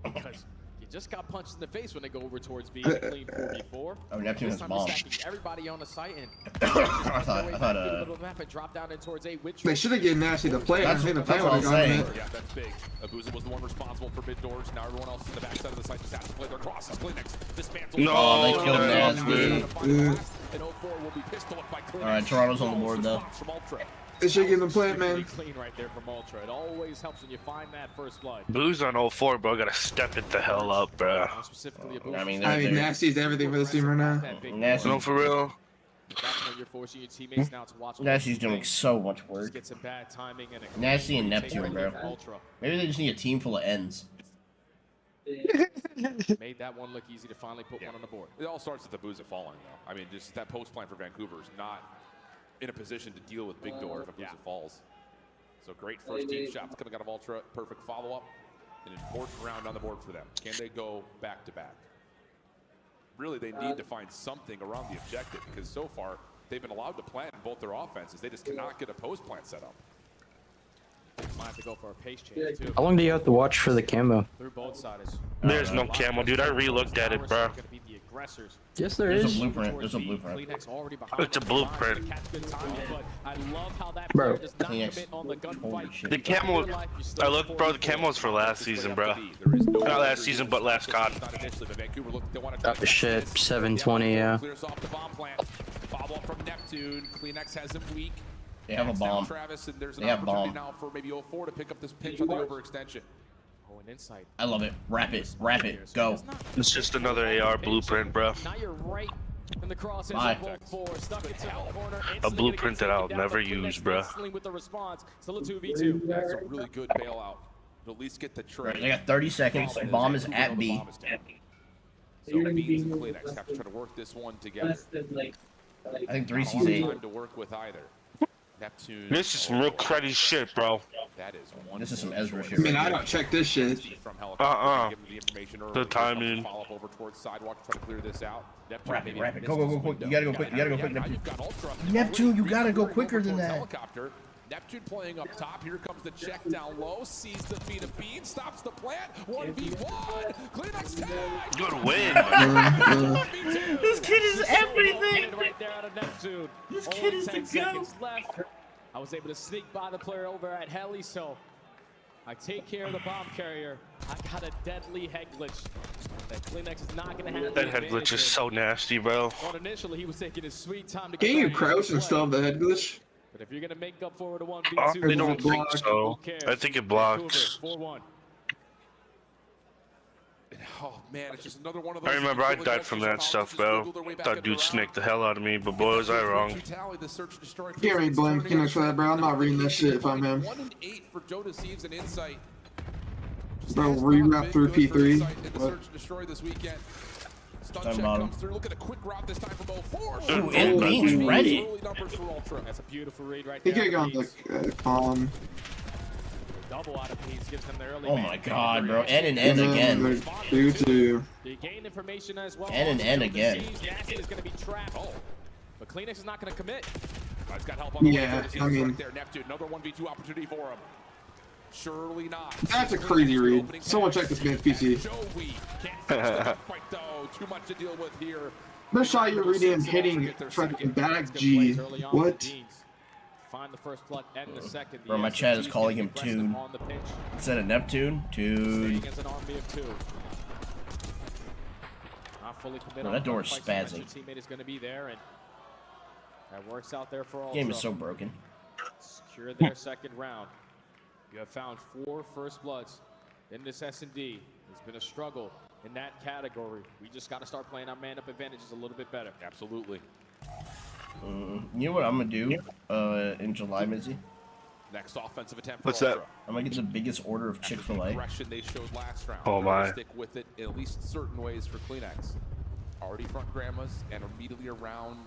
Because you just got punched in the face when they go over towards B and clean 4v4. Oh, Neptune has bomb. Everybody on the site and I thought drop down in towards A. They should have given Nasty the play. I think the play would have gone in. Yeah, that's big. Abuza was the one responsible for mid doors. Now everyone else in the backside of the site just has to play their crosses. Kleenex dismantled. No, they killed Nasty. Yeah. Alright, Toronto's on the board though. They should give him the play, man. Clean right there from Ultra. It always helps when you find that first blood. Boo's on 04, bro. Gotta step it the hell up, bro. I mean, Nasty's everything for this team right now. Nasty. No, for real. Nasty's doing so much work. Nasty and Neptune, bro. Maybe they just need a team full of ends. Made that one look easy to finally put one on the board. It all starts with the Abuza falling, though. I mean, just that post plan for Vancouver is not in a position to deal with big door if Abuza falls. So great first team shots coming out of Ultra. Perfect follow-up. An important round on the board for them. Can they go back-to-back? Really, they need to find something around the objective because so far they've been allowed to plan both their offenses. They just cannot get a post plan set up. Might have to go for a pace change too. How long do you have to watch for the camo? Through both sides. There's no camo, dude. I re-looked at it, bro. Yes, there There's is. a blueprint. There's a blueprint. It's a blueprint. Bro. The camo, I looked, bro, the camo's for last season, bro. Not last season, but last COD. Oh, shit, 720, yeah. Follow up from Neptune. Kleenex has him weak. They have a bomb. Travis, and there's an They have opportunity bomb. now for maybe 04 to pick up this pinch on the overextension. Oh, an insight. I love it. Wrap it. Wrap it. Go. It's just another AR blueprint, bro. Now you're right And the cross is Bye. stuck into the corner. A blueprint that I'll never use, bruh. With the response, still a 2v2. That's a really good bailout. At least get the trade. They got 30 seconds. Bomb is at B. So Beans and Kleenex have to try to work this one together. I think 3 Not a sees lot of 8. time to work with either. Neptune. This is some real cruddy shit, bro. That is one. This is some Ezra shit. I mean, I don't check this shit. The timing. Follow up over towards sidewalk to try to clear this out. Wrap it, wrap it. Go, go, go quick. You gotta go quick. You gotta go quick, Neptune. Neptune, you gotta go quicker than that. Helicopter. Neptune playing up top. Here comes the check down low. Sees the feet of Bean. Stops the plant. 1v1. Kleenex tag. Good win. This kid is everything. Right there out of Neptune. This Only kid is 10 the seconds left. I was able to sneak by the player over at Heli, so I take care of the bomb carrier. I got a deadly head glitch that Kleenex is not going to have. That head glitch is so nasty, bro. Well, initially he was taking his sweet time to Can get you ready crouch to and play. stop the head glitch? But if you're going to make up for it a 1v2, I don't think so. I think it blocks. 4-1. Oh man, it's just another one of those. I remember I died from that stuff, bro. Thought dude snaked the hell out of me, but boy was I wrong. Can't really blame Kleenex for that, bro. I'm not reading that shit if I'm him. 1 and 8 for Joe Deceives and Insight. Bro, rewrap through P3. What? Search and destroy this weekend. Stun check comes through. Look at a quick route this time from 04. Ooh, and Beans ready. That's a beautiful read right He there. could have gone like calm. Double out of Beans gives them the early Oh my god, bro. N and N again. 2-2. They gain information as well. N and N again. Nasty is going to be trapped. But Kleenex is not going to commit. He's got help on the Yeah, I mean, right there. Neptune, another 1v2 opportunity for him. Surely not. that's a crazy read. Someone check this man's PC. Joey can't finish the fight though. Too much to deal with here. No shot you're reading and hitting fucking back G. What? Find the first blood and the second. Bro, my chat is calling him Toon. Instead of Neptune, Toon. Against an army of 2. Not fully committed. Bro, that door is spazzing. Your teammate is going to be there, and that works out there for all. Game is so broken. Secure their second round. You have found 4 first bloods in this S&D. It's been a struggle in that category. We just got to start playing our man-up advantages a little bit better. Absolutely. You know what I'm gonna do in July, Mizzy? Next offensive attempt. What's that? I'm gonna get the biggest order of Chick-fil-A. Aggression they showed last round. Oh my. Stick with it in at least certain ways for Kleenex. Already front grandmas and immediately around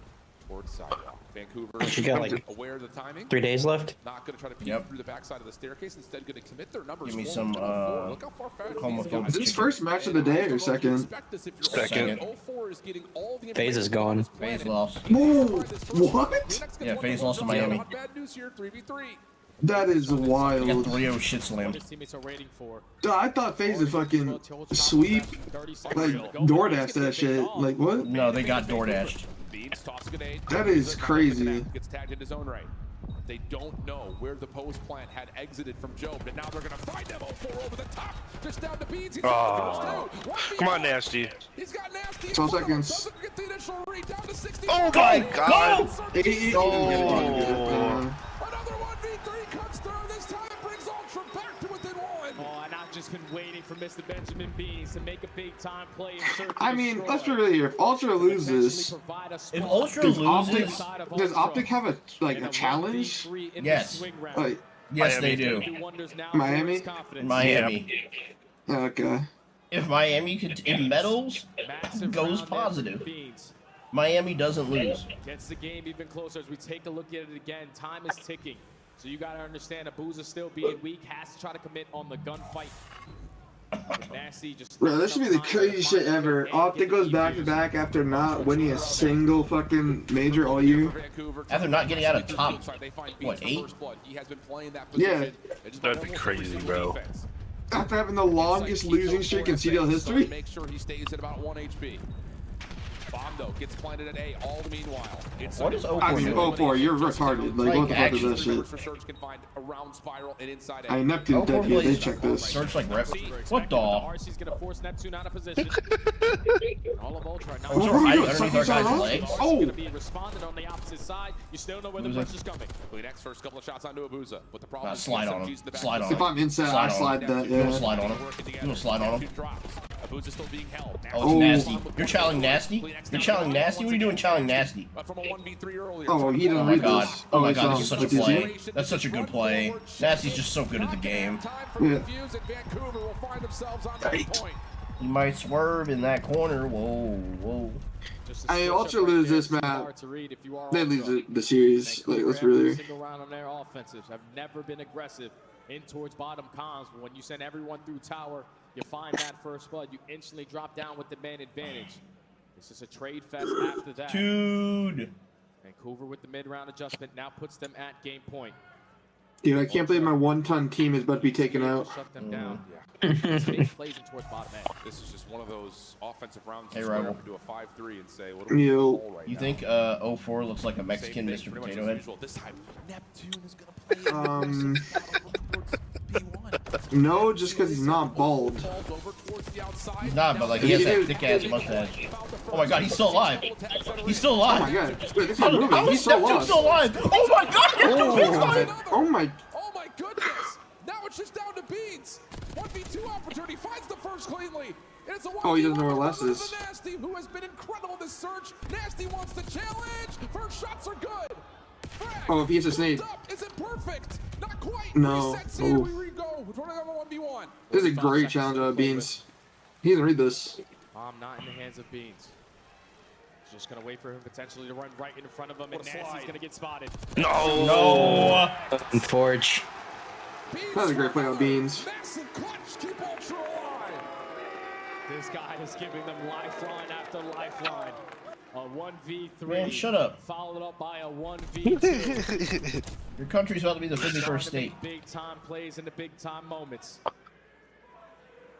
towards sidewalk. Vancouver You got like aware of the timing. 3 days left. Not going to try to peek through the backside of the staircase. Instead, going to commit their numbers. Give me some Look how far back homophobic Is this first match of the day or second? Second. 04 is getting all the FaZe is gone. FaZe lost. Whoa! What? Yeah, FaZe lost to Miami. Not bad news here. 3v3. That is I got wild. 3-0 shit slammed. His teammates are waiting for. Duh, I thought FaZe would fucking sweep, like, DoorDash that shit. Like, what? No, they got DoorDashed. Beans toss a grenade. That is crazy. Gets tagged in his own right. They don't know where the post plant had exited from Joe, but now they're going to find them 04 over the top. Just down to Beans. He's Oh. Come on, Nasty. He's got Nasty. 12 seconds. Doesn't get the initial read down to 60. Oh my god. Oh. Another 1v3 comes through. This time it brings Ultra back to within 1. Oh, and I've just been waiting for Mr. Benjamin Beans to make a big time play in search I mean, let's be real here. If Ultra loses, If Ultra does loses, OPTIC have a challenge? yes. Like, Yes, they do. Miami? Miami. Okay. If Miami could, if Metals goes positive, Miami doesn't lose. Gets the game even closer as we take a look at it again. Time is ticking. So you got to understand, Abuza still being weak, has to try to commit on the gunfight. Nasty just Bro, this should be the craziest shit ever. OPTIC goes back to back after not winning a single fucking major all year. After not getting out of top, what, 8? Yeah. That'd be crazy, bro. After having the longest losing streak in CDL history. Make sure he stays at about 1 HP. Bomb though gets planted at A. All the meanwhile, What is 04 I mean, doing? 04, you're retarded. Like, what the fuck is that shit? Research can find around spiral and inside A. I mean, Neptune's dead here. They check this. Search like rep. What the? RC's gonna force Neptune out of position. All of Ultra now. Ultra right underneath our guy's legs. Oh! Gonna be responded on the opposite side. You still know where the pressure's coming. Kleenex first couple of shots onto Abuza, but the problem is Slide on him. Slide on him. If I'm inside, I slide that, You don't yeah. slide on him. You don't slide on him. Abuza's still being held. Oh, it's nasty. You're challenging nasty? You're challenging Nasty? What are you doing challenging Nasty? From a 1v3 earlier. Oh, he didn't Oh my read god. this. Oh my it's god, this is such a what you play. see? That's such a good play. Nasty's just so good at the game. Yeah. Vancouver will find themselves on that point. He might swerve in that corner. Whoa, whoa. I also lose this map. They lose the series. Like, let's really. Single round on their offensives have never been aggressive in towards bottom comms. But when you send everyone through tower, you find that first blood. You instantly drop down with the man advantage. This is a trade fest after that. Dude. Vancouver with the mid-round adjustment now puts them at game point. Dude, I can't believe my 1-ton team is about to be taken out. Shut them down. Plays in towards bottom end. This is just one of those offensive rounds. Hey, Rebel. Do a 5-3 and say, what do we call right You now? think 04 looks like a Mexican Mr. Potato Head? This time, Neptune is going to play. No, just because he's not bald. He's not, but like he has that thick ass mustache. Oh my god, he's still alive. He's still alive. Oh my god. Wait, this is How moving. is He's so Neptune lost. still alive? Oh my god! Oh my. Oh my goodness! Now it's just down to Beans. 1v2 opportunity finds the first cleanly. And it's a Oh, he doesn't know where Les is. Nasty, who has been incredible in this search. Nasty wants the challenge. First shots are good. Oh, if he hits a snake. Is it perfect? Not quite. No. Reset scene, Oh. we re-go. We're running on a 1v1. This is a great challenge out of Beans. He didn't read this. Bomb not in the hands of Beans. He's just going to wait for him potentially to run right in front of him, and Nasty's going to get spotted. No. Forge. That's a great play on Beans. Massive clutch. Keep Ultra alive. This guy is giving them lifeline after lifeline. A 1v3. Man, shut up. Followed up by a 1v2. Your country's about to be the 51st state. Big time plays in the big time moments.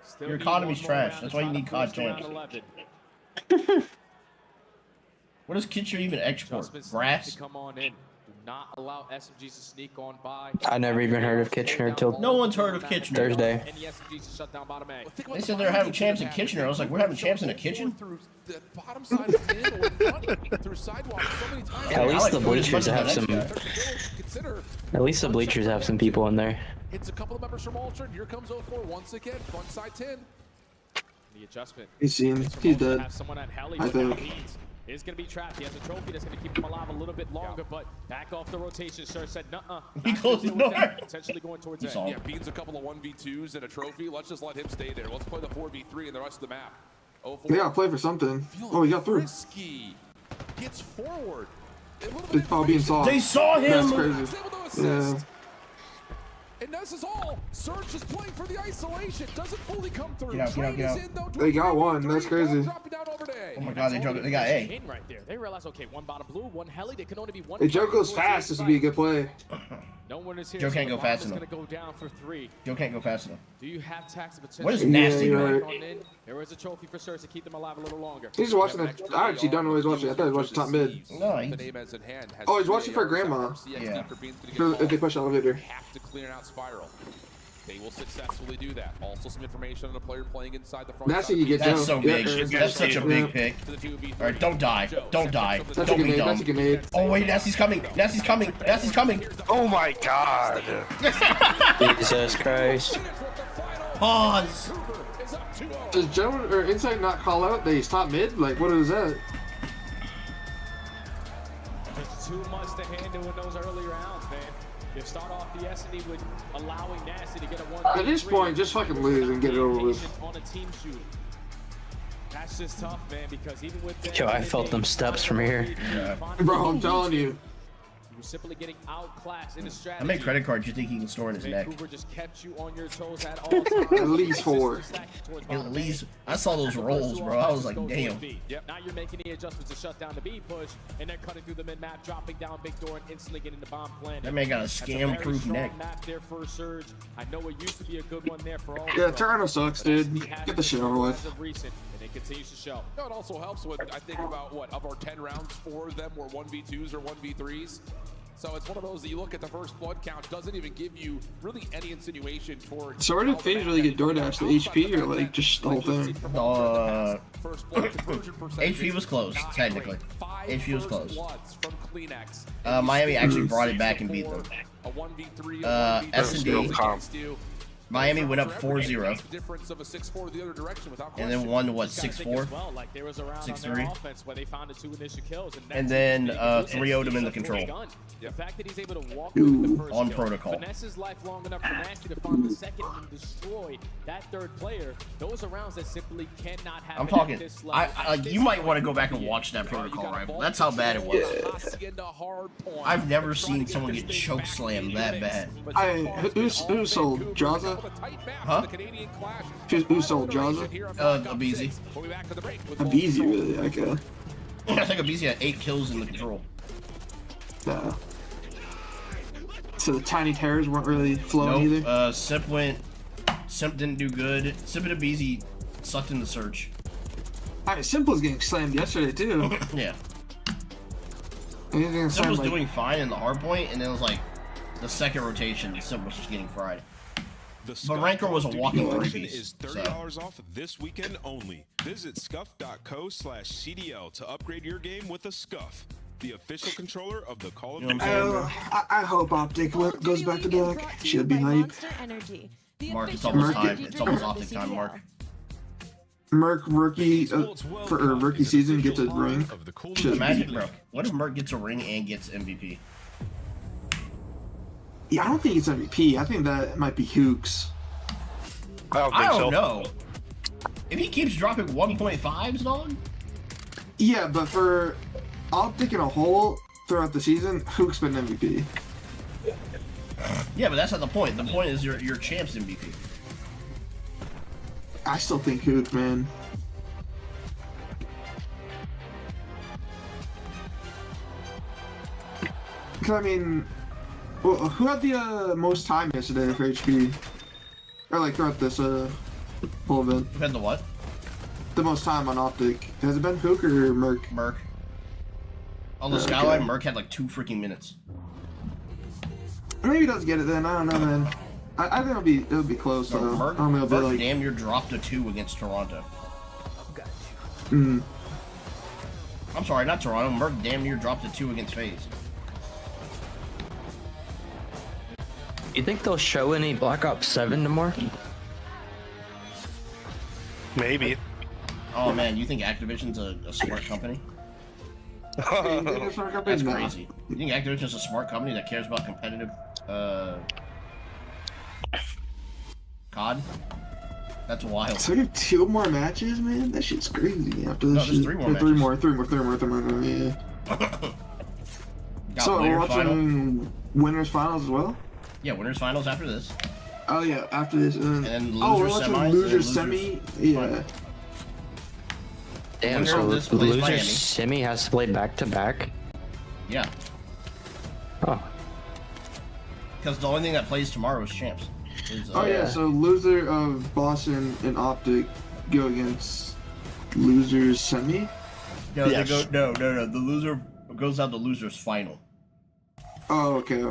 Still Your need economy's one more trash. round That's to why you try need to COD push to round champs. 11. What does Kitcher even export? Adjustments Brass? to come on in. Do not allow SMGs to sneak on by. I never even heard of Kitchener until No one's heard of Kitchener. Thursday. Any SMGs to shut down bottom A. They said they're having champs in Kitchener. I was like, we're having champs in a kitchen? Through the bottom side of the pin or front, through sidewalks so many times. At least the bleachers have some. Consider At least the bleachers have some people in there. hits a couple of members from Ultra, and here comes 04 once again, front side 10. The adjustment. He's seen. He's dead. Have someone at Heli, I but now think. Beans is going to be trapped. He has a trophy that's going to keep him alive a little bit longer, but back off the rotation. Sir said, nuh-uh. He closed the door. Potentially going towards He A. saw him. Yeah, Beans a couple of 1v2s and a trophy. Let's just let him stay there. Let's play the 4v3 and the rest of the map. 04. They gotta play for something. Oh, he got through. Risky. Gets forward. It's probably being saw. They saw him. That's crazy. Yeah. And this is all. Surge is playing for the isolation. Doesn't fully come through. Get out, get out, Trade get is out. in, though. They got one. That's crazy. Dropping down over to A. Oh my god, they got A. In right there. They realize, okay, one bottom blue, one Heli. They can only be one. If Joe goes fast, this would be a good play. No one is here. Joe can't so go fast the bomb enough. is going to go down for 3. Joe can't go fast enough. Do you have tax potential? What is Nasty Yeah, doing? you're right. There is a trophy for Surge to keep them alive a little longer. He's watching it. I actually don't know what he's watching. I thought he was watching top mid. No, The he's... name as in hand has Oh, he's 3 watching for ARs grandma. out. CXD Yeah. for Beans to get For if they involved. push elevator. Have to clear out Spiral. They will successfully do that. Also some information on a player playing inside the front. That's side. how you get That's Joe. so Yeah, big. yeah. That's such a big pick. To the 2v3. Alright, don't die. Don't die. That's a Don't be grenade. dumb. That's a grenade. Oh wait, Nasty's coming. Nasty's coming. Nasty's coming. Oh my god. Jesus Christ. Pause. Does Joe or Insight not call out that he's top mid? Like, what is that? There's too much to handle in those early rounds, man. You start off the S&D with allowing Nasty to get a 1v3. At this point, just fucking lose and get it over with. On a team shoot. That's just tough, man, because even with that, Yo, I felt them steps from here. Bro, I'm telling you. You were simply getting outclassed in the strategy. How many credit cards you think he can store in his neck? Vancouver just kept you on your toes at all times. At least 4. At least I saw those rolls, bro. I was like, damn. Yep. Now you're making the adjustments to shut down the B push, and then cutting through the mid map, dropping down big door, and instantly getting the bomb planted. That man got a That's scam-proof very neck. strong map there for Surge. I know it used to be a good one there for all. Yeah, Toronto sucks, dude. Get the shit over with. As of recent, and it continues to show. No, it also helps when I think about what of our 10 rounds, 4 of them were 1v2s or 1v3s. So it's one of those that you look at the first blood count, doesn't even give you really any insinuation towards. So where did FaZe really get DoorDash? The HP or like just the whole thing? First blood conversion percentage. HP was close, technically. HP was close. Bloods from Kleenex. Miami actually brought it back and beat them. A 1v3, S&D. Miami went up 4-0. Difference of a 6-4 the other direction without And then won, what, 6-4? 6-3? And then 3-0'd him in the control. The fact that he's able to walk Ooh, the first on kill, protocol. finesses life long enough for Nasty to find the second and destroy that third player. Those are rounds that simply cannot happen. I'm talking. At this level. Like you might want to go back and watch that protocol rival. That's how bad it was. I've never seen someone get choke slammed that bad. Who sold Jaza? Huh? Who sold Jaza? Abizi. Abizi, really? Okay. I think Abizi had 8 kills in the control. So the tiny terrors weren't really flowing either? Simp didn't do good. Simp and Abizi sucked in the search. Alright, Simp was getting slammed yesterday too. Yeah. Simp was doing fine in the hard point, and then it was like the second rotation, Simp was just getting fried. But Rancor was a walking Promotion is $30 off this weekend only. Visit scuff.co/CDL to upgrade your game with a Scuff, the official controller of the Call of Duty. I hope OPTIC goes back to back. Should be hype. Mark, it's almost time. It's almost OPTIC time, Mark. Merc rookie rookie season gets a ring. Imagine, bro. What if Merc gets a ring and gets MVP? Yeah, I don't think it's MVP. I think that might be Hooks. I don't know. If he keeps dropping 1.5s, dog. Yeah, but for OPTIC in a whole throughout the season, Hooks been MVP. Yeah, but that's not the point. The point is your champ's MVP. I still think Hooks, man. I mean, well, who had the most time yesterday for HP? Or like throughout this whole event? Who had the what? The most time on OPTIC. Has it been Hook or Merc? Merc. On the Skyline, Merc had like 2 freaking minutes. Maybe he does get it then. I don't know, man. I think it'll be close. No, though. Merc, I don't know, Merc like, damn near dropped a 2 against Toronto. Mm. I'm sorry, not Toronto. Merc damn near dropped a 2 against FaZe. You think they'll show any Black Ops 7 tomorrow? Maybe. Oh man, you think Activision's a smart company? That's crazy. You think Activision's a smart company that cares about competitive COD? That's wild. So we have 2 more matches, man? That shit's crazy. After this, there's 3 more matches. 3 more, yeah. So we're watching winners finals as well? Yeah, winners finals after this. Oh yeah, after this, and then we're watching losers semi. Yeah. Damn, so loser semi has to play back to back. Yeah. Oh. Because the only thing that plays tomorrow is champs. Yeah, so loser of Boston and OPTIC go against losers semi. No, they go. No. The loser goes out to losers final. Oh, okay.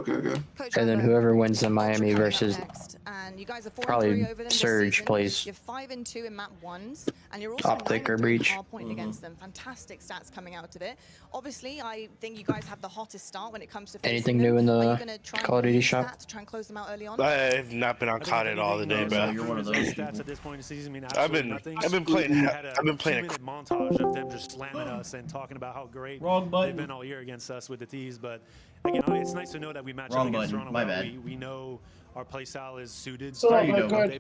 And then whoever wins the Miami versus and you guys are 4-3 probably over them this Surge season. plays You're 5-2 in map 1s, and you're also OPTIC or Breach. point against them. Fantastic stats coming out of it. Obviously, I think you guys have the hottest start when it comes to Anything new in the Call of Duty shop? to try and close them out early on. I've not been on COD at all today, bro. You're one of those. Stats at this point in the season mean I've been playing. I've been playing. 2-minute montage of them just slamming us and talking about how great they've been all year against us with the T's, but. Again, it's nice to know that we match up against Toronto. My bad. We know our play style is suited. So how you doing?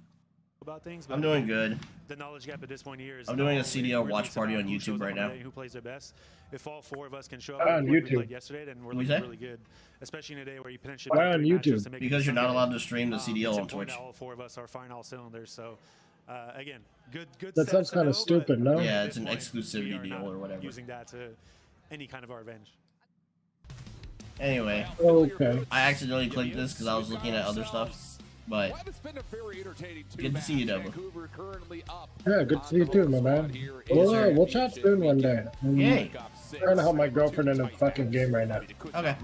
About things, I'm doing good. The knowledge gap at this point here is. I'm doing a CDL watch party on YouTube right now. Who plays their best? If all 4 of us can show up on YouTube yesterday, then we're looking really good. Especially in a day where you potentially. Why on YouTube? Because you're not allowed to stream the CDL on Twitch. All 4 of us are firing all cylinders. So, again, good. That sounds kind of stupid, no? Yeah, it's an exclusivity deal or whatever. Using that to any kind of our revenge. Anyway, I accidentally clicked this because I was looking at other stuff, but good to see you, Devil. Yeah, good to see you too, my man. We'll chat soon one day. Yay! I'm trying to help my girlfriend in a fucking game right now. Okay.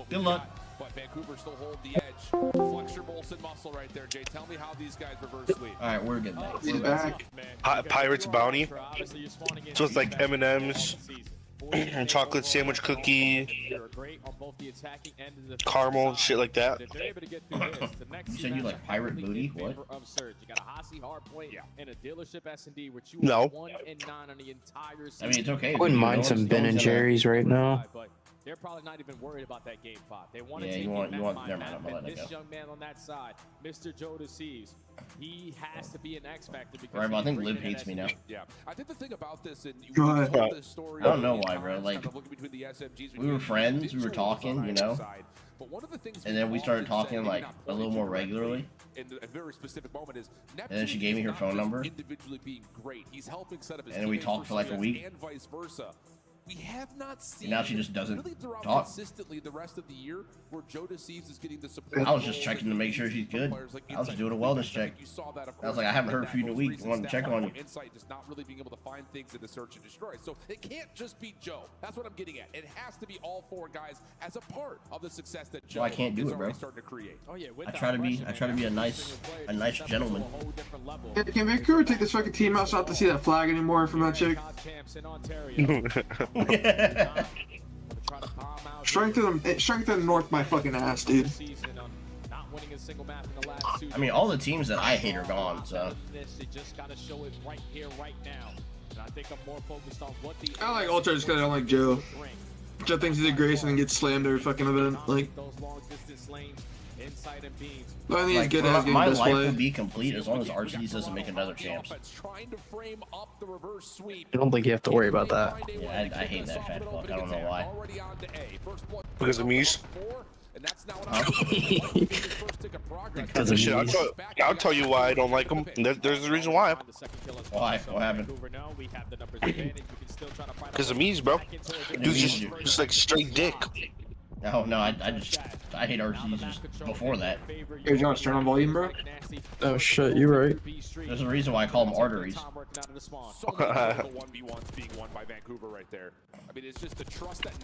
Good luck. But Vancouver still hold the edge. Flex your Molson muscle right there, Jay. Tell me how these guys reverse sweep. All right, we're good. We're back. Pirates Bounty. So it's like M&M's chocolate sandwich cookie, caramel, shit like that. You said you like pirate booty? What? No. I mean, it's okay. I wouldn't mind some Ben and Jerry's right now. They're probably not even worried about that game 5. They want to Yeah, take you want, it never mind, map, I'm gonna let it this go. young man on that side, Mr. Joe Deceives, he has to be an X factor because Right, but I think Liv hates me now. Yeah, I think the thing about this, and Go ahead. told this story I don't know why, bro. Like, between the SMGs, we were friends, we were talking, you know, and then we started talking like a little more regularly. In a very specific moment is And then she gave me her phone number. Individually being great, he's helping set up his And then we teammates talked for like a week. and vice versa. We have not seen And now she just doesn't really throughout talk. consistently the rest of the year where Joe Deceives is getting the support. I was just checking to make sure she's good. I was just doing a wellness check. I was like, I haven't heard from you in a week. I wanted to check on you. Insight just not really being able to find things in the search and destroy. So it can't just be Joe. That's what I'm getting at. It has to be all 4 guys as a part of the success that Joe Well, I can't do is it, bro. already starting to create. Oh yeah, I try to be a nice gentleman. Hey, can Vancouver take this fucking team out so I don't have to see that flag anymore from that chick? Strengthen North my fucking ass, dude. I mean, all the teams that I hate are gone, so. I like Ultra just because I don't like Joe. Joe thinks he's a grace and then gets slammed every fucking event. Like, I think he's good at my best life play. will be complete as long as RCDs doesn't make another champs. I don't think you have to worry about that. Yeah, I hate that fat fuck. I don't know why. Because of Mies. Because of Shit, I'll tell you why I don't like him. There's a reason why. Why? What happened? Because of Mies, bro. Dude's just like straight dick. No, I hate RCDs just before that. Hey, you want to turn on volume, bro? Oh shit, you're right. There's a reason why I call them arteries.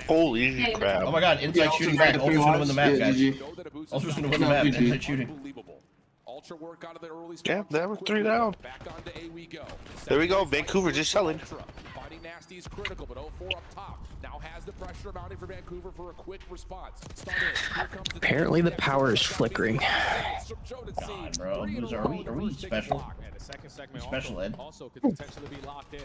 Holy crap. Oh my god, inside shooting back. Ultra's gonna win the map, guys. Ultra's gonna win the map. Inside shooting. Yeah, that was 3 down. There we go. Vancouver just selling. Nasty is critical, but 0-4 up top. Now has the pressure mounting for Vancouver for a quick response. Apparently the power is flickering. God, bro. Are we special? Special ed. Also could potentially be locked in.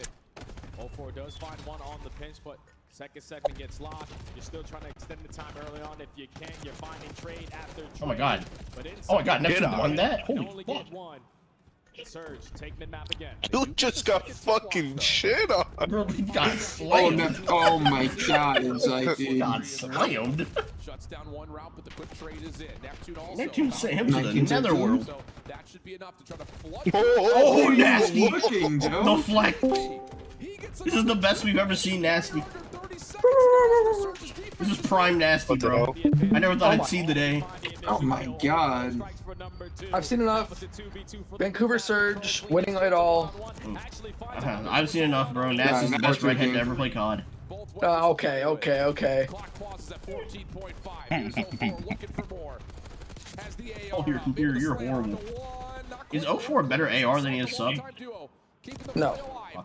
0-4 does find one on the pinch, but second segment gets locked. You're still trying to extend the time early on. If you can, you're finding trade after trade. Oh my god. Oh my god, Neptune won that? Holy fuck. Surge, take mid-map again. You just got fucking shit on. Bro, he got slammed. Oh my god, Insight, dude. Got slammed. Shuts down one route, but the quick trade is in. Neptune also. Neptune sent him to the netherworld. So that should be enough to try to flood. Oh, Nasty. Looking, Joe. The flex. This is the best we've ever seen, Nasty. This is prime Nasty, bro. I never thought I'd see the day. Oh my god. I've seen enough. Vancouver Surge, winning it all. I've seen enough, bro. Nasty's the best redhead to ever play COD. Okay. Oh, you're horrible. Is 0-4 a better AR than he is sub? No. Oh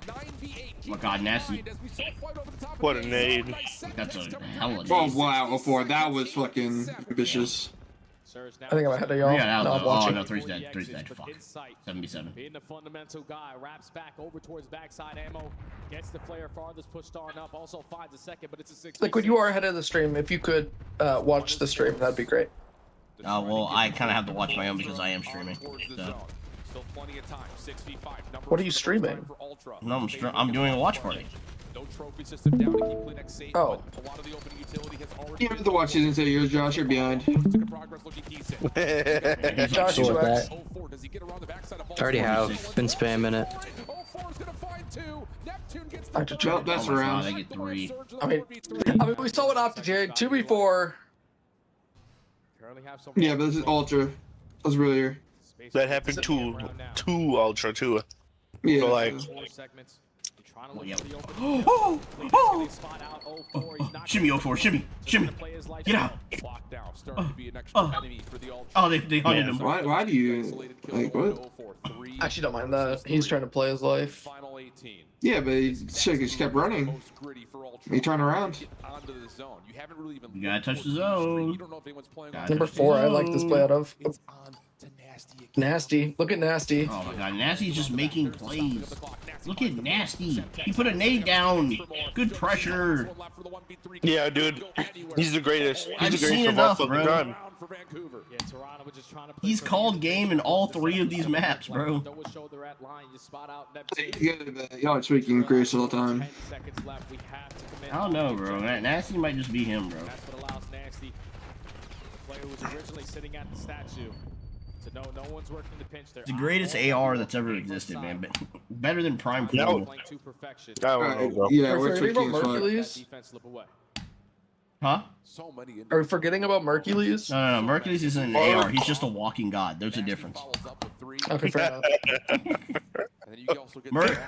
my god, Nasty. What a nade. That's a hell of a Oh wow, 0-4. That was fucking vicious. I think I'm ahead of y'all. Yeah, No, I'm watching. oh no, 3's dead. 3's dead. Fuck. 77. Being the fundamental guy, wraps back over towards backside ammo, gets the flare farthest pushed on up, also finds a second, but it's a 6. Liquid, you are ahead of the stream. If you could watch the stream, that'd be great. Well, I kind of have to watch my own because I am streaming. So. What are you streaming? No, I'm doing a watch party. Oh. You have to watch season 2 yours, Josh. You're behind. Josh, Cool with that. I Already have. Been spamming it. Nope, that's around. They get 3. I mean, we saw what OPTIC did. 2v4. Yeah, but this is Ultra. That's really here. That happened to Ultra too. Yeah. So like, shimmy 0-4, shimmy. Get out. Oh, they hunted him. Why do you like what? I actually don't mind that. He's trying to play his life. Yeah, but he just kept running. He turned around. Onto the zone. You haven't really even. You gotta touch the zone. You don't know if anyone's playing. Number 4, I like this play out of. It's on to Nasty. Nasty. Look at Nasty. Oh my god, Nasty's just making plays. Look at Nasty. He put a nade down. Good pressure. Yeah, dude. He's the greatest. He's I've the seen greatest of enough, all bro. time. He's called game in all 3 of these maps, bro. Y'all tweaking Grace all the time. I don't know, bro. Nasty might just be him, bro. That's what allows Nasty, the player who was originally sitting at the statue, to know no one's working the pinch there. It's the greatest AR that's ever existed, man. But better than Prime Pool. Yeah, we're tweaking as fuck. Huh? Are we forgetting about Mercules? No. Mercules isn't an AR. He's just a walking god. There's a difference. Okay, fair enough.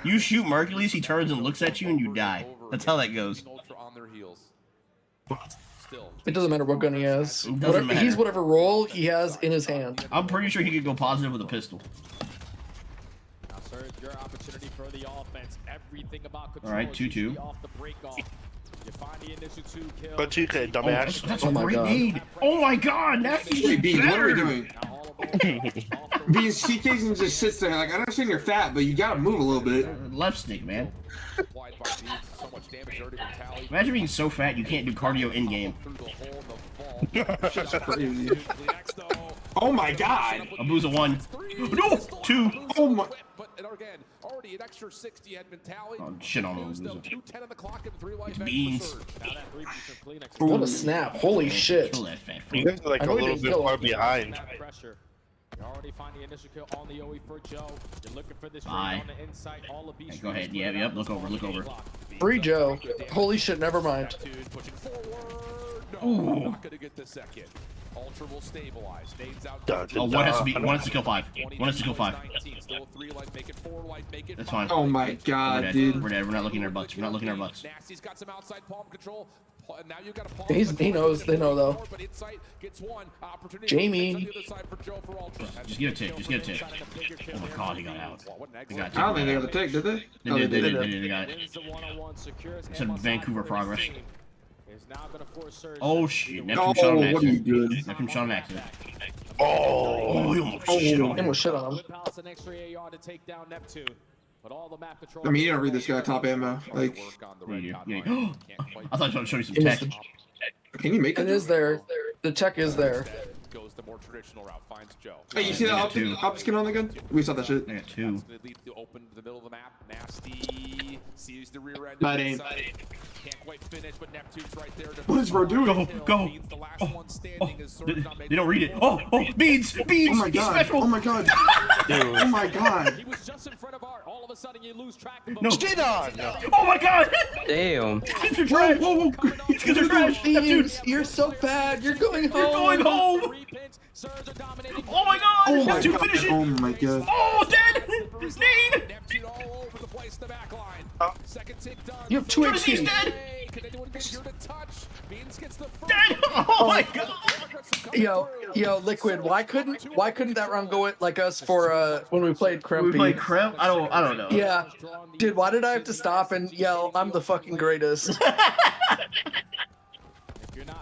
You shoot Mercules, he turns and looks at you, and you die. That's how that goes. It doesn't matter what gun he has. It doesn't matter. He's whatever role he has in his hand. I'm pretty sure he could go positive with a pistol. Now, Surge, your opportunity for the offense. Everything about control. All right, 2-2. Off the break off. You find the initial 2 kills. But 2K, dumbass. That's a great nade. Oh my god, Nasty's Hey, Beans, what are we better. doing? Beans, CK just sits there. Like, I understand you're fat, but you gotta move a little bit. Left stick, man. Imagine being so fat you can't do cardio in game. Shit's crazy. Oh my god. Abuza 1. No! 2. Oh my. But again, already an extra 60 had been tallied. Oh, shit on Abuza. 2:10 on the clock and 3 life It's beans. What a snap. Holy shit. Kill that fat You guys are like I a know he little didn't bit kill far him. behind. You already find the initial kill on the OE for Joe. You're looking for this Bye. on the inside. All of Go ahead. Yep. Look over. Free Joe. Holy shit, never mind. Pushing forward. No, not gonna get the second. Ultra will stabilize. Nades out. Oh, one has to kill 5. One has to kill 5. Still 3 life, make it 4 life, make it That's 5. fine. Oh my god, dude. We're dead. We're not looking at our butts. Nasty's got some outside palm control. Now you've got a palm He knows. They know, though. but Insight gets one opportunity. Jamie. On the other side for Joe for Ultra. Just get a tick. Oh my god, he got out. They got a tick. I don't think they got the take, did they? They did. They got it. It's a Vancouver progress. Oh shit, Neptune shot him what are you doing? Neptune shot him accident. Oh, he almost shit on him. Almost shit on him. An extra AR to take down Neptune. But all the map control. I mean, you don't read this guy top ammo. Like, Yeah. I thought I was going to show you some tech. can you make It is there. The check is there. Goes the more traditional route, finds Joe. Hey, you see that up skin on the gun? We saw that shit. I got 2. Open to the middle of the map. Nasty sees the rear end. Bad aim. Can't quite finish, but Neptune's right there. What is bro doing? Go. They don't read it. Oh, Beans. Oh my He's god. special. Oh my god. Oh my god. He was just in front of Art. All of a sudden, you lose track of him. No. Get on! Oh my god. Damn. Skins are trash. Skins are trash. Beans, you're so bad. You're going home. You're going home. Oh my god. Oh my Neptune god. finish it. Oh my god. Oh, dead. Nade. Neptune all over the place in the back line. Second tick done. You have 2 He's HP. dead. Can anyone get here to touch? Beans gets the first. Dead. Oh my god. Yo, Liquid. Why couldn't that round go it like us for when we played Crimpy? We played Crimp? I don't know. Yeah, dude. Why did I have to stop and yell, "I'm the fucking greatest"?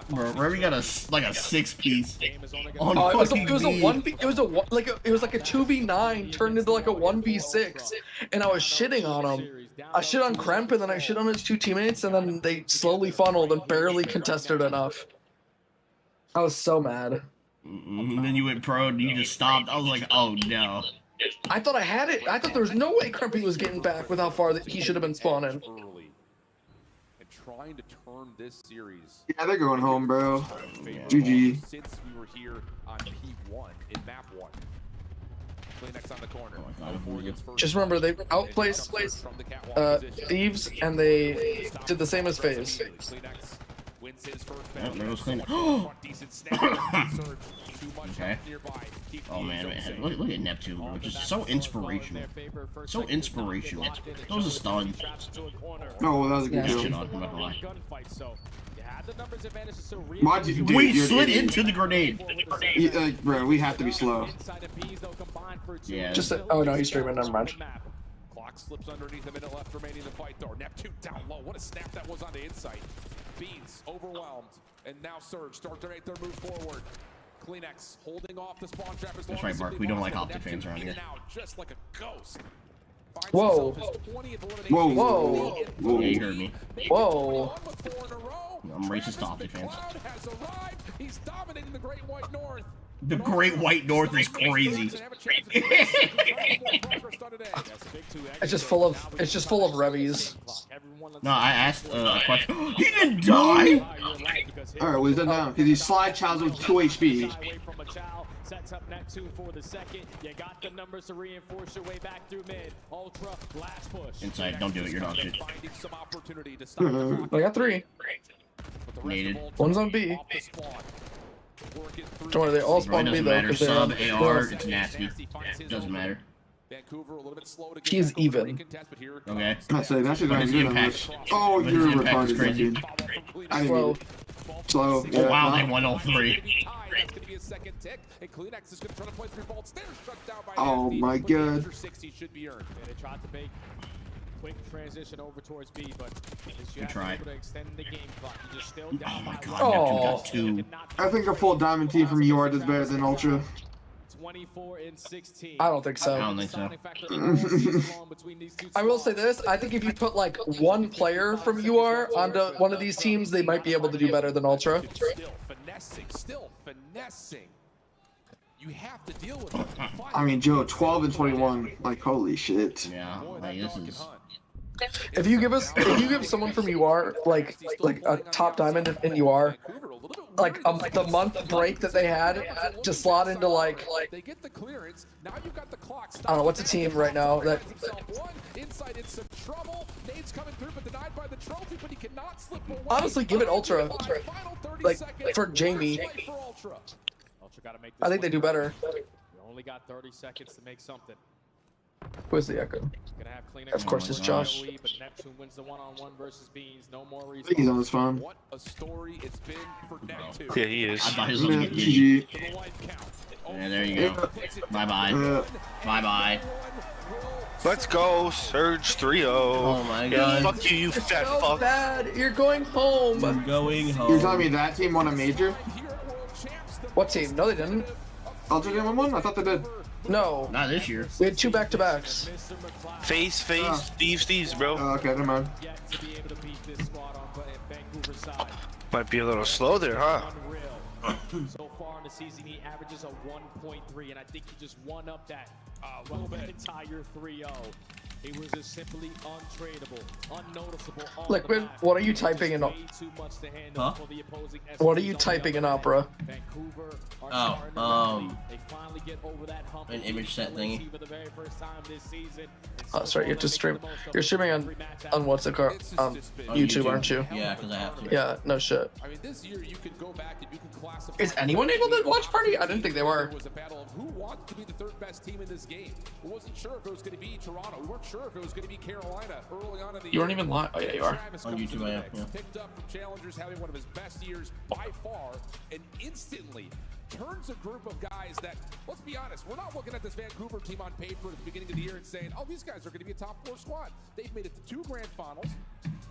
Bro, Remy got a 6-piece on Oh, it was fucking a B. 1v. It was like a 2v9 turned into like a 1v6, and I was shitting on him. I shit on Kremp, and then I shit on his 2 teammates, and then they slowly funneled and barely contested enough. I was so mad. And then you went pro and you just stopped. I was like, oh no. I thought I had it. I thought there was no way Krempy was getting back with how far that he should have been spawning. Early and trying to turn this series. Yeah, they're going home, bro. GG. Since we were here on P1 in map 1. Next on the corner. Just remember, they outplaced Thieves, and they did the same as FaZe. Wins his first Oh, there goes Clean. Okay. Oh man. Look at Neptune, bro. Just so inspirational. So inspirational. That was a stun. Oh, that was a good Shit kill. on, I'm not gonna lie. We slid into the grenade. Bro, we have to be slow. Yeah. Just oh no, he's streaming. Never mind. Clock slips underneath, a minute left remaining in the fight though. Neptune down low. What a snap that was on the inside. Beans overwhelmed. And now Surge start to make their move forward. Kleenex holding off the spawn trap as long That's right, as Mark. We don't like OPTIC fans around here. Just like a ghost. Whoa. Whoa. Yeah, you heard me. Whoa. I'm racist to OPTIC fans. He's dominating the Great White North. The Great White North is crazy. It's just full of revies. No, I asked a question. He didn't die. Alright, well he's dead now because he slide chows with 2 HP. Sets up Neptune for the second. You got the numbers to reinforce your way back through mid. Ultra, last push. Inside, don't do it. You're not shit. I got 3. Needed. One's on B. Don't worry, they all spawn B though. Doesn't matter. Sub, AR, it's nasty. Doesn't matter. He's even. Okay. That's it. That's But his good. impact. Oh, but you're his impact is retarded, crazy. dude. I didn't mean it. Slow. Oh, wow, they won all 3. Oh my god. They tried to make quick transition over towards B, but Good try. to extend the game clock. You just still Oh my god, Neptune got 2. I think a full diamond team from UR is better than Ultra. 24 and 16. I don't think so. I don't think so. I will say this. I think if you put like one player from UR onto one of these teams, they might be able to do better than Ultra. Still finessing. You have to deal with it. I mean, Joe, 12 and 21. Like, holy shit. Yeah, like this is. If you give someone from UR like a top diamond in UR, like the month break that they had to slot into like they get the clearance. Now you've got the clock. I don't know what's a team right now that Inside it's some trouble. Nade's coming through, but denied by the trophy, but he cannot slip away. honestly give it Ultra like for Jamie. I think they do better. You only got 30 seconds to make something. Where's the echo? Gonna have Kleenex Of course, it's Josh. But Neptune wins the one-on-one versus Beans. No more I think he's on his phone. What a story it's been for Neptune. Yeah, he is. I thought he was looking at GG. Yeah, there you go. Bye-bye. Bye-bye. Let's go, Surge 3-0. Oh my god. Yeah, fuck you, you fat So fuck. bad. You're going home. I'm going home. You're telling me that team won a major? What team? No, they didn't. Ultra didn't win one? I thought they did. No. Not this year. We had 2 back-to-backs. Face, Steve's, bro. Oh, okay, never mind. Might be a little slow there, huh? So far in the season, he averages a 1.3, and I think he just won up that entire 3-0. He was just simply untradeable, unnoticeable. Liquid, what are you typing in? Huh? What are you typing in Opera? Oh, an image set thingy. Oh, sorry, you're just stream. You're streaming on what's it called? YouTube, aren't you? Yeah, because I have to. Yeah, no shit. I mean, this year you could go back and you can classify. Is anyone able to watch party? I didn't think they were. It was a battle of who wanted to be the 3rd best team in this game. We wasn't sure if it was going to be Toronto. We weren't sure if it was going to be Carolina early on in the year. You weren't even live. Oh yeah, you are. On YouTube, I am. Yeah. Picked up from challengers, having one of his best years by far, and instantly turns a group of guys that, let's be honest, we're not looking at this Vancouver team on paper at the beginning of the year and saying, oh, these guys are going to be a top 4 squad. They've made it to 2 grand finals.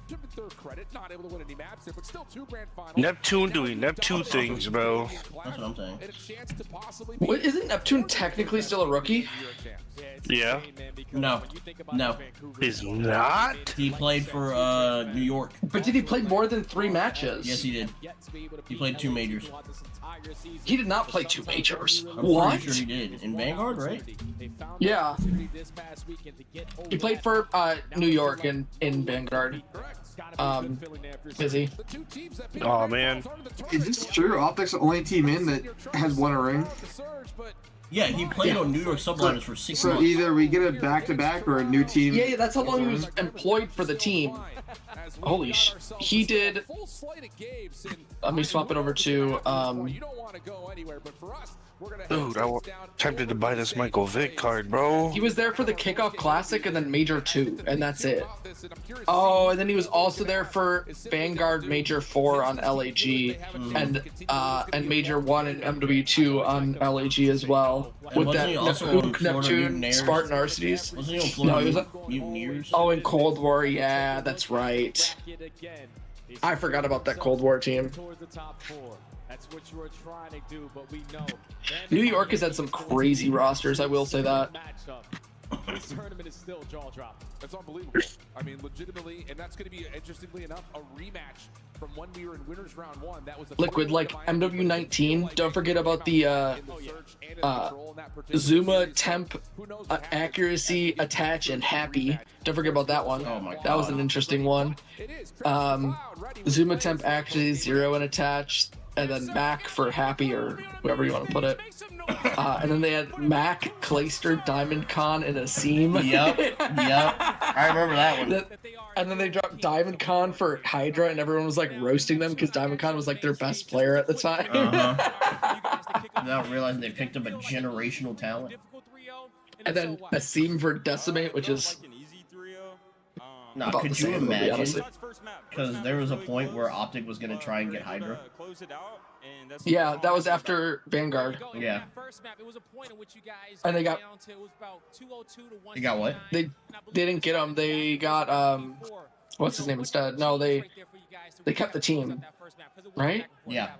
Took the 3rd credit, not able to win any maps there, but still 2 grand finals. Neptune doing Neptune things, bro. That's what I'm saying. And a chance to possibly What, isn't Neptune technically still a rookie? Yeah. No. No. He's not? He played for New York. But did he play more than 3 matches? Yes, he did. He played 2 majors. He did not play 2 majors. I'm What? pretty sure he did. In Vanguard, right? Yeah. He played for New York in Vanguard. Busy. Oh man. Is this true? OPTIC's the only team in that has won a ring? Yeah, he played on New York Subliners for 6 months. So either we get a back-to-back or a new team. Yeah, that's how long he was employed for the team. Holy sh! He did. Let me swap it over to Dude, I'm tempted to buy this Michael Vick card, bro. He was there for the Kickoff Classic and then Major 2, and that's it. Oh, and then he was also there for Vanguard Major 4 on LAG, and Major 1 and MW2 on LAG as well. with wasn't that he also on Florida Neptune Mutineers? Spartan Arcides. Wasn't he on No, Florida he was Mutineers? Oh, in Cold War, yeah, that's right. I forgot about that Cold War team. That's what you were trying to do, but we know New York has had some crazy rosters, I will say that. this tournament is still jaw-dropping. That's unbelievable. I mean, legitimately, and that's going to be, interestingly enough, a rematch from when we were in winners round 1. That was the Liquid, like MW19. Don't forget about the Zuma, temp, accuracy, attach, and happy. Don't forget about that one. Oh my God. That was an interesting one. Zuma, temp, accuracy, 0 and attach, and then Mac for happy or whoever you want to put it. And then they had Mac, Clayster, Diamond Con, and Asim. Yep. I remember that one. And then they dropped Diamond Con for Hydra, and everyone was like roasting them because Diamond Con was like their best player at the time. Without realizing they picked up a generational talent. And then Asim for Decimate, which is. Nah, about could the you same movie, imagine? honestly. Because there was a point where Optic was going to try and get Hydra. Yeah, that was after Vanguard. Yeah. And they got. They got what? They didn't get him. They got what's his name instead? No, they kept the team, right? Yeah.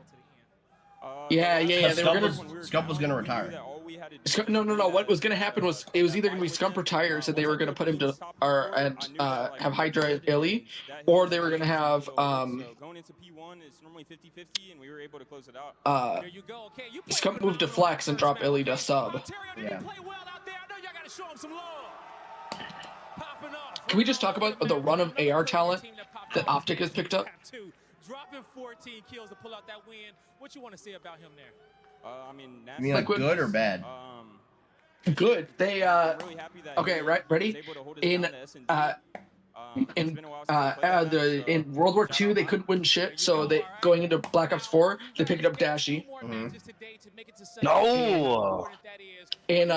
Yeah. They were gonna. Scump was gonna retire. No. What was gonna happen was it was either gonna be Scump retires and they were gonna put him to have Hydra and Illy, or they were gonna have going into P1 it's normally 50-50 and we were able to close it out. Scump moved to Flex and drop Illy to sub. Yeah. Can we just talk about the run of AR talent that Optic has picked up? Dropping 14 kills to pull out that win. What you want to say about him there? I mean, You mean like good or bad? Good. They okay, right, ready? In World War II they couldn't win shit, so they going into Black Ops 4 they picked up Dashy. No. In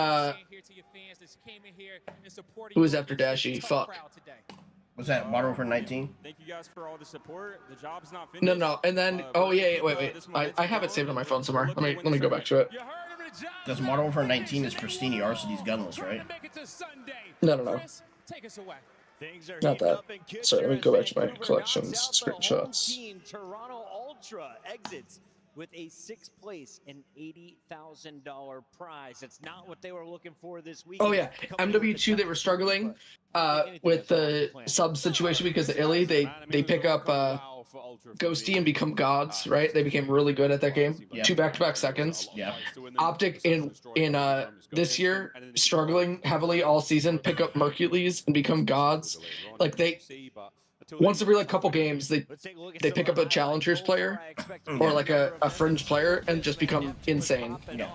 who was after Dashy? Fuck. Was that Modern Warfare 19? Thank you guys for all the support. The job's not finished. No, and then wait. I have it saved on my phone somewhere. Let me go back to it. Because Modern Warfare 19 is Pristini Arcides gunless, right? No. Take us away. Not that. Sorry, let me go back to my collections screenshots. Toronto Ultra exits with a 6th place and $80,000 prize. That's not what they were looking for this week. Oh yeah, MW2 they were struggling with the sub situation because of Illy. They pick up Ghosty and become gods, right? They became really good at that game. Yeah. 2 back-to-back seconds. Yeah. Optic in this year struggling heavily all season, pick up Mercules and become gods. Like they once every like couple games they pick up a challengers player or like a fringe player and just become insane. Yeah.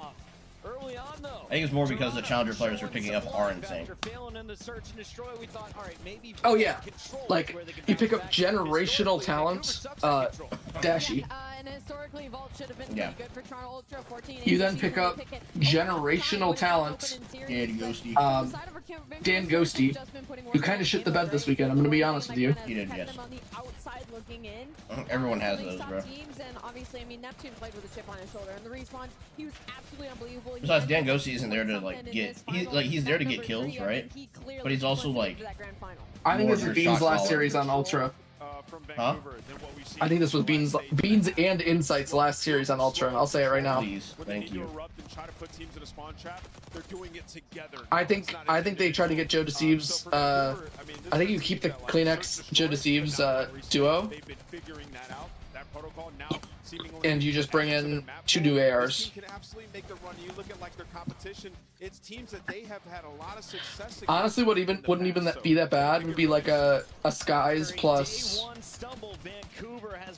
I think it's more because the challenger players are picking up are insane. Oh yeah, like you pick up generational talent, Dashy. Yeah. You then pick up generational talent, Dan Ghosty, who kind of shit the bed this weekend. I'm gonna be honest with you. He did, yes. Everyone has those, bro. Obviously, I mean, Neptune played with a chip on his shoulder, and the respawn, he was absolutely unbelievable. Besides, Dan Ghosty isn't there to like get he's there to get kills, right? But he's also like I think this is Bean's last series on Ultra. Huh? I think this was Bean's and Insight's last series on Ultra. I'll say it right now. Please, thank you. I think they tried to get Joe Deceives. I think you keep the Kleenex Joe Deceives duo, and you just bring in 2 new ARs. Honestly, wouldn't even be that bad. It would be like a Skies plus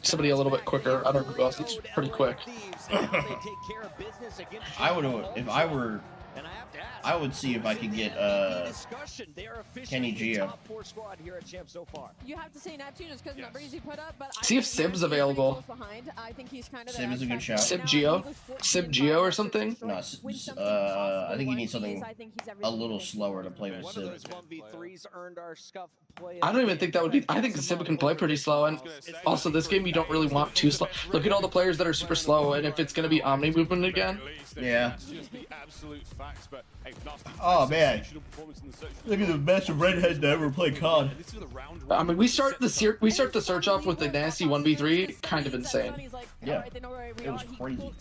somebody a little bit quicker. I don't know who else. It's pretty quick. I would, if I were I would see if I could get Kenny Gio. You have to say Neptune just because numbers he put up, but See if Sib's available. I think he's kind of Sib is a good shout. Sib Gio or something? No, I think he needs something a little slower to play with Sib. I don't even think that would be. I think Sib can play pretty slow, and also this game you don't really want too slow. Look at all the players that are super slow, and if it's gonna be Omni movement again. Yeah. Oh man, look at the best redhead to ever play COD. I mean, we start the search off with the nasty 1v3, kind of insane. Yeah, it was crazy.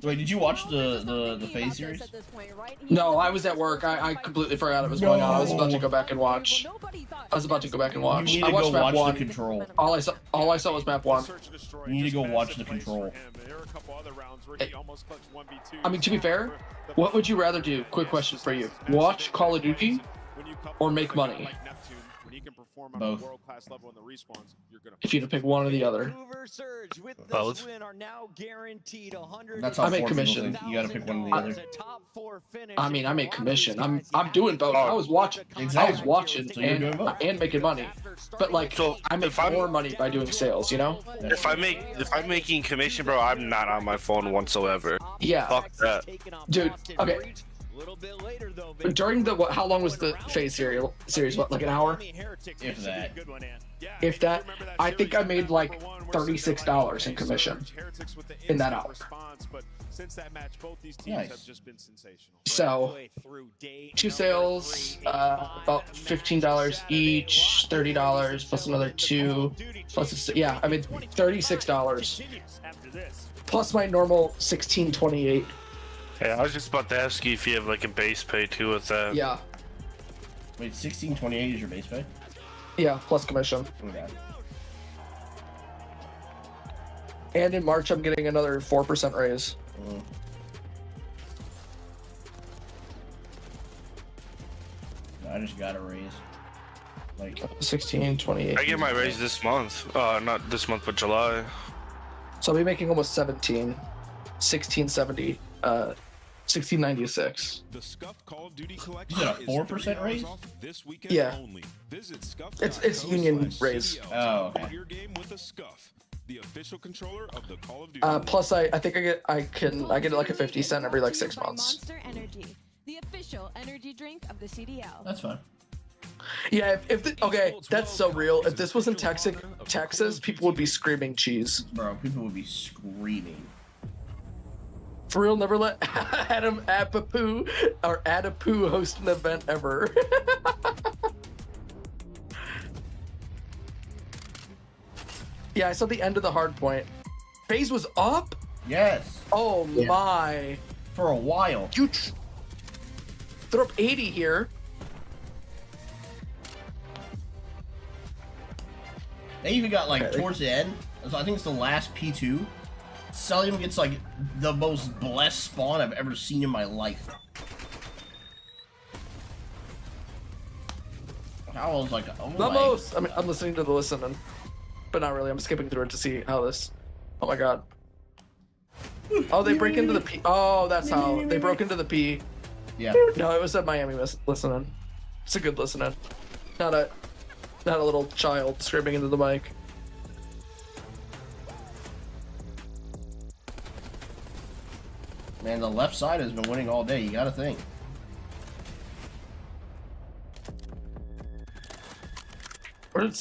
Wait, did you watch the FaZe series? No, I was at work. I completely forgot it was going on. I was about to go back and watch. I You need to watched go map watch 1. the control. All I saw was map 1. You need to go watch the control. I mean, to be fair, what would you rather do? Quick question for you: watch Call of Duty or make money? Both. If you had to pick one or the other. Both. That's how I make commission. You gotta pick one or the other. I mean, I make commission. I'm doing both. I was watching. I was watching So you're doing both. and making money. But like, So, I make more money by doing sales. You know? If I'm making commission, bro, I'm not on my phone whatsoever. Yeah. Fuck that. Dude. Okay. During the how long was the FaZe series? What, like an hour? If that. If that, I think I made like $36 in commission in that hour. Nice. So, 2 sales, about $15 each, $30 plus another 2, plus yeah, I made $36 plus my normal $16.28. Hey, I was just about to ask you if you have like a base pay too with that. Yeah. Wait, 16.28 is your base pay? Yeah, plus commission. Okay. And in March, I'm getting another 4% raise. I just got a raise. Like 16.28. I get my raise this month. Not this month, but July. So I'll be making almost 17. 1670. 1696. The Scuff Call of Duty You said a 4% raise? this weekend Yeah. only. Visit It's union raise. Oh, okay. Your game with a Scuff, the official controller of the Call of Duty. Plus I think I get like a 50 cent every like 6 months. Monster Energy, the official energy drink of the CDL. That's fine. Yeah, okay, that's so real. If this was in Texas, people would be screaming cheese. Bro, people would be screaming. For real, never let Adam Adapoo host an event ever. Yeah, I saw the end of the hard point. FaZe was up? Yes. Oh my. For a while. They're up 80 here. They even got like towards the end. So I think it's the last P2. Celium gets like the most blessed spawn I've ever seen in my life. I was like, oh The my. most. I mean, I'm listening to the listening, but not really. I'm skipping through it to see how this. Oh my god. Oh, they break into the P. Oh, that's how they broke into the P. Yeah. No, it was at Miami listening. It's a good listening. Not a little child screaming into the mic. Man, the left side has been winning all day. You gotta think. Where did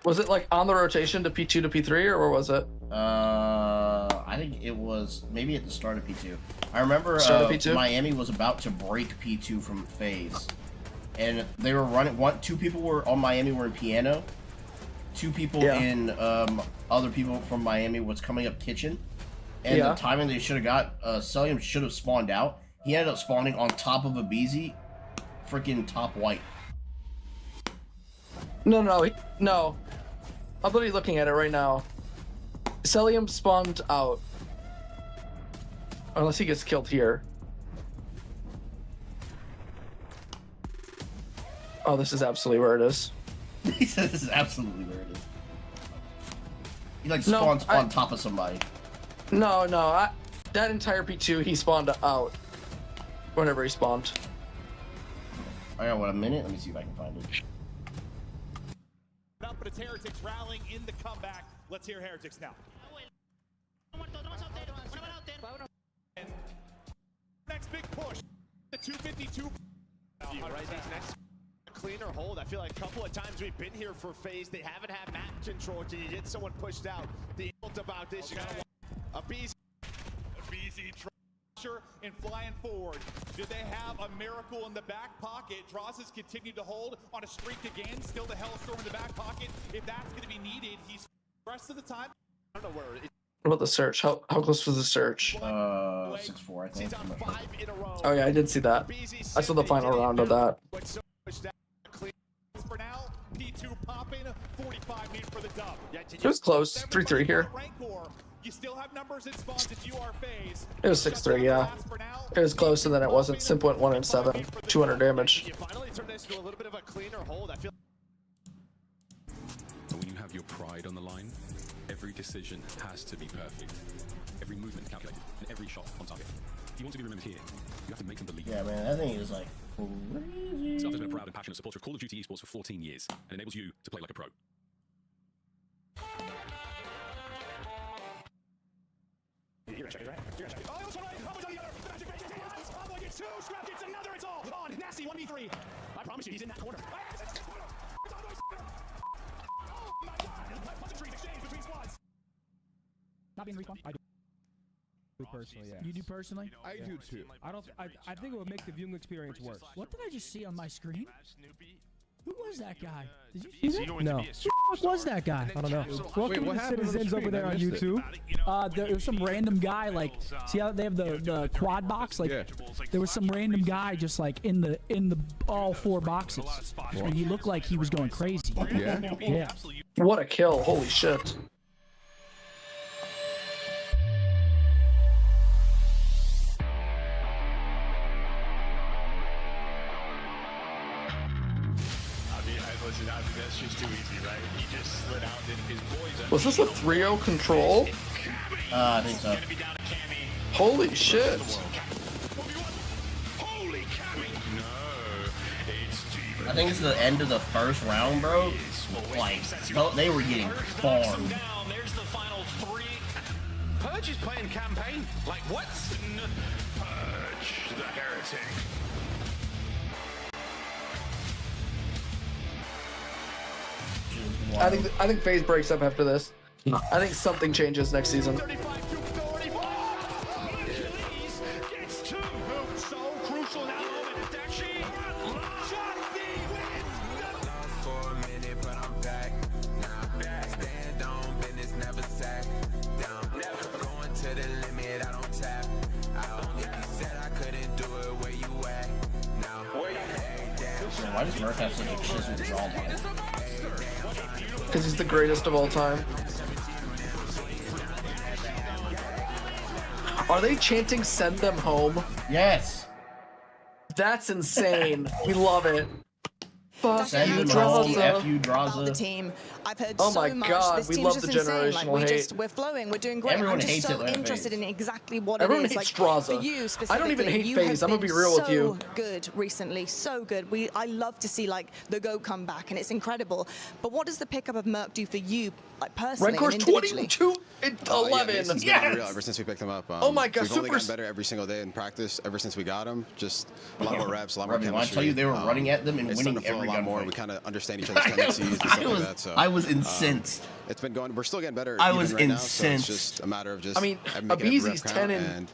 was it like on the rotation to P2 to P3 or where was it? I think it was maybe at the start of P2. I remember P2? Miami was about to break P2 from FaZe, and they were running. Two people were on Miami were in piano. 2 people in other people from Miami was coming up kitchen. And the timing they should have got, Celium should have spawned out. He ended up spawning on top of a BZ, freaking top white. No. I'm literally looking at it right now. Celium spawned out. Unless he gets killed here. Oh, this is absolutely where it is. He says this is absolutely where it is. He like spawns on top of somebody. No, that entire P2 he spawned out. Whenever he spawned. I got what, a minute? Let me see if I can find it. Up, but it's Heretics rallying in the comeback. Let's hear Heretics now. Next big push. The 252. Right, next cleaner hold. I feel like a couple of times we've been here for FaZe. They haven't had map control. Can you get someone pushed out? The ult about this, you gotta want a BZ. And flying forward. Do they have a miracle in the back pocket? Droz has continued to hold on a streak again. Still the Hellstorm in the back pocket. If that's going to be needed, he's the rest of the time. I don't know where. What about the search? How close was the search? 6-4, I think. Oh yeah, I did see that. I saw the final round of that. For now, P2 popping, 45 need for the dub. It was close. 3-3 here. You still have numbers in spawns if you are FaZe. It was 6-3, yeah. It was close, and then it wasn't. Simp went 1 and 7, 200 damage. You finally turn this into a little bit of a cleaner hold. I feel. But when you have your pride on the line, every decision has to be perfect. Every movement calculated, and every shot on target. If you want to be remembered here, you have to make them believe. Yeah, man, that thing is like crazy. Self has been a proud and passionate supporter of Call of Duty esports for 14 years and enables you to play like a pro. You're gonna check it, right? You're gonna check it. Oh, it's all right. Oh, it's on the other. Magic Base. Oh, look, it's 2. Scrap gets another. It's all on. Nasty 1v3. I promise you, he's in that corner. It's on the way. Oh, my God. Pleasantries exchange between squads. Not being respawned? I do personally, yeah. You do personally? I do too. I think it would make the viewing experience worse. What did I just see on my screen? Who was that guy? Did you see that? No. Who was that guy? I don't know. Welcome to the Citizens over there on YouTube. There was some random guy, like, see how they have the quad box? Like, there was some random guy just like in the all 4 boxes, and he looked like he was going crazy. Yeah? Yeah. What a kill! Holy shit! That's just too easy, right? He just slid out and his boys. Was this a 3-0 control? I think so. Holy shit! I think it's the end of the first round, bro. Like, they were getting farmed. There's the final 3. Purge is playing campaign. Like, what? Purge, the heretic. I think FaZe breaks up after this. I think something changes next season. Why does Merc have such a chiseled jawline? Because he's the greatest of all time. Are they chanting "Send them home"? Yes. That's insane. We love it. Fuck Send you, them home. Droza. F you, Droza. The team. I've heard Oh so my much. God, This we team's love just the insane. Like, generational hate. we're flowing. We're doing great. Everyone I'm just hates so Atlanta interested FaZe. in exactly what Everyone it is. hates Like, Droza. for you I specifically, don't even hate you FaZe. have I'm gonna been be real with so you. good recently, so good. I love to see like the GOAT come back, and it's incredible. But what does the pickup of Merc do for you, like personally Rancor's and individually? 22 and 11. Mason's been unreal ever since we picked him up. Oh my God, we've only super gotten better every single day in practice ever since we got him. Just a lot more reps, a lot more Robbie, chemistry. I tell you, they were running at them and it's winning starting to flow every a lot more. gunfight. We kind of understand each other's tendencies and stuff like that. So I was incensed. It's been going. We're still getting better. I even was right now, so incensed. it's just a matter of just. I mean, making every Abeezy's rep 10 count and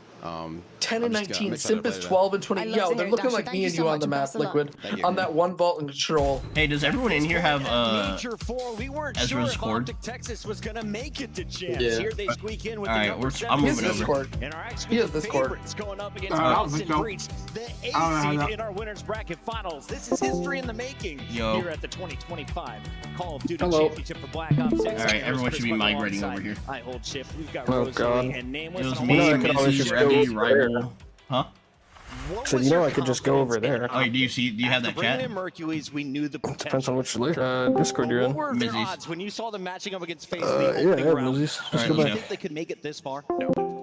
10 I'm and just, 19. I'm excited Simp to is play 12 and I 20. love Yo, to they're hear it, looking Dasher. like Thank me you and so you on much, the and map, best of luck. Liquid. On that 1 vault and control. Hey, does everyone in here have Major 4. We weren't Ezra sure if Discord? Optic Texas was gonna make it to champs. Yeah. Here they squeak in with All the right, number I'm 7 moving seed. over. And our He actually has Discord. favorites going up against I don't Boston think so. Breach, the 8th I don't seed know. in our winners bracket finals. This is history in the making Yo. here at the 2025 Call of Duty Hello. Championship for Black Ops 6. All right, everyone should be migrating over here. I hold chip. We've got Oh, Rosalie God. and It Nameless. was and me, all I could always Mizzy, just Revy, go over Rival. Huh? What So was you know your I could just go over confidence in there. Oh, do you have that After bringing chat? in Mercules, we knew the potential. Depends on which Discord you're What in. were their Mizzy's. odds when you saw them matching up against FaZe? Yeah, I have Mizzy's. All Let's right, go Do you let's back. think they could make it this far? No.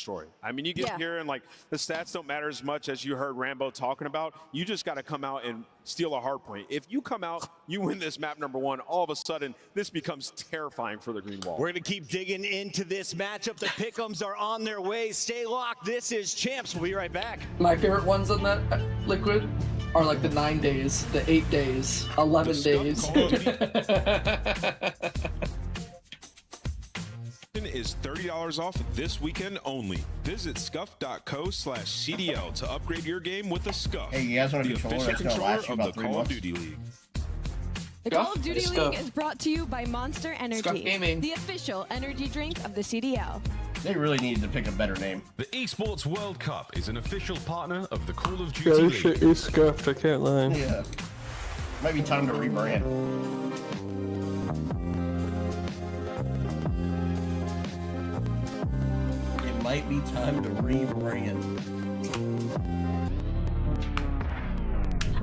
story. I mean, you get here and like the stats don't matter as much as you heard Rambo talking about. You just got to come out and steal a hard point. If you come out, you win this map number 1, all of a sudden this becomes terrifying for the Green Wall. We're going to keep digging into this matchup. The pick'ems are on their way. Stay locked. This is Champs. We'll be right back. My favorite ones on that liquid are like the 9 days, the 8 days, 11 days. Is $30 off this weekend only. Visit scuff.co/CDL to upgrade your game with a Scuff. Hey, you guys want to the controller? official That's gonna controller last you of about 3 the Call of months. Duty League. The Call of Duty League is brought to you by Monster Scuff Energy, Gaming. the official energy drink of the CDL. They really needed to pick a better name. The Esports World Cup is an official partner of the Call of Duty Yeah, this League. shit is scuffed, I can't lie. Yeah. Might be time to rebrand. might be time to re-bring it.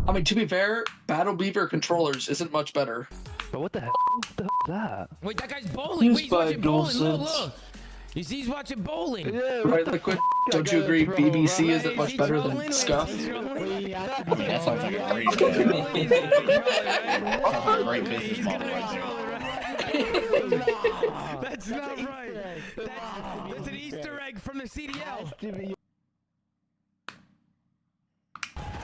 I mean, to be fair, Battle Beaver controllers isn't much better. But what the hell? What the hell is that? Wait, that guy's bowling. Wait, he's watching bowling. Look, look. You see, he's watching bowling. Yeah, Right, Liquid? Don't you agree BBC isn't much better than Scuff? That sounds like a great sounds like a great business model right there. That's not right. That's an Easter egg from the CDL.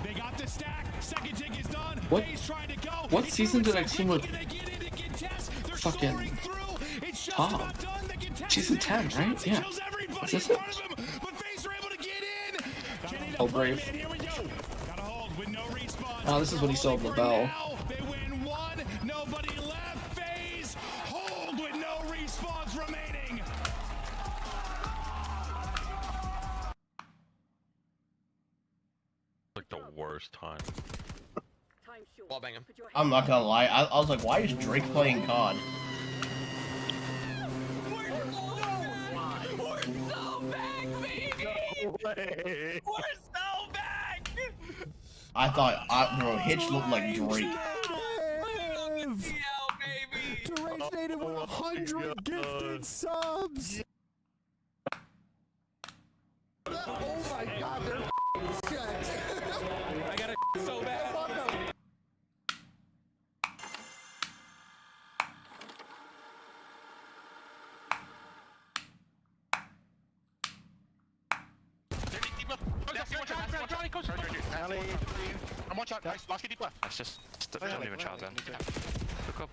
They got the stack. Second tick is done. What? He's trying to go. What season did I team with fucking Tom? Season 10, right? Yeah. What's this? Oh, Brave. Oh, this is when he sold LaBelle. They win one. Nobody left. Phase. Hold with no respawns remaining. Like the worst time. Wall bang him. I'm not gonna lie, I was like, why is Drake playing COD? We're so back, baby. Way. We're so back. I thought, bro, Hitch looked like Drake. Drake's native with 100 gifted subs. Oh my God, they're set. I got it so bad. I'm one shot, nice. Last kid deep left. That's just don't even charge then. Look up.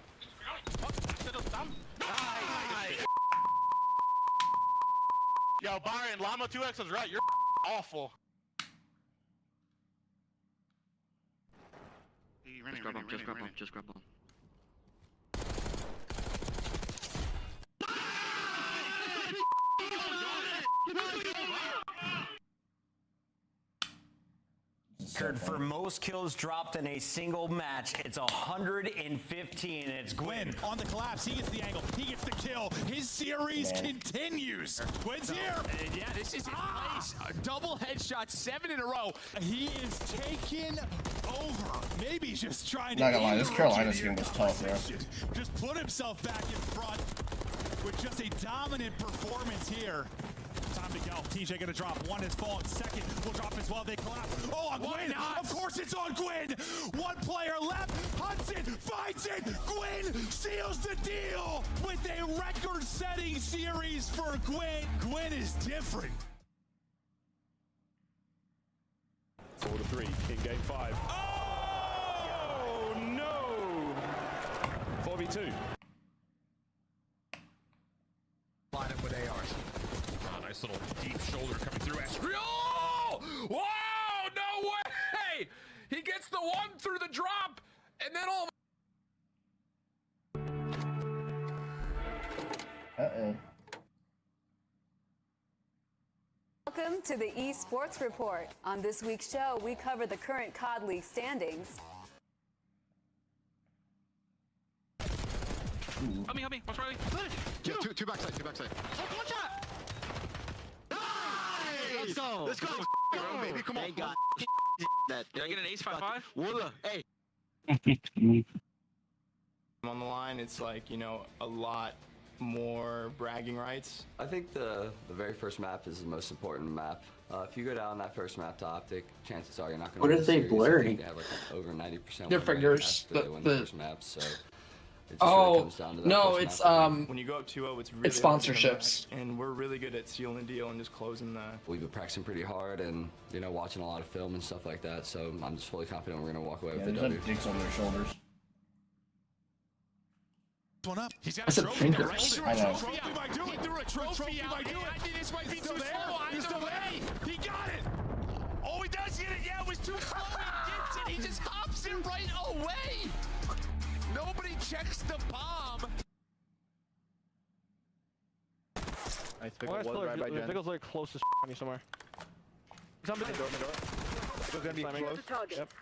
Yo, Byron, Llama 2X was right. You're awful. Just grab him. For most kills dropped in a single match, it's 115, and it's Gwyn on the collapse. He gets the angle. He gets the kill. His series continues. Gwyn's here. Yeah, this is his place. A double headshot, 7 in a row. He is taking over. Maybe he's just trying to. Not gonna lie, this Carolina game was tough, yeah. Just put himself back in front with just a dominant performance here. Time to go. TJ gonna drop. One is fallen. Second will drop as well. They collapse. Oh, on Gwyn! Of course it's on Gwyn! One player left. Hudson finds it. Gwyn seals the deal with a record-setting series for Gwyn. Gwyn is different. 4-3 in game 5. Oh no! 4v2. Line up with ARs. Nice little deep shoulder coming through. Oh! Wow! No way! He gets the one through the drop, and then all. Uh-oh. Welcome to the Esports Report. On this week's show, we cover the current COD League standings. Help me. What's right? Yeah, two backside. One shot! Nice! Let's go, baby. Come on. Thank God. That Did I get an ace 5-5? Willa, hey. On the line, it's like, you know, a lot more bragging rights. I think the very first map is the most important map. If you go down that first map to OPTIC, chances are you're not going to. What are they blurring? They have like over 90%. Their fingers. They win the first map, so. No, it's When you go up 2-0, it's really it's sponsorships, and we're really good at sealing the deal and just closing the. We've been practicing pretty hard, and watching a lot of film and stuff like that. So I'm just fully confident we're gonna walk away with the W. Dicks on their shoulders. One up. He's got I said fingers. I know. He threw a trophy out. I think this might be too slow. Either way, he got it. Oh, he does get it. Yeah, it was too slow. He gets it. He just hops it right away. Nobody checks the bomb. Nice pickle. Pickle's like close as on you somewhere. He's on the door. It's gonna be close. Yep.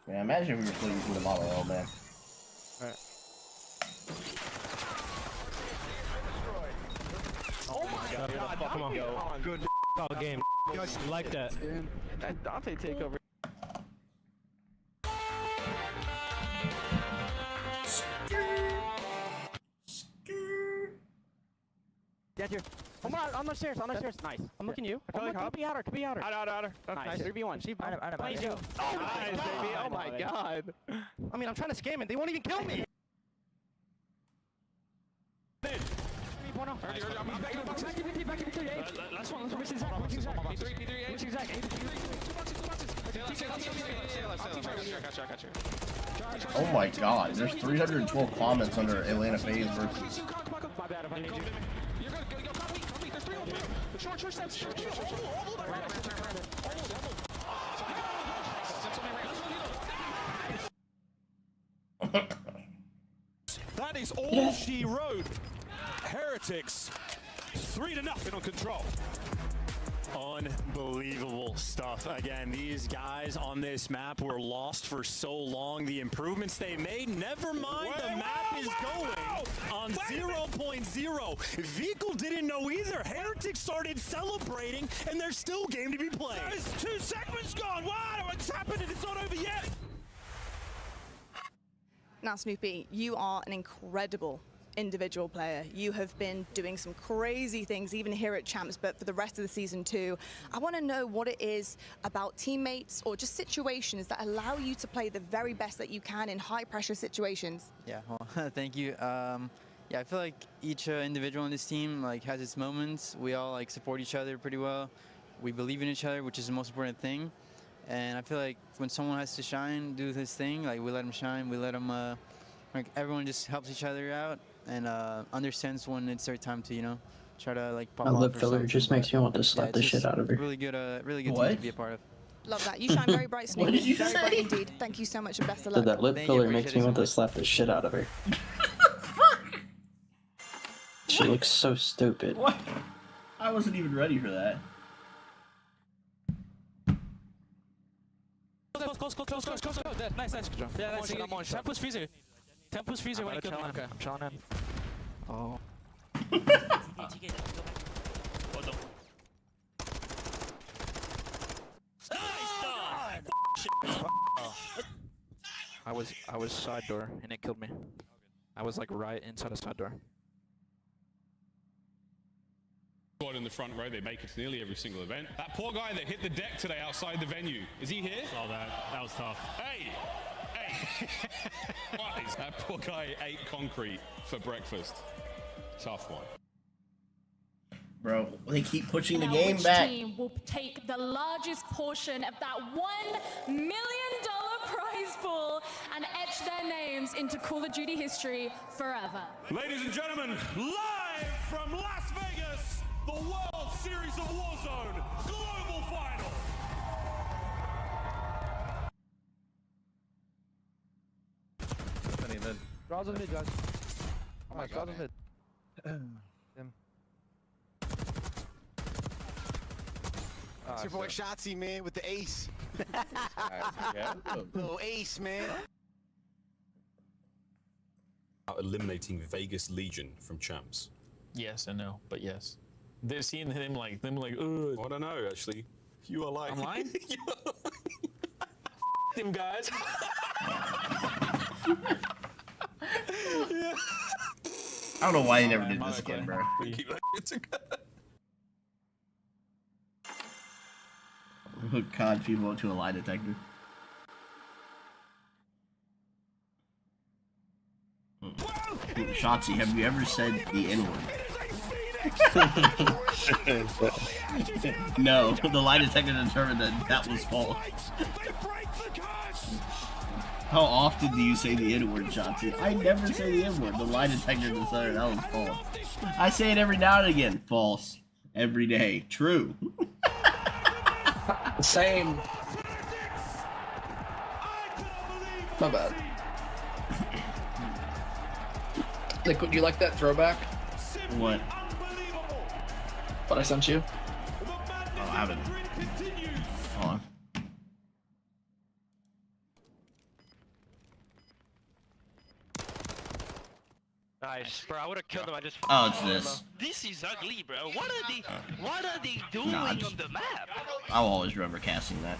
Yeah, imagine if we were sleeping through the model, oh man. Alright. Oh my God. Come on. Good game. You like that. That Dante takeover. Get here. On the stairs, Nice. I'm looking you. Could be outer. Outer. Nice. 3v1. See, Nice, baby. Oh my god. I mean, I'm trying to scam it. They won't even kill me. Last one. Oh my god, there's 312 comments under Atlanta FaZe versus. My bad if I need you. You're good. Go, copy. There's 3 over here. Short steps. That is all she wrote. Heretics, 3-0 on control. Unbelievable stuff. Again, these guys on this map were lost for so long. The improvements they made, never mind, the map is going on 0.0. Vehicle didn't know either. Heretics started celebrating, and there's still game to be played. There's 2 segments gone. Wow, what's happening? It's not over yet. Now, Snoopy, you are an incredible individual player. You have been doing some crazy things even here at Champs, but for the rest of the season too. I want to know what it is about teammates or just situations that allow you to play the very best that you can in high pressure situations. Yeah, well, thank you. Yeah, I feel like each individual in this team has its moments. We all support each other pretty well. We believe in each other, which is the most important thing. And I feel like when someone has to shine, do his thing, we let him shine. We let him. Everyone just helps each other out and understands when it's their time to, try to pop off. My lip filler just makes me want to slap the shit out of her. Really good team to be a part of. Love that. You shine very bright, Snoopy. What did you very say? bright indeed. Thank you so much and best of So luck. that lip filler makes me want to slap the shit out of her. She looks so stupid. What? I wasn't even ready for that. Close. Nice. Yeah, nice. Tempus freezer. When you kill him. Okay, I'm chilling in. Oh. I was side door and it killed me. I was right inside a side door. Squad in the front row, they make it to nearly every single event. That poor guy that hit the deck today outside the venue, is he here? Saw that. That was tough. Hey! That poor guy ate concrete for breakfast. Tough one. Bro, they keep pushing the Now, game which back. team will take the largest portion of that $1 million prize pool and etch their names into Call of Duty history forever? Ladies and gentlemen, live from Las Vegas, the World Series of Warzone Global Final. Draws on mid, guys. Oh my god. Draws on mid. It's your boy Shotzi, man, with the ace. Little ace, man. Eliminating Vegas Legion from Champs. Yes and no, but yes. They're seeing him ugh. I don't know, actually. You are lying. I'm lying? Them guys. I don't know why he never did this again, bro. Hook COD people to a lie detector. Shotzi, have you ever said the N-word? No, the lie detector determined that was false. How often do you say the N-word, Shotzi? I never say the N-word. The lie detector decided that was false. I say it every now and again. False. Every day. True. Same. My bad. Like, you like that throwback? What? What I sent you? Oh, I haven't. Hold on. Nice, bro. I would have killed him. I just. Oh, it's this. This is ugly, bro. What are they doing on the map? I'll always remember casting that.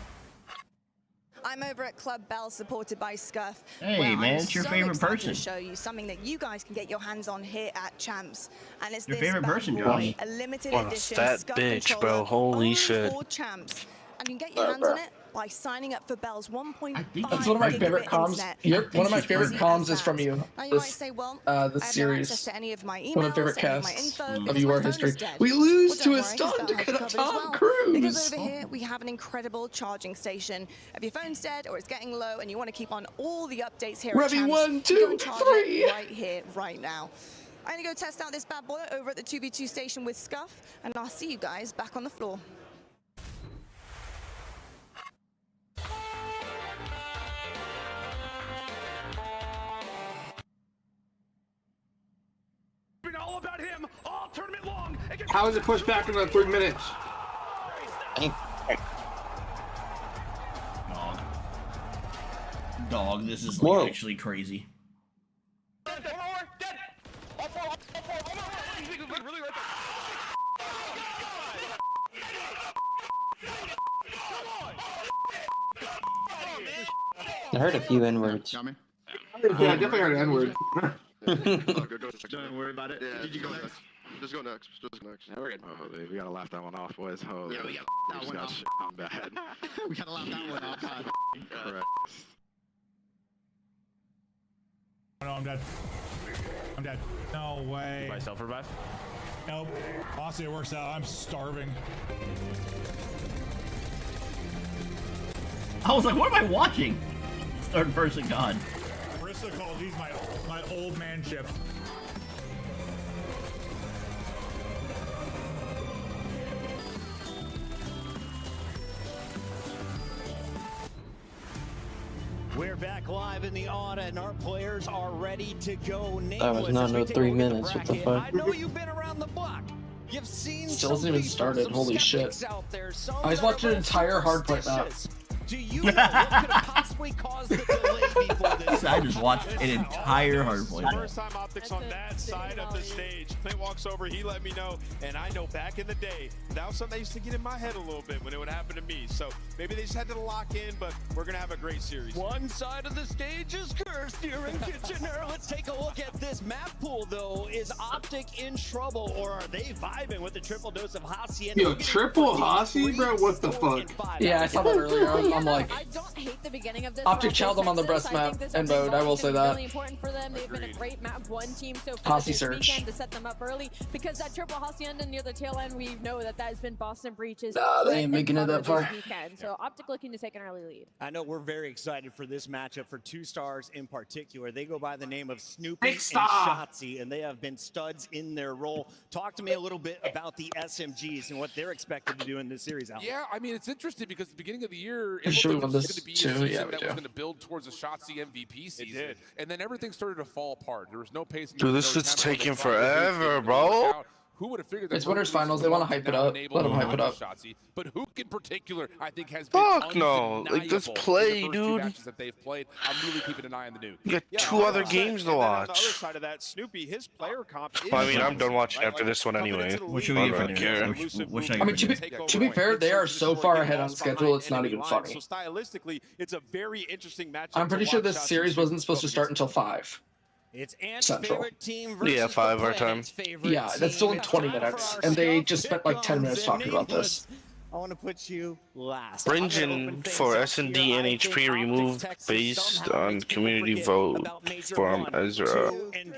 I'm over at Club Bell, supported by Scuff. Hey, where man, I'm it's your so favorite excited person. To show you something that you guys can get your hands on here at Champs, and it's Your this favorite bad person, boy, Josh. a limited Wow, edition that Scuff bitch, controller, bro. Holy only shit. for Champs, and you can get your hands on it by signing up for Bell's 1.5 That's one of my favorite gigabit comms. internet. Yep, one of my It's favorite easy comms as is from that. you. Now you might This say, well, this I have no access series. to any of my emails, One of my favorite any of my casts info, of because UR my phone history. is dead. We lose Well, to don't a worry, stun Bell to has get you a covered as Tom well. Cruise. Because over here we have an incredible charging station. If your phone's dead or it's getting low and you want to keep on all the updates here at Revy Champs, 1, you 2, go and charge 3. it right here, right now. I'm gonna go test out this bad boy over at the 2v2 station with Scuff, and I'll see you guys back on the floor. All about him all tournament long. How is it pushed back another 3 minutes? Dog, this is like actually crazy. I heard a few N-words. Yeah, I definitely heard an N-word. Don't worry about it. Yeah, did you go next? Just go next. Just go next. Yeah, we're good. Oh, we gotta laugh that one off, boys. Oh, Yeah, we gotta laugh that one off. I'm bad. We gotta laugh that one off. Correct. No, I'm dead. I'm dead. No way. Myself revive? Nope. Honestly, it works out. I'm starving. I was like, what am I watching? Third person God. Bristol calls these my old man ship. We're back live in the AUDA, and our players are ready to go. That was not no 3 minutes. What the fuck? I know you've been around the block. You've seen Still hasn't even started. Holy shit. I just watched an entire hardpoint map. Do you know what could have possibly caused the delay before this? I just watched an entire hardpoint. First time optics on that side of the stage. Clint walks over, he let me know, and I know back in the day, that was something that used to get in my head a little bit when it would happen to me. So maybe they just had to lock in, but we're gonna have a great series. One side of the stage is cursed here in Kitchener. Let's take a look at this map pool, though. Is Optic in trouble, or are they vibing with the triple dose of Hacienda? Yo, triple Hasi, bro? What the fuck? Yeah, I saw that earlier. I'm like, I don't hate the beginning of this. Optic challenged them on the breast map and mode. I will say that. Really important for them. They've been a great map one team so far Hasi this search. weekend to set them up early, because that triple Hacienda near the tail end, we know that has been Boston Breach's. Nah, they ain't making it that far. this weekend. So Optic looking to take an early lead. I know we're very excited for this matchup for two stars in particular. They go by the name of Snoopy and Shotzi, and they have been studs in their role. Talk to me a little bit about the SMGs and what they're expected to do in this series, Al. Yeah, I mean, it's interesting because at the beginning of the year, I'm it sure looked we like won it was this going to be a too. season Yeah, we that do. was going to build towards a Shotzi MVP season. It did. And then everything started to fall apart. There was no pace. Dude, this no shit's tempo. They taking thought it was forever, gonna bro. work out. Who would have figured that? It's winners finals. They want to hype it up. Let them hype it up. Shotzi, but Hook in particular, I think, has Fuck been no. Like, this undeniable play, in the first two dude. matches that they've played. I'm really keeping an eye on the Nuke. You got Yeah, two other 100%. games to And then on the other watch. side of that, Snoopy, his player comp is Well, I mean, I'm Shotzi, done watching right? after this one coming anyway. into the What should league, we get I for don't there? care. Wish I I mean, could to be fair, they are so far ahead on schedule. It's not even funny. So stylistically, it's a very interesting matchup. I'm pretty to sure watch this Shotzi series Snoopy wasn't supposed to go start against. until 5. It's Ant's Central. favorite team versus Yeah, 5 the our time. planet's favorite Yeah, that's still in team. 20 Time for minutes, our and they Scuff just spent like 10 minutes pick-ons talking about this. and I want to put you last. Bringen for S&D and HP removed based on community vote from Ezra.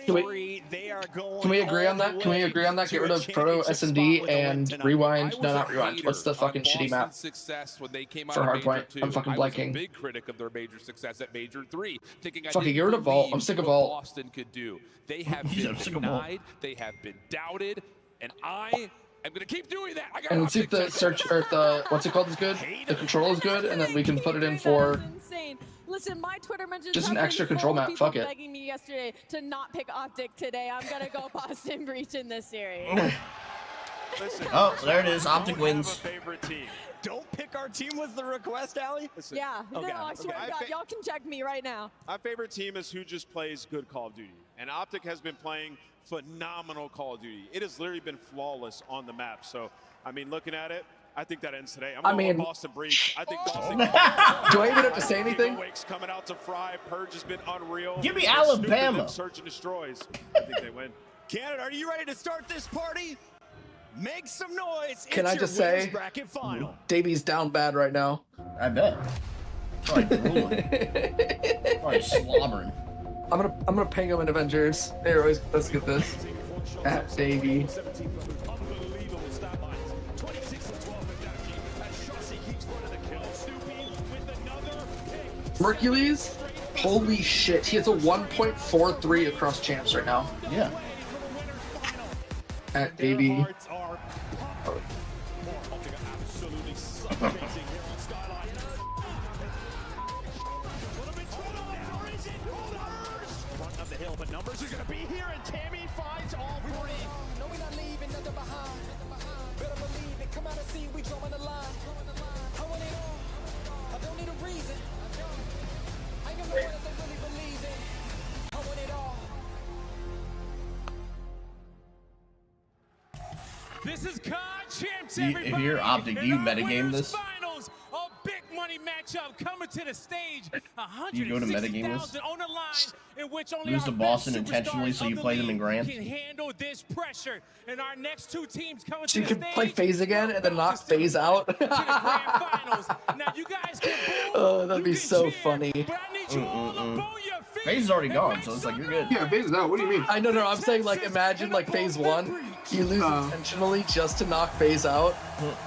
Can we agree on that? Can we agree on that? Get rid of Proto S&D and Rewind. No, not Rewind. What's the fucking shitty map? Success when they came out For of Hardpoint. Major 2. I'm fucking I was blanking. a big critic of their major success at Major 3, thinking I Fucking didn't get rid of Vault. believe I'm sick of what Vault. Boston could do. They have He's been sick of Vault. denied. They have been doubted, and I am gonna keep doing that. I got And let's see if the search or the what's it called is good. The control is good, and then we can put it in for. Insane. Listen, my Twitter mentions Just an have been extra control full of map, people fuck it. begging me yesterday to not pick Optic today. I'm gonna go Boston Breach in this series. Listen, Oh, there it is. I Optic don't have wins. a favorite team. Don't pick our team was the request, Allie? Listen, Yeah, Okay, no, I swear okay. to God, y'all can check me right now. my favorite team is who just plays good Call of Duty. And OPTIC has been playing phenomenal Call of Duty. It has literally been flawless on the map. So, I mean, looking at it, I think that ends today. I'm going Boston Breach. I think Boston. Do I even have to say anything? Wake's coming out to fry. Purge has been unreal. Give me Alabama. Search and destroys. I think they win. Canada, are you ready to start this party? Make some noise. Can I just say, Davies down bad right now. I bet. Probably slobbering. I'm gonna ping him in Avengers. Anyways, let's get this. At Davey. Mercules? Holy shit, he has a 1.43 across champs right now. Yeah. At Davey. But numbers are going to be here, and Tammy finds all three. No, we're not leaving nothing behind. Better believe it. Come out and see we drawing the line. I want it all. I don't need a reason. I ain't gonna know what they really believe in. I want it all. This is COD Champs, If you're OPTIC, do you metagame this? Finals, a big money matchup coming to the stage. You go to metagame this? On the line, in which only Lose to Boston intentionally so you play them in grand? Can handle this pressure. And our next two teams coming So you to can the stage. play FaZe again and then knock FaZe out. Now you guys can Oh, that'd be so funny. FaZe is already gone, so it's like you're good. Yeah, FaZe is out. What do you mean? I know, I'm saying like imagine like FaZe 1, you lose intentionally just to knock FaZe out.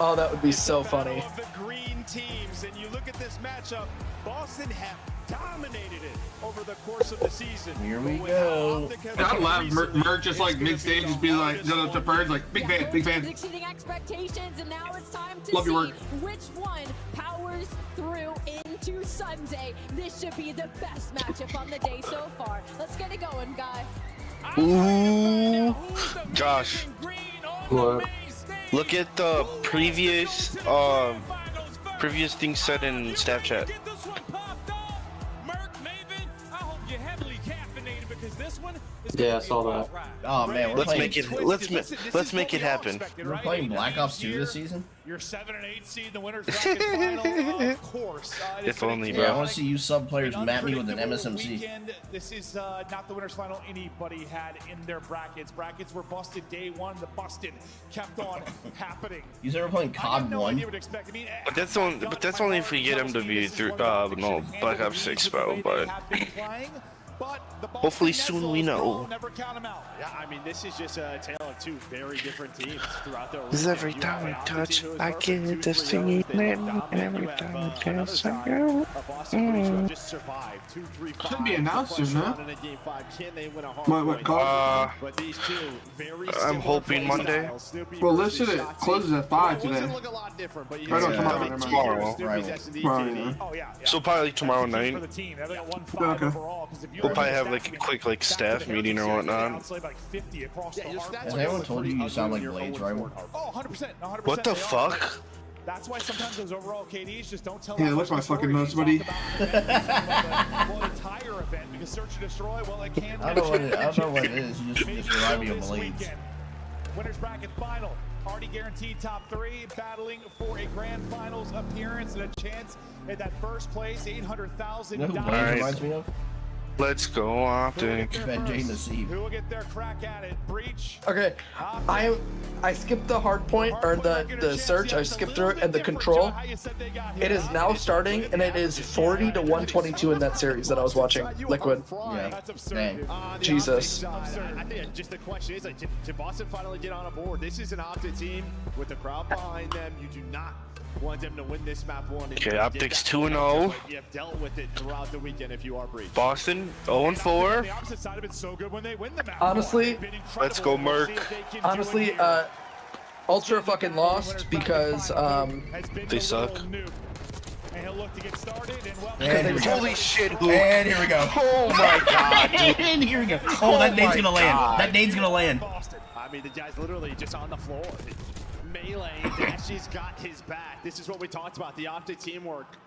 Oh, that would be so funny. The green teams, and you look at this matchup, Boston have dominated it over the course of the season. Here we go. I'd laugh. Merc just like mid-stage, just be like, to Purge, like, big fan, big fan. Exceeding expectations, and now it's time to Love your see work. which one powers through into Sunday. This should be the best matchup on the day so far. Let's get it going, guy. Ooh, Josh. What? Look at the previous thing said in staff chat. Yeah, I saw that. Oh man, we're let's playing. make it. Let's make it happen. We're playing Black Ops 2 this season. You're 7 and 8 seed in the winners bracket final, of course. If only, bro. Yeah, I want to see you sub players map me with an MSMC. Weekend. This is not the winners final anybody had in their brackets. Brackets were busted day one. The busting kept on happening. You ever playing COD 1? But that's only if we get him to be through no Black Ops 6, bro. But hopefully soon we know. Yeah, I mean, this is just a tale of two very different teams throughout the. Because every time I touch, I get the singing, and every time I touch, I go. Should be announced soon, huh? What, call? I'm hoping Monday. Well, let's say it closes at 5 today. Right, no, tomorrow. Tomorrow. So probably tomorrow night. Okay. We'll probably have like a quick staff meeting or whatnot. Has anyone told you you sound like Blade's rival? Oh, 100%. 100%. What the fuck? That's why sometimes those overall KDs just don't tell. Yeah, look my fucking notes, buddy. Entire event because search and destroy. Well, it can. I don't know what it is. You just remind me of Blades. Winners bracket final. Already guaranteed top 3, battling for a grand finals appearance and a chance at that first place, $800,000. You know who Blades reminds me of? Let's go, OPTIC. Who will get their crack at it? Breach. Okay, I skipped the hard point or the search. I skipped through it and the control. It is now starting and it is 40 to 122 in that series that I was watching. Liquid. Yeah. Dang. Jesus. I think just the question is, like, to Boston finally get on a board? This is an OPTIC team with the crowd behind them. You do not want them to win this map one. Okay, OPTIC's 2-0. You have dealt with it throughout the weekend if you are Breach. Boston 0-4. The opposite side have been so good when they win the map. Honestly, let's go Merc. Honestly, Ultra fucking lost because they suck. Holy shit, Luke. And here we go. Oh my god, dude. And here we go. Oh, that nade's gonna land. That nade's gonna land. I mean, the guy's literally just on the floor. Melee, Dashy's got his back. This is what we talked about, the OPTIC teamwork.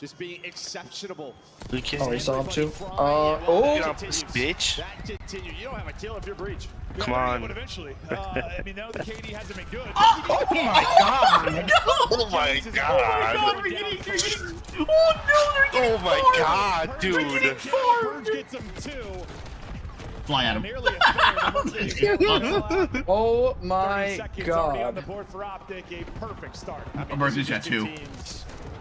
just being exceptional. Oh, he saw him too. Get Oh, off this bitch. That continue. You don't have a kill if you're breach. Come on. But eventually, I mean, no, the KD hasn't been good. Oh my god! Oh my god! Oh my god, dude! Burns gets him 2. Fly at him. Nearly a third. oh my Seconds already on the god. board for OPTIC. A perfect start. I mean, Mercy's got 2.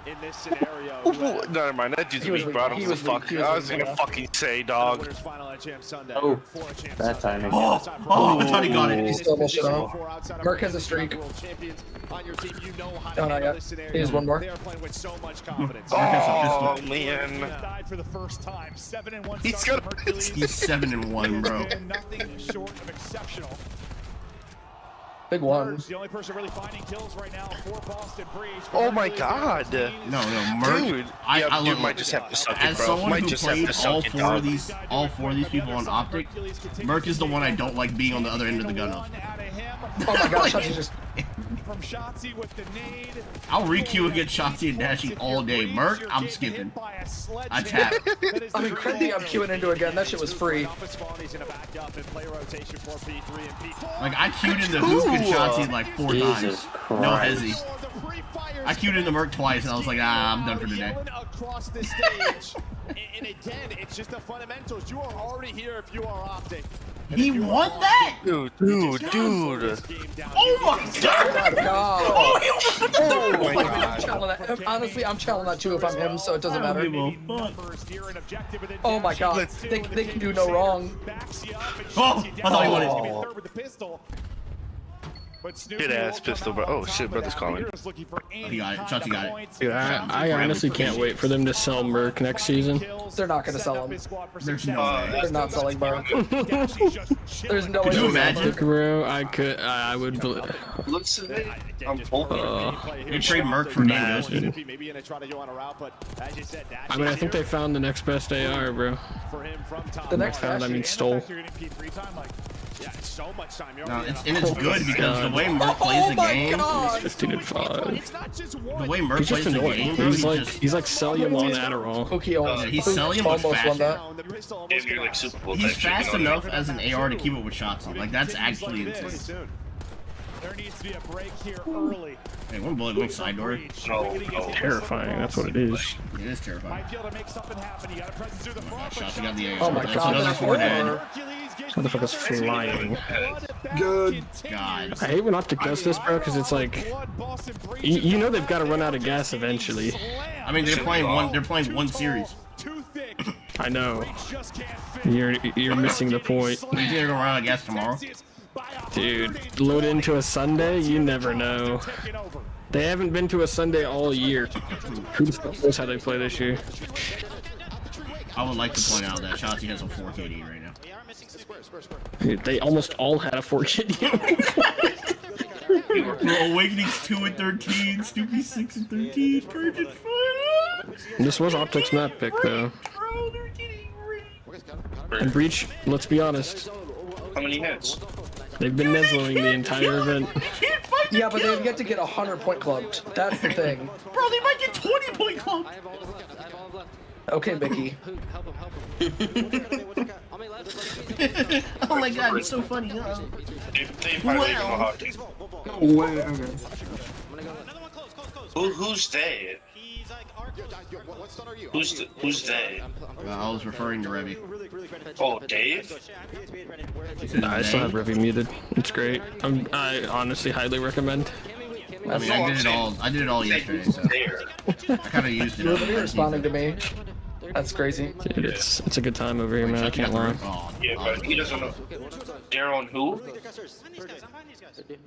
In this scenario, Ooh, never mind, that dude's weak, bro. I don't give a fuck. I was gonna fucking say, dog. Oh, bad timing. Oh, I thought he got it. He's still bullshit on. Merc has a streak. Oh, not yet. He has one more. They are playing with so much confidence. Oh, man. Died for the first time. 7-1 He's start got- for Hercules. He's 7-1, bro. Nothing short of exceptional. Big one. Burns, the only person really finding kills right now for Boston Breach. Oh my god. No, Merc. Dude, I might just have to suck it, as bro. someone Might who just have played to suck it, dog. all four of these people on OPTIC, Merc is the one I don't like being on the other end of the gun of. Oh my gosh, Shotzi just. From Shotzi with the nade. I'll re-queue against Shotzi and Dashing all day. Merc, I'm skipping. I tap. I mean, Crendy, I'm queuing into again. That shit was free. Like, I queued in the Hook and Shotzi like 4 times. No hezzy. I queued in the Merc twice and I was like, I'm done for today. Across the stage. And again, it's just the fundamentals. You are already here if you are OPTIC. He won that? Dude. Oh my god! Oh, he almost put the third Oh my one! I'm challenging that. Honestly, I'm challenging that too if I'm him, so it doesn't matter. Oh my god, they can do no wrong. Oh, I thought he won it. Good ass pistol, bro. Oh shit, brother's calling. He got it. Shotzi got it. Dude, I honestly can't wait for them to sell Merc next season. They're not gonna sell him. There's no way. They're not selling Merc. There's no way. Could you imagine? Bro, I would. Looks at it. I'm hoping. You trade Merc for Game Ghost. I mean, I think they found the next best AR, bro. The next found, I mean, stole. No, it's good because the way Merc plays the game, He's 15-5. the way Merc He's plays just the annoying. game, He's like Celium on Adderall. Okay, he's Celium but almost won fast. that. You're like Super Bowl He's type shit, fast you know? enough as an AR to keep it with Shotzi. Like, that's actually insane. There needs to be a break here early. Hey, one bullet going side door. No. Terrifying, that's what it is. It is terrifying. Might be able to make something happen. You got a presence through the front. Shotzi got the AR. Oh my That's god, another that's 4 dead. Motherfucker's flying. Good. God. I hate when OPTIC does this, bro, because it's like, you know they've got to run out of gas eventually. I mean, they're playing one series. I know. You're missing the point. You think they're gonna run out of gas tomorrow? Dude, load into a Sunday, you never know. They haven't been to a Sunday all year. Who knows how they play this year? I would like to point out that Shotzi has a 4 KD right now. Dude, they almost all had a 4 KD. Bro, Awakening's 2 and 13, Stoopy 6 and 13, Purge 5. This was OPTIC's map pick, though. And Breach, let's be honest, How many hits? they've been Nesloing the entire event. Yeah, but they've yet to get 100-point clubbed. That's the thing. Bro, they might get 20-point club. Okay, Mickey. Oh my god, it's so funny. They probably don't know how to. Who's they? Who's they? I was referring to Revy. Oh, Dave? Nah, I still have Revy muted. It's great. I honestly highly recommend. I mean, I did it all yesterday, so I kind of used it. You're responding to me. That's crazy. Dude, it's a good time over here, man. I can't lie. Yeah, but he doesn't know. Daryl and who?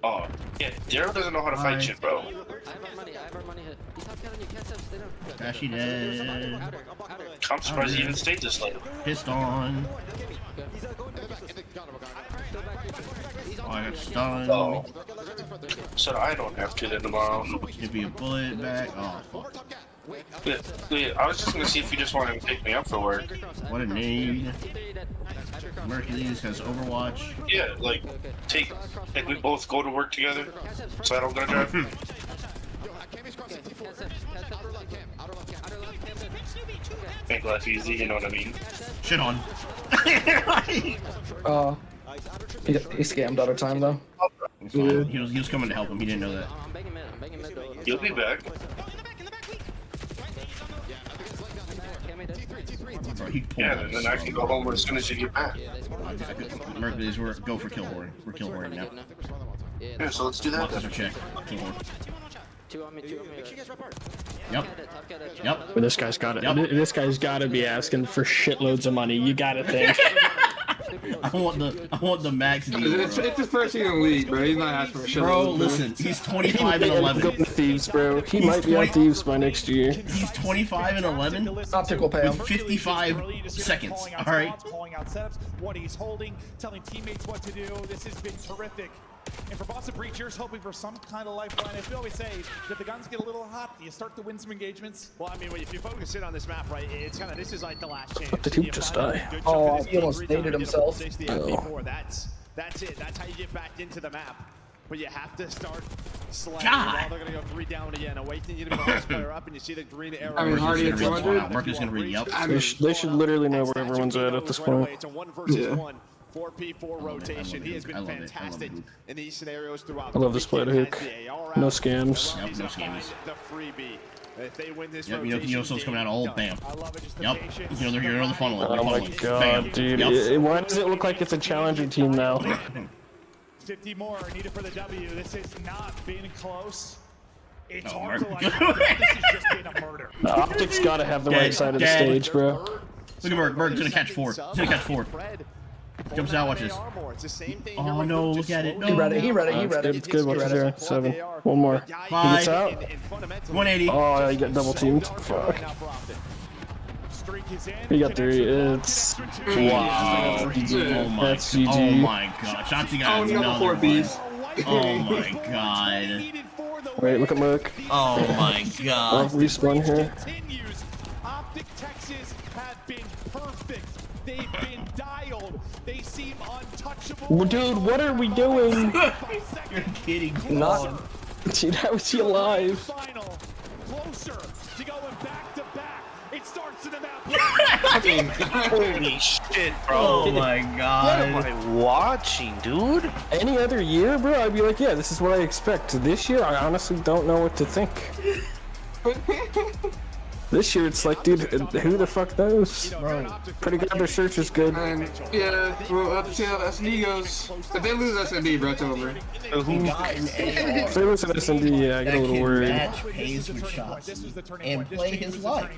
Oh, yeah, Daryl doesn't know how to fight shit, bro. Ashy dead. I'm surprised he even stayed this late. Pissed on. Oh, I got stunned. Oh. So I don't have to then tomorrow. Give me a bullet back. Oh, fuck. Yeah, I was just gonna see if you just wanted to pick me up for work. What a need. Mercules has Overwatch. Yeah, like we both go to work together, so I don't gotta drive. make life easy, you know what I mean? Shit on. He scammed out of time though. It's fine. He was coming to help him. He didn't know that. You'll be back. Bro, he pulled Yeah, that and then I can go home as soon as you get back. Mercury's go for kill horn. We're kill horn now. Yeah, so let's do that. Boxes are check. Kill horn. Yep. Yep. But this guy's got it. This guy's got to be asking for shitloads of money. You got to think. I want the max deal. It's his first year in the league, bro. He's not asking for shit. Bro, listen, he's 25 and 11. Going to Thieves, bro. He might be on Thieves by next year. He's 25 and 11. Optic will pay him. With 55 seconds. All right. Calling out setups, what he's holding, telling teammates what to do. This has been terrific. And for Boston Breachers, hoping for some kind of lifeline. As we always say, that the guns get a little hot, you start to win some engagements. Well, I mean, if you focus in on this map, right, it's kind of, this is like the last chance. Did he just die? Oh, he almost dated himself. Oh. That's it. That's how you get back into the map. But you have to start sliding. While they're going to go 3 down again. Awaiting you to be the last player up, and you see the green arrow. I mean, Hardy at 200. Marcus gonna read yep. They should literally know where everyone's at this point. It's a 1 versus 1. 4p4 rotation. He has been fantastic in these scenarios throughout. I love this play to hook. No scams. Yep, no scams. The freebie. If they win this Yep, you know someone's coming out all bam. I love it, just the Yep. patience. You know they're another funnel. Oh my god, dude. Yep. Why does it look like it's a challenger team now? 50 more needed for the W. This has not been close. It's Oh, hard to Mark. like. This has just been a murder. The Optic's got to have the right side of the stage, bro. Look at Berg. Berg's gonna catch 4. He's gonna catch 4. Jumps out, watch this. Oh no, look at it. No. He read it. He read it. He read it. It's good. Watch it there. 7. One more. He 5. gets out. 180. Oh, he got double teamed. Fuck. He got 3. It's wow. Oh my. That's GG. Oh my god. Shotzi got another 4 Bs. Oh my god. Wait, look at Merc. Oh my I'll god. respawn here. Optic Texas have been perfect. They've been dialed. They seem untouchable. Well, dude, what are we doing? You're kidding. Not. Dude, how is he alive? Final, closer to going back to back. It starts in the map. Holy shit, bro. Oh my What god. am I watching, dude? Any other year, bro, I'd be like, yeah, this is what I expect. This year, I honestly don't know what to think. This year, it's like, dude, who the fuck knows? Bro, pretty good. Their search is good. And yeah, we'll have to see how SND goes. If they lose SND, bro, it's over. If they lose at SND, yeah, I get a little worried. Match pays with shots and play his life.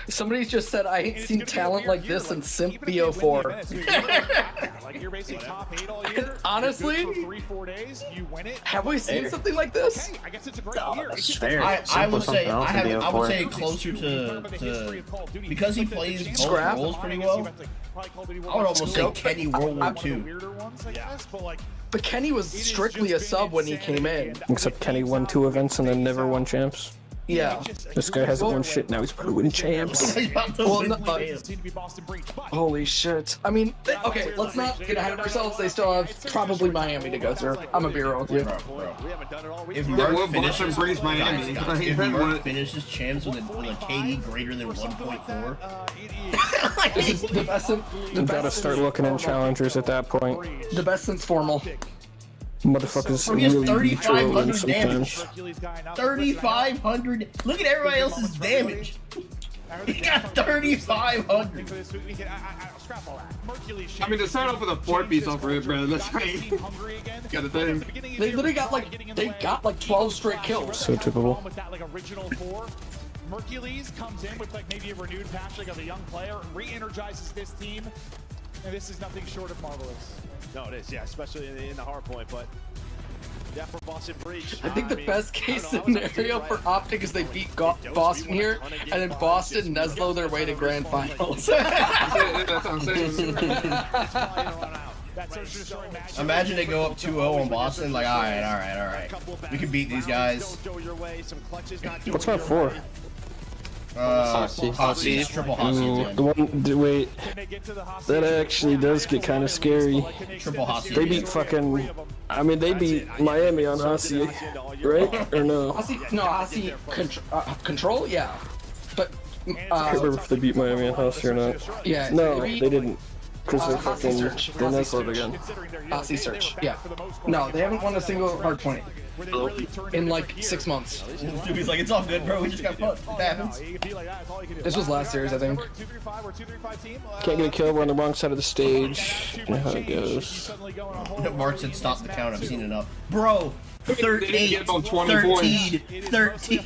Somebody just said, I ain't seen talent like this in Simp BO4. Like you're basically top 8 all year. Honestly, for 3-4 days, you win it. have we seen something like this? I guess it's a great year. That's fair. I would say Something else I would in say BO4. closer to because he plays both Scrap. roles pretty well. I would almost say Kenny World War II. But Kenny was strictly a sub when he came in. Except Kenny won 2 events and then never won champs. Yeah. This guy hasn't won shit, now he's about to win champs. Well, no, holy shit. I mean, okay, let's not get ahead of ourselves. They still have probably Miami to go through. I'm gonna be real with you. If Yeah, Merc Boston brings Miami. if Merc finishes champs with a KD greater than 1.4, This is the best. You gotta start looking in challengers at that point. The best since formal. Motherfuckers he has really be trolling 3,500 damage. sometimes. 3,500. Look at everybody else's damage. He got 3,500. I mean, to start off with a 4-piece off rip, bro, that's like, got a thing. They literally got like 12 straight kills. So typical. With that like original 4. Mercules comes in with like maybe a renewed passion of a young player, re-energizes this team, and this is nothing short of marvelous. No, it is, yeah, especially in the hard point, but yeah, for Boston Breach. I think the best case scenario for Optic is they beat Boston here, and then Boston Neslo their way to grand finals. That's what I'm saying. Imagine they go up 2-0 on Boston. Like, all right. We can beat these guys. What's my 4? Hossie. Triple Hossie. The one, wait, that actually does get kind of scary. Triple Hossie. They beat fucking, I mean, they beat Miami on Hossie, right? Or no? Hossie control, yeah. But I can't remember if they beat Miami at house or not. Yeah. No, they didn't. Because they're fucking. Search. They're not slow again. Aussie Search. Yeah. No, they haven't won a single hard point in like 6 months. He's like, it's all good, bro. We just got fucked. It happens. This was last series, I think. Can't get a kill. We're on the wrong side of the stage. You know how it goes. Mark said stop the count. I've seen enough. Bro, 13, 20 13, 13.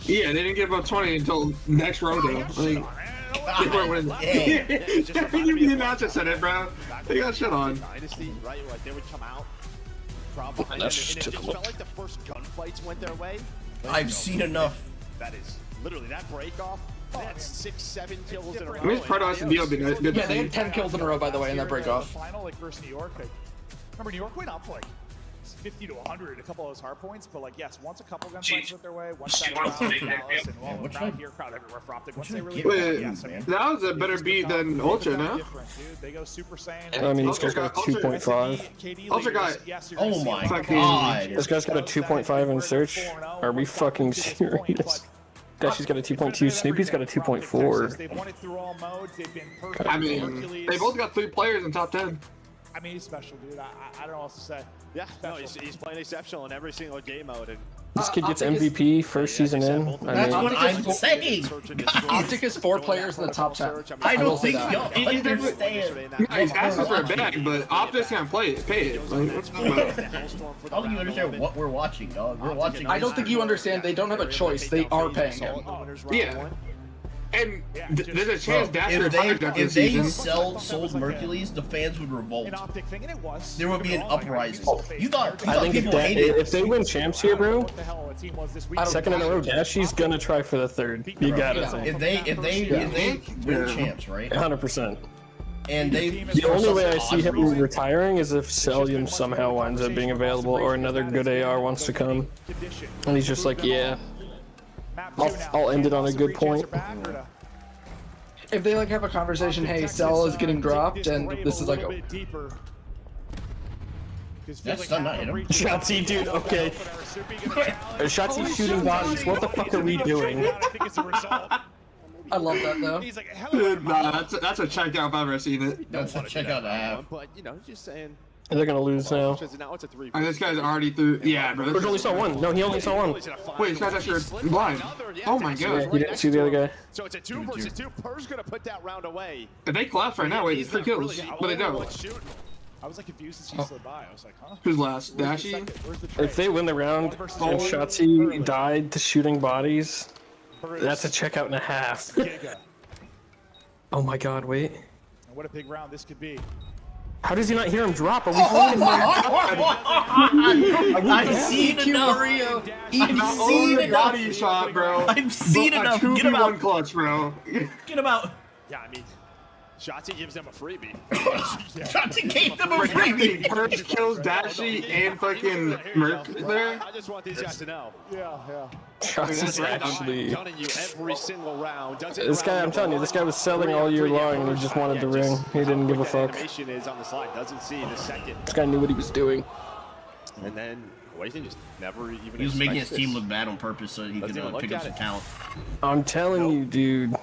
Yeah, they didn't get about 20 until next roto. Like, they weren't winning. The announcer said it, bro. They got shit on. Dynasty, right? Like they would come out. Probably. That's and it just felt like the first gunfights went their way. I've seen enough. That is literally that break off. That's 6, 7 kills in a row. I mean, it's part of us and Deal be good. Yeah, they had 10 kills in a row, by the way, in that break off. Final, like versus New York. Like, remember, New York went up like 50 to 100, a couple of those hard points, but like, yes, once a couple gunfights went their way, once that crowd and all the crowd here, crowd everywhere for OPTIC, once they really Wait, yes, I mean, that was a better beat than Ultra, no? they go Super Saiyan. I mean, this guy's got a 2.5. Ultra guy. Oh my god. This guy's got a 2.5 in search. Are we fucking serious? She's got a 2.2. Snoopy's got a 2.4. I mean, they both got 3 players in top 10. I mean, he's special, dude. I don't know what else to say. Yeah, no, he's playing exceptional in every single game mode. And This kid gets MVP first season in. That's what I'm saying. OPTIC is 4 players in the top 10. I don't think y'all He's asking for a bag, but Optus can't pay it. Like, what's the matter? I don't think you understand what we're watching, dog. We're watching. I don't think you understand. They don't have a choice. They are paying him. Yeah. And there's a chance Dasher if they sold Mercules, the fans would revolt. There would be an uprising. You thought people hated it. If they win champs here, bro, second in a row, Dashy's gonna try for the third. You gotta think. If they win champs, right? 100%. And the only way I see him retiring is if Celium somehow winds up being available or another good AR wants to come. And he's just like, yeah. I'll end it on a good point. If they like have a conversation, hey, Cell is getting dropped, and this is like a... That's still not hit him. Shotsy, dude, okay. Shotsy shooting bodies, what the fuck are we doing? I love that, though. Nah, that's a checkout if I've ever seen it. That's a checkout to have. But, you know, just saying. And they're gonna lose now. And this guy's already through. Yeah, bro. There's only saw one. No, he only saw one. Wait, this guy's actually blind. Oh my god. You didn't see the other guy. So it's a 2 versus 2. Purr's gonna put that round away. If they collapse right now, wait, it's 3 kills. But they don't. I was like confused as he slid by. I was like, huh? Who's last? Dashy? If they win the round and Shotsy died to shooting bodies, that's a checkout and a half. Oh my god, wait. What a big round this could be. How does he not hear him drop? Are we I've seen enough. I've seen enough. Body shot, bro. I've seen enough. Get him out. Clutch, bro. Get him out. Yeah, I mean, Shotsy gives them a freebie. Shotsy gave them a freebie. First kills Dashy and fucking Merc there. I just want these guys to know. Yeah. Shotsy's actually... Telling you every single round. This guy, I'm telling you, this guy was selling all year long and he just wanted the ring. He didn't give a fuck. Is on the slide. Doesn't see the second. This guy knew what he was doing. And then Wazen just never even. He was making his team look bad on purpose so he could pick up some talent. I'm telling you, dude.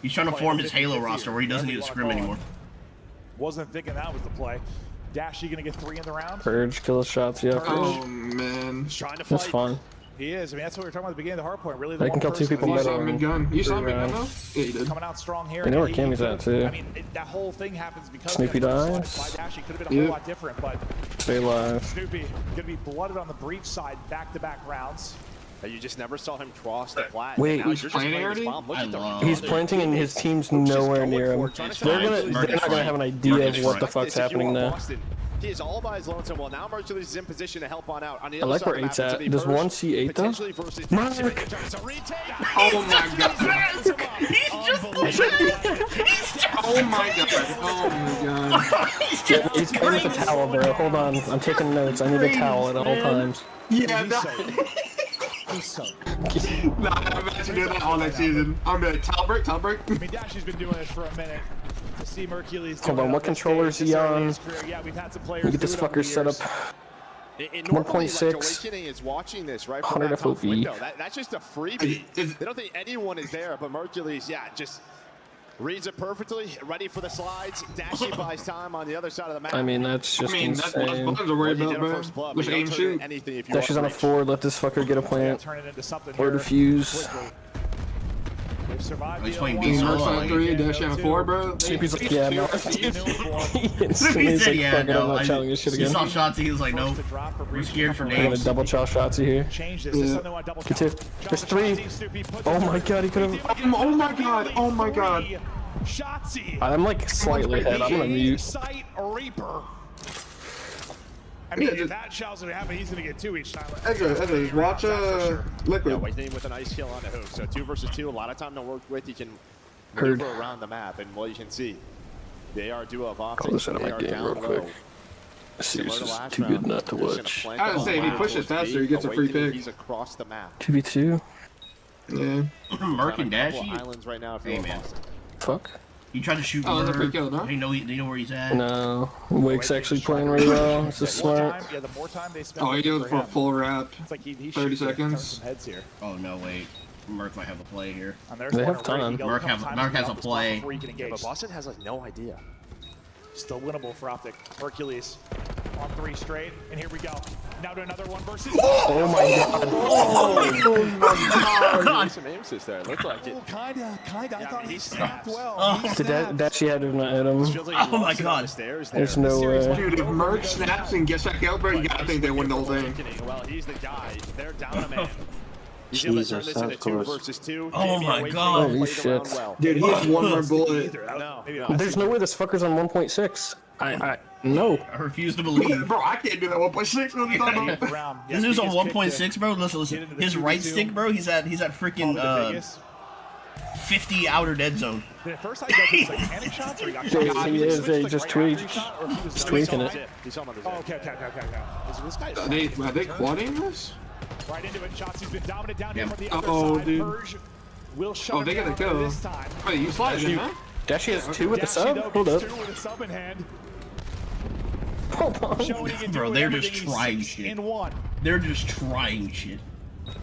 He's trying to form his Halo roster where he doesn't need to scrim anymore. Wasn't thinking that was the play. Dashy gonna get 3 in the round. Purge, kill shots, yeah. Oh man, trying to fight. That's fun. He is. I mean, that's what we were talking about at the beginning of the hard point. Really, I can kill 2 people You saw him mid-gun. You saw him mid-gun though? Yeah, you did. Coming out strong here. I know where Cammy's at too. I mean, that whole thing happens because Snoopy dies. Dashy could have been a whole lot different, but stay alive. Snoopy gonna be blooded on the breach side, back-to-back rounds. You just never saw him cross the plat. Wait, he's planting already? He's planting and his team's nowhere near him. They're not gonna have an idea of what the fuck's happening now. He is all by his lonesome. Well, now Mercules is in position to help on out. On the I like where 8's at. Does 1 see 8 though? Mark! Oh my god. Oh my god. Oh my god. He's playing with a towel, bro. Hold on. I'm taking notes. I need a towel at all times. Yeah, Nah, I'm actually doing that all next season. I'm gonna towel break. I mean, Dashy's been doing this for a minute. To see Mercules. Hold on, what controller is he on? Yeah, we've had some players. Let me get this fucker set up. Normally, 1.6. Awakening is watching this right 100 from that top FOV. window. That's just a freebie. They don't think anyone is there, but Mercules, yeah, just reads it perfectly, ready for the slides. Dashi buys time on the other side of the map. I mean, that's just insane. That's what buttons are worried about, bro. Just aim shoot. Dashi's on a 4, let this fucker get a plant. Or defuse. He's playing B Mercs solo. on 3, Dash on 4, bro. Snoopy's like, yeah, no. Snoopy said, yeah, I'm no. not telling you shit He again. saw Shotzi, he was like, no. We're scared for I'm gonna names. double chow Shotzi here. Get 2. There's 3. Oh my god, he could have. Oh my god, oh my god. I'm like slightly ahead. I'm gonna mute. Reaper. I mean, if that shell's gonna happen, he's gonna get 2 each time. Ezra, watch Liquid. Yeah, Awakening with an ice kill on the hook. So 2 versus 2, a lot of time to work with. You can Heard. maneuver around the map, and what you can see, they are duo of optics. Call this out of They my are game down real quick. low. This series Similar to is last too good round, not to they're just watch. gonna flank I would say if he the pushes line faster, he gets a free Awakening, pick. He's across the map. 2v2. Yeah. Merc and Got a couple Dashi? islands right now if Hey, you're man. Boston. Fuck. He tried to shoot Oh, that's a free Merc. kill, no? They know where he's at. No. Wake's actually playing really well. This is smart. Yeah, the more time they spend. Oh, he goes for a full wrap. It's like he 30 should turn seconds. some heads here. Oh, no, wait. Merc might have a play here. They have time. Merc has a play. But Boston has like no idea. Still winnable for Optic. Hercules on 3 straight, and here we go. Now to another one versus. Oh my god. Oh my god. Some aim assist there. Looked like it. Kinda. I thought he snapped well. Dashi had to not hit him. Oh my god. There's no way. Dude, if Merc snaps and gets back out, bro, you gotta think they win the whole thing. Well, he's the guy. They're down a man. He's Jesus, gonna turn this that into 2 close. versus 2. Oh Jamie my Awakening god. played Holy the shit. round well. Dude, he has one more bullet. No. There's no way this fucker's on 1.6. No. I refuse to believe. Bro, I can't do that 1.6. What are you talking about? This dude's on 1.6, bro. Listen. His right stick, bro. He's at freaking 50 outer dead zone. At first I got these like panic shots, or he got Yeah, he is. He just tweaked. Just tweaking it. He's on the Oh, okay. This guy is Are they quadding this? right into it. Shots, he's been dominant down here Yeah. from the other Uh-oh, side. dude. Purge will shut Oh, him they gotta down go. this time. Wait, you sliding him, huh? Dashi has 2 with the Dashi, sub? though, Hold gets up. 2 with a sub in hand. Hold on. Showing he can Bro, do they're everything. just He's trying 6 shit. in 1. They're just trying shit.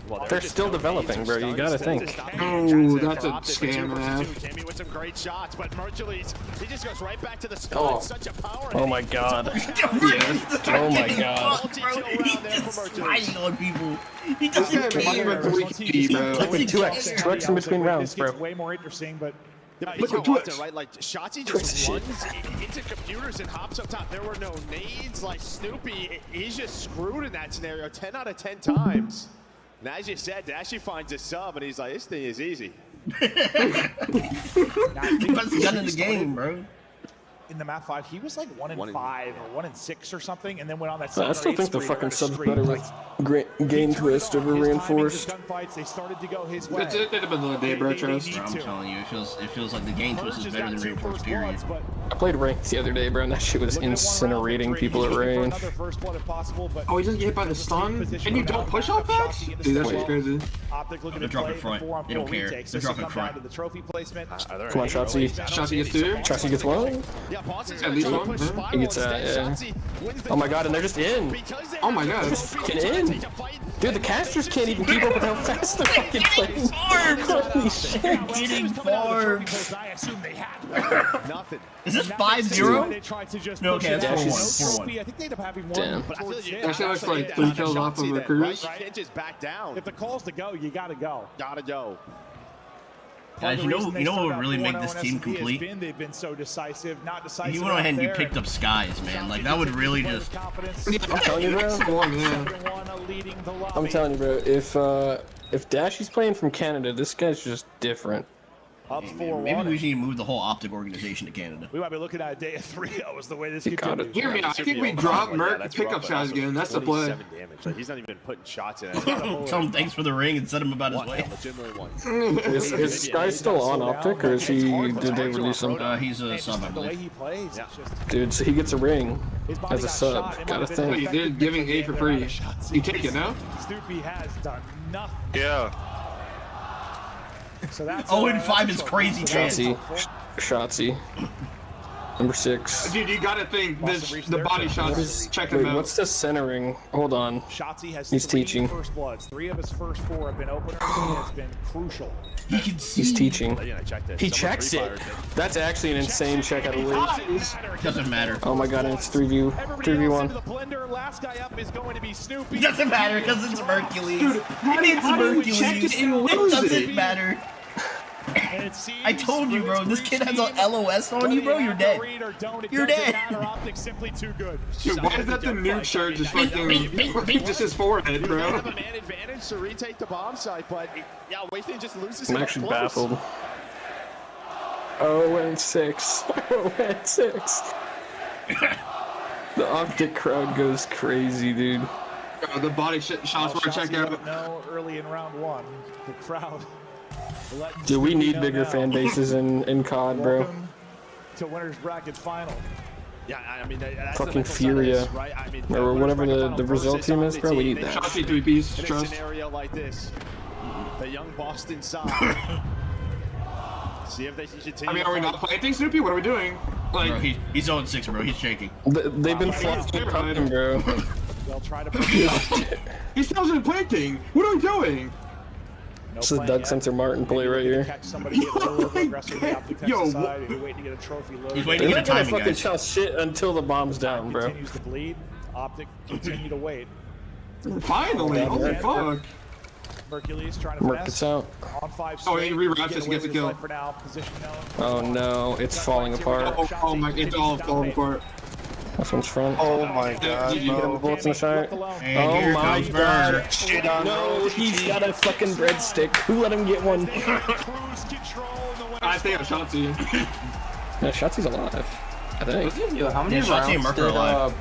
Well, They're still developing, bro. You gotta think. Oh, that's a scam, man. Jamie with some great shots, but Mercules, he just goes right back to the spot. Oh. Such a power. Oh my god. Oh my god. He's just sliding on people. He This guy doesn't might care. even 3 bro. Like 2x. 2x in between rounds, bro. Way more interesting, but Look at Twitch. Right, like Shotzi Twitch just shit. runs into computers and hops up top. There were no nades. Like Snoopy, he's just screwed in that scenario 10 out of 10 times. And as you said, Dashi finds a sub, and he's like, this thing is easy. Best gun in the game, bro. in the map 5, he was like 1 in 5 or 1 in 6 or something, and then went on that. I still think the fucking sub's better with game twist over reinforced. Gunfights, they started to go his way. It's a bit of a day, bro, trust. I'm telling you, it feels like the game twist is better than reinforced, period. I played ranked the other day, bro, and that shit was incinerating people at range. Oh, he doesn't get hit by the stun? And you don't push off facts? Dude, that's just crazy. They're dropping front. They don't care. They're dropping front. Come on, Shotzi. Shotzi gets 2. Shotzi gets 1? At least 1. He gets yeah. Oh my god, and they're just in. Oh my god. They're just fucking in. Dude, the casters can't even keep up with how fast they're fucking playing. Holy shit. Getting farms. Nothing. Is this 5-0? No, okay, that's 4-1. Damn. That shit looks like 3 kills off of a cruise. Just back down. If the call's to go, you gotta go. Gotta go. Guys, you know what would really make this team complete? They've been so decisive, not decisive. You went ahead and you picked up Skies, man. Like, that would really just... I'm telling you, bro. I'm telling you, bro. If Dashi's playing from Canada, this guy's just different. Up 4-1. Maybe we should move the whole OPTIC organization to Canada. We might be looking at a day of 3-0 is the way this You got continues. it. Hear me out. I think we drop Merc pickup shots again. That's the play. Like, he's not even putting shots in. Tell him thanks for the ring and set him about his way. Is Sky still on OPTIC, or is he? Did they release him? He's a sub, I The way believe. he plays, it's just Dude, so he gets a ring his body as a got sub. shot. It Gotta might have been Wait, think. you did giving A for free. You take it now? Snoopy has done nothing. Yeah. So that's 0-5 is crazy, chance. Shotzi. Shotzi. Number 6. Dude, you gotta think the body shots. Check him Wait, out. what's the centering? Hold on. Shotzi has He's 3 teaching. first bloods. 3 of his first 4 have been openers. He has been crucial. He can see. He's teaching. He Someone checks it. pre-fired That's actually an insane check out of league. Doesn't matter. Oh my god, and it's 3v1. The blender, last guy up is going to be Snoopy. Doesn't matter because it's Mercules. Dude, how do you check it and It lose doesn't it? matter. I told you, bro. This kid has an LOS on you, bro. You're dead. You're dead. Optics simply too good. Dude, why is that the nuke shirt just fucking just his forehead, bro? Have a man advantage to retake the bomb site, but yeah, Wasting just loses. I'm actually baffled. Oh, and 6. Oh, and 6. The Optic crowd goes crazy, dude. The body shots were check out. No, early in round 1, the crowd. Dude, we need bigger fan bases in COD, bro. Welcome to winners bracket final. Yeah, I mean, that's Fucking Furia. right? I mean, Or whatever the result team is, bro. We need that. Shotzi 3-piece, in a trust. scenario like this, the young Boston side. See if they can continue. I mean, are we not planting, Snoopy? What are we doing? Like, Bro, he's 0-6, bro. He's shaking. They've been flopping pumping, bro. They'll try to. he still isn't planting. What are we doing? This is Doug Sensor Martin play right here. Yo, He's waiting to They're get not a gonna timing, fucking guys. shot shit until the bomb's down, bro. Continues to bleed. Optic continue to wait. Finally, holy fuck. Mercules trying to Merc finesse. gets out. On 5 Oh, he straight. rewraps this, gets a kill. For now. Position known. Oh no, it's falling apart. Oh my, it's all falling apart. This one's front. Oh my god, Did you get him the bullets in the shot? And Oh here my comes god. Bird. No, he's got a fucking breadstick. Who let him get one? I think I'm Shotzi. No, Shotzi's alive. I think. Yo, how many Yeah, Shotzi and rounds Merc did are alive.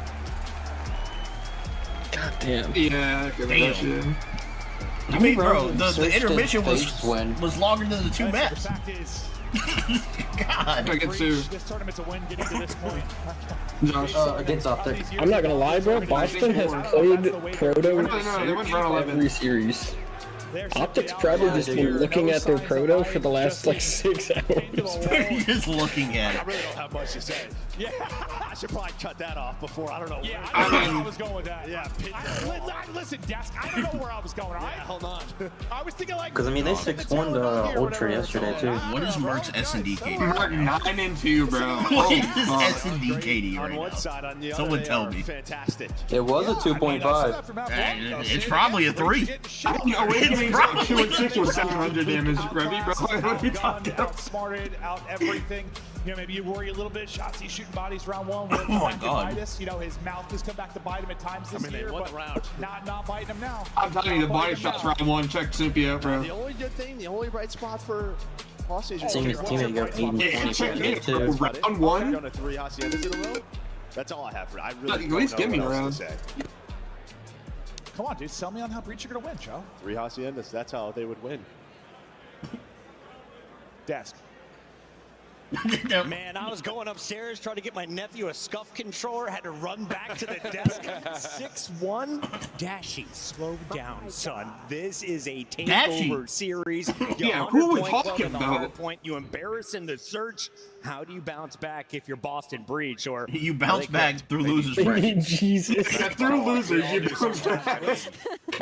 God damn. Yeah, give me that shit. I mean, bro, the intermission was longer than the 2 maps. God. I get Sue. This tournament's a win getting to this point. Josh. Against Optic. I'm not gonna lie, bro. Boston has played Proto they went round 11. every series. Optic's probably just been looking at their Proto for the last like 6 hours. Just looking at I it. really don't have much to say. Yeah, I should probably cut that off before. I don't know. Yeah, where. I don't know where I was going with that. Yeah, Listen, Desk, I don't know where I was going. All right, hold on. I was thinking like. Because I mean, they 6-1 the Ultra yesterday too. What is Merc's S&D KD? Mark 9-2, bro. What is Oh, his S&D KD On right one now? side, on the Someone other, tell they are me. fantastic. It was a 2.5. It's probably a 3. Awakening's like 2 and 6 with 700 damage, Revy, bro. What are you talking about? Outsmarted, out everything. You know, maybe you worry a little bit. Shotzi shooting bodies round 1. Oh my god. You know, his mouth has come back to bite him at times this year, they won but the round. not biting him now. I'm telling you, the body shots round 1. Check Snoopy out, bro. The only good thing, the only bright spot for Hostage is Seeing his teammate go 8 and 20 check for me it out. too. Round 1? Going to 3 Haciendas in a row. That's all I have for. I really At least don't give know me what a else to round. say. Come on, dude. Sell me on how Breach are going to win, Joe. 3 Haciendas. That's how they would win. Desk. Man, I was going upstairs trying to get my nephew a scuff controller. Had to run back to the desk. 6-1. Dashy, slow down, son. This is a takeover series. Yeah, who are we talking about? Point. You embarrass in the search. How do you bounce back if you're Boston Breach? Or You bounce back through losers break. Jesus. Yeah, through losers, you bounce back.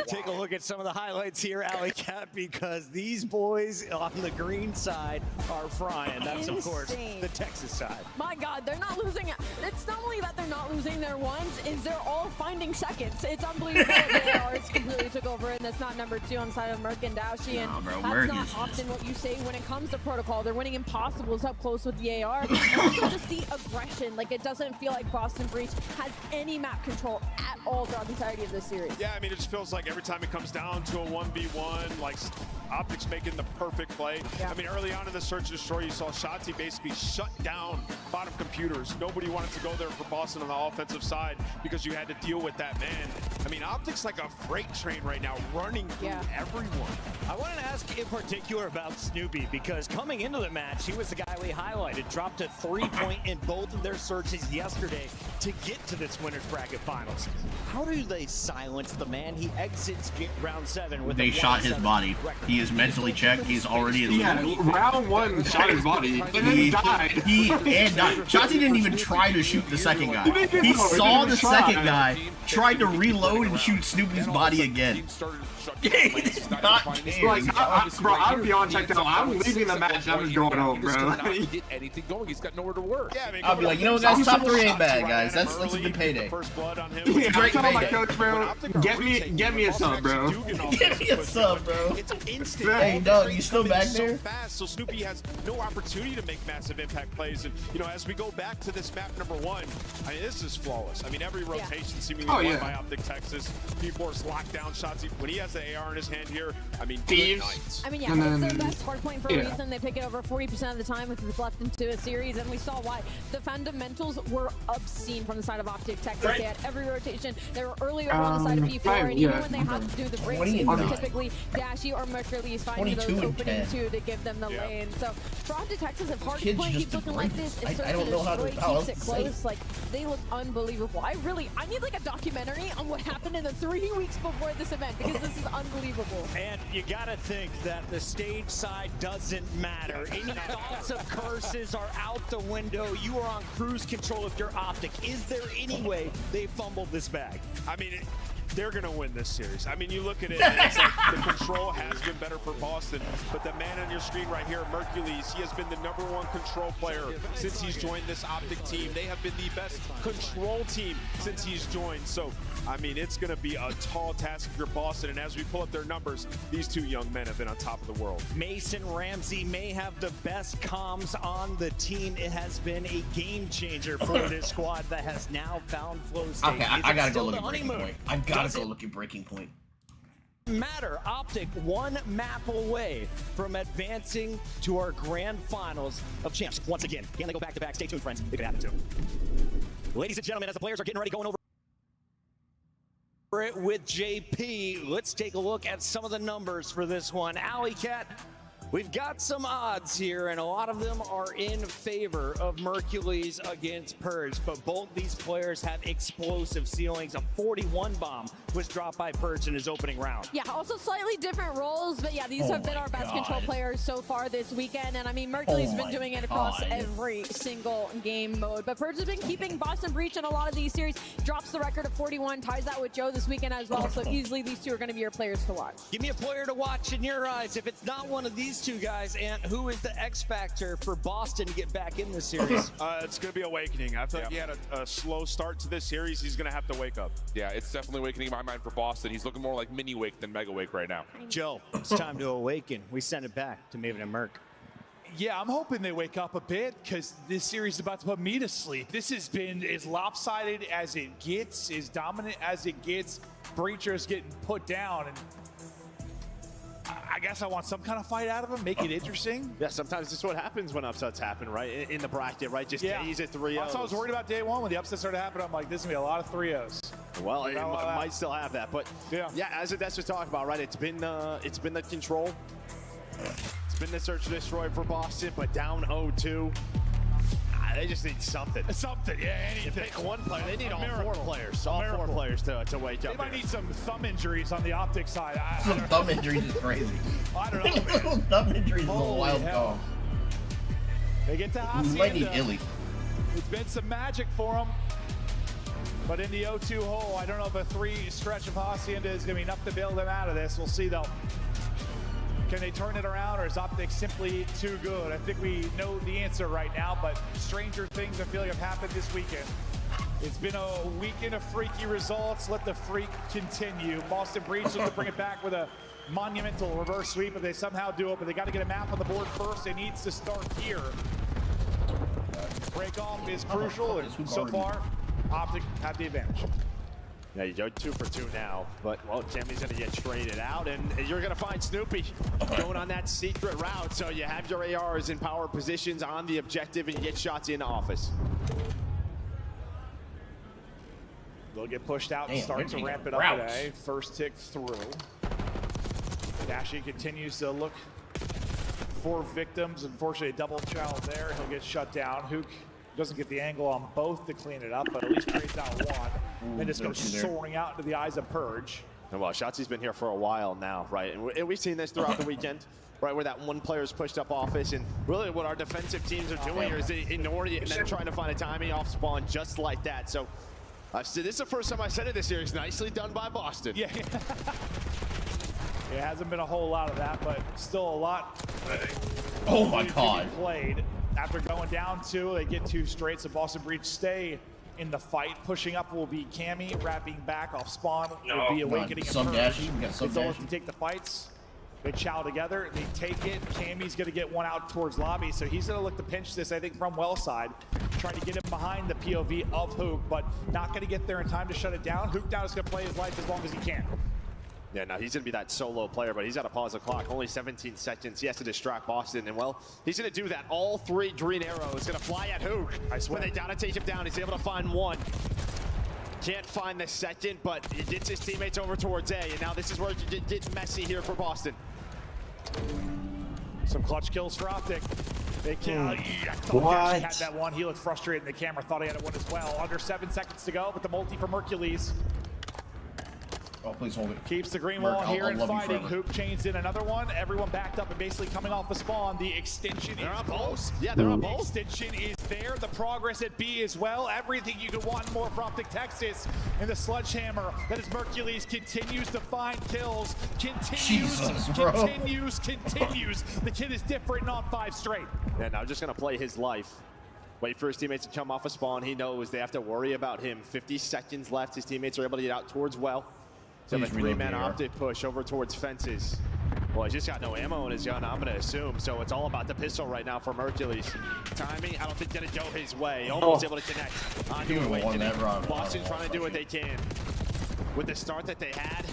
Take a look at some of the highlights here, Alley Cat, because these boys on the green side are frying. That's, of course, the Texas side. My God, they're not losing. It's not only that they're not losing their ones, is they're all finding seconds. It's unbelievable that the ARs completely took over, and that's not number 2 on the side of Merc and Dashy. And bro, that's Merc not is often what you say when it comes to protocol. They're winning impossibles up close with the AR. And also just the aggression. Like, it doesn't feel like Boston Breach has any map control at all throughout the entirety of this series. Yeah, I mean, it just feels like every time it comes down to a 1v1, like Optics making the perfect play. Yeah. I mean, early on in the search and destroy, you saw Shotzi basically shut down bottom computers. Nobody wanted to go there for Boston on the offensive side because you had to deal with that man. I mean, Optics like a freight train right now, running through everyone. I wanted to ask in particular about Snoopy, because coming into the match, he was the guy we highlighted. Dropped a 3-point in both of their searches yesterday. to get to this winner's bracket finals. How do they silence the man? He exits round 7 with They shot his body. He is mentally checked. He's already in the round 1 shot his body, and then he died. He died. Shotzi didn't even try to shoot the second guy. He saw the second guy, tried to reload and shoot Snoopy's body again. Bro, I'm beyond checked out. I'm leaving the match. I'm just going home, bro. Get anything going. He's got nowhere to work. Yeah, I mean, I'll be like, you know what, guys? Top 3 ain't bad, guys. That's a good payday. Yeah, I'm telling my coach, bro. Get me a sub, bro. Get me a sub, bro. It's instant. Hey, Doug, you still back so there? fast, so Snoopy has no opportunity to make massive impact plays. And you know, as we go back to this map number 1, I mean, this is flawless. I mean, every rotation seemingly won by Optic Texas. P-Force lockdown shots. When he has the AR in his hand here, I mean, good night. I mean, yeah, it's their best hard point for a reason. They pick it over 40% of the time if it's left into a series, and we saw why. The fundamentals were obscene from the side of Optic Texas. They had every rotation. They were earlier on the side of P4, and even when they have to do the breaks, it was typically Dashy or Mercury's finding those opening 2 to give them the lane. So for Optic Texas, if hard point keeps looking like this, if Search and Destroy keeps it close, like, they look unbelievable. I need like a documentary on what happened in the 3 weeks before this event, because this is unbelievable. And you gotta think that the stage side doesn't matter. Any thoughts of curses are out the window. You are on cruise control if you're Optic. Is there any way they fumbled this bag? I mean, they're going to win this series. I mean, you look at it, and it's like the control has been better for Boston, but the man on your screen right here, Mercules, he has been the #1 control player since he's joined this Optic team. They have been the best control team since he's joined. So, I mean, it's going to be a tall task for Boston, and as we pull up their numbers, these 2 young men have been on top of the world. Mason Ramsey may have the best comms on the team. It has been a game changer for this squad that has now found flow state. Okay, I gotta go look at Breaking Point. I gotta go look at Breaking Point. Matter. Optic 1 map away from advancing to our grand finals of champs. Once again, can they go back-to-back? Stay tuned, friends. It could happen too. Ladies and gentlemen, as the players are getting ready, going over it with JP, let's take a look at some of the numbers for this one. Alley Cat, we've got some odds here, and a lot of them are in favor of Mercules against Purge, but both these players have explosive ceilings. A 41 bomb was dropped by Purge in his opening round. Yeah, also slightly different roles, but yeah, these have been our best control players so far this weekend, and I mean, Mercules has been doing it across every single game mode, but Purge has been keeping Boston Breach in a lot of these series, drops the record of 41, ties that with Joe this weekend as well, so easily these 2 are going to be your players to watch. Give me a player to watch in your eyes. If it's not one of these 2 guys, and who is the X factor for Boston to get back in this series? It's going to be Awakening. I feel like he had a slow start to this series. He's going to have to wake up. Yeah, it's definitely Awakening in my mind for Boston. He's looking more like Mini Wake than Mega Wake right now. Joe, it's time to awaken. We send it back to Maven and Merc. Yeah, I'm hoping they wake up a bit, because this series is about to put me to sleep. This has been as lopsided as it gets, as dominant as it gets. Breachers getting put down, and I guess I want some kind of fight out of him, make it interesting. Yeah, sometimes this is what happens when upsets happen, right? In the bracket, right? Just ease it 3-0. That's what I was worried about day 1 when the upset started happening. I'm like, this is going to be a lot of 3-0s. Well, it might still have that, but yeah, as that's what we're talking about, right? It's been the control. It's been the search and destroy for Boston, but down 0-2. They just need something. Something, yeah, anything. You pick one player. They need all 4 players. All 4 players to wake up. They might need some thumb injuries on the Optic side. Some thumb injuries is crazy. I don't know, man. Thumb injuries is a wild call. They get to Hacienda. You might need Illy. It's been some magic for them. But in the 0-2 hole, I don't know if a 3 stretch of Hacienda is going to be enough to bail them out of this. We'll see, though. Can they turn it around, or is Optic simply too good? I think we know the answer right now, but stranger things I feel like have happened this weekend. It's been a weekend of freaky results. Let the freak continue. Boston Breach looks to bring it back with a monumental reverse sweep if they somehow do it, but they got to get a map on the board first. It needs to start here. Break off is crucial, and so far, Optic have the advantage. Yeah, you're 2 for 2 now, but, well, Jimmy's going to get traded out, and you're going to find Snoopy going on that secret route. So you have your ARs in power positions on the objective, and you get shots in office. They'll get pushed out and start to ramp it up today. First tick through. Dashy continues to look for victims. Unfortunately, a double channel there. He'll get shut down. Hook Doesn't get the angle on both to clean it up, but at least trades out one. Then just goes soaring out into the eyes of Purge. And well, Shotzi's been here for a while now, right? And we've seen this throughout the weekend, right? Where that one player's pushed up office, and really what our defensive teams are doing here is they ignore it and then trying to find a timing off spawn just like that. So this is the first time I said it this series. Nicely done by Boston. Yeah. It hasn't been a whole lot of that, but still a lot. Oh my God. Played. After going down 2, they get 2 straight, so Boston Breach stay in the fight. Pushing up will be Cammy, wrapping back off spawn will be Awakening and Purge. If they look to take the fights, they chow together, they take it. Cammy's gonna get one out towards lobby, so he's gonna look to pinch this, I think, from well side. Try to get him behind the POV of Hook, but not gonna get there in time to shut it down. Hook now is gonna play his life as long as he can. Yeah, now he's going to be that solo player, but he's got to pause the clock. Only 17 seconds. He has to distract Boston, and well, he's going to do that. All 3 green arrows going to fly at Hook. When they down and take him down, he's able to find one. Can't find the second, but he gets his teammates over towards A, and now this is where it gets messy here for Boston. Some clutch kills for Optic. They can't. What? Had that one. He looked frustrated in the camera. Thought he had it one as well. Under 7 seconds to go, but the multi from Hercules. Oh, please hold it. Keeps the green Merc, wall here and fighting. Hoop chains in another one. Everyone backed up and basically coming off the spawn. The extension is close. Yeah, they're on both. Extension is there. The progress at B as well. Everything you could want more for Optic Texas. And the sledgehammer that is Mercules continues to find kills. Continues. The kid is different, not 5 straight. Yeah, now just going to play his life. Wait for his teammates to come off a spawn. He knows they have to worry about him. 50 seconds left. His teammates are able to get out towards well. So a 3-man Optic push over towards fences. Well, he's just got no ammo in his gun, I'm going to assume. So it's all about the pistol right now for Hercules. Timing, I don't think going to go his way. Almost able to connect onto Awakening. Boston trying to do what they can. With the start that they had,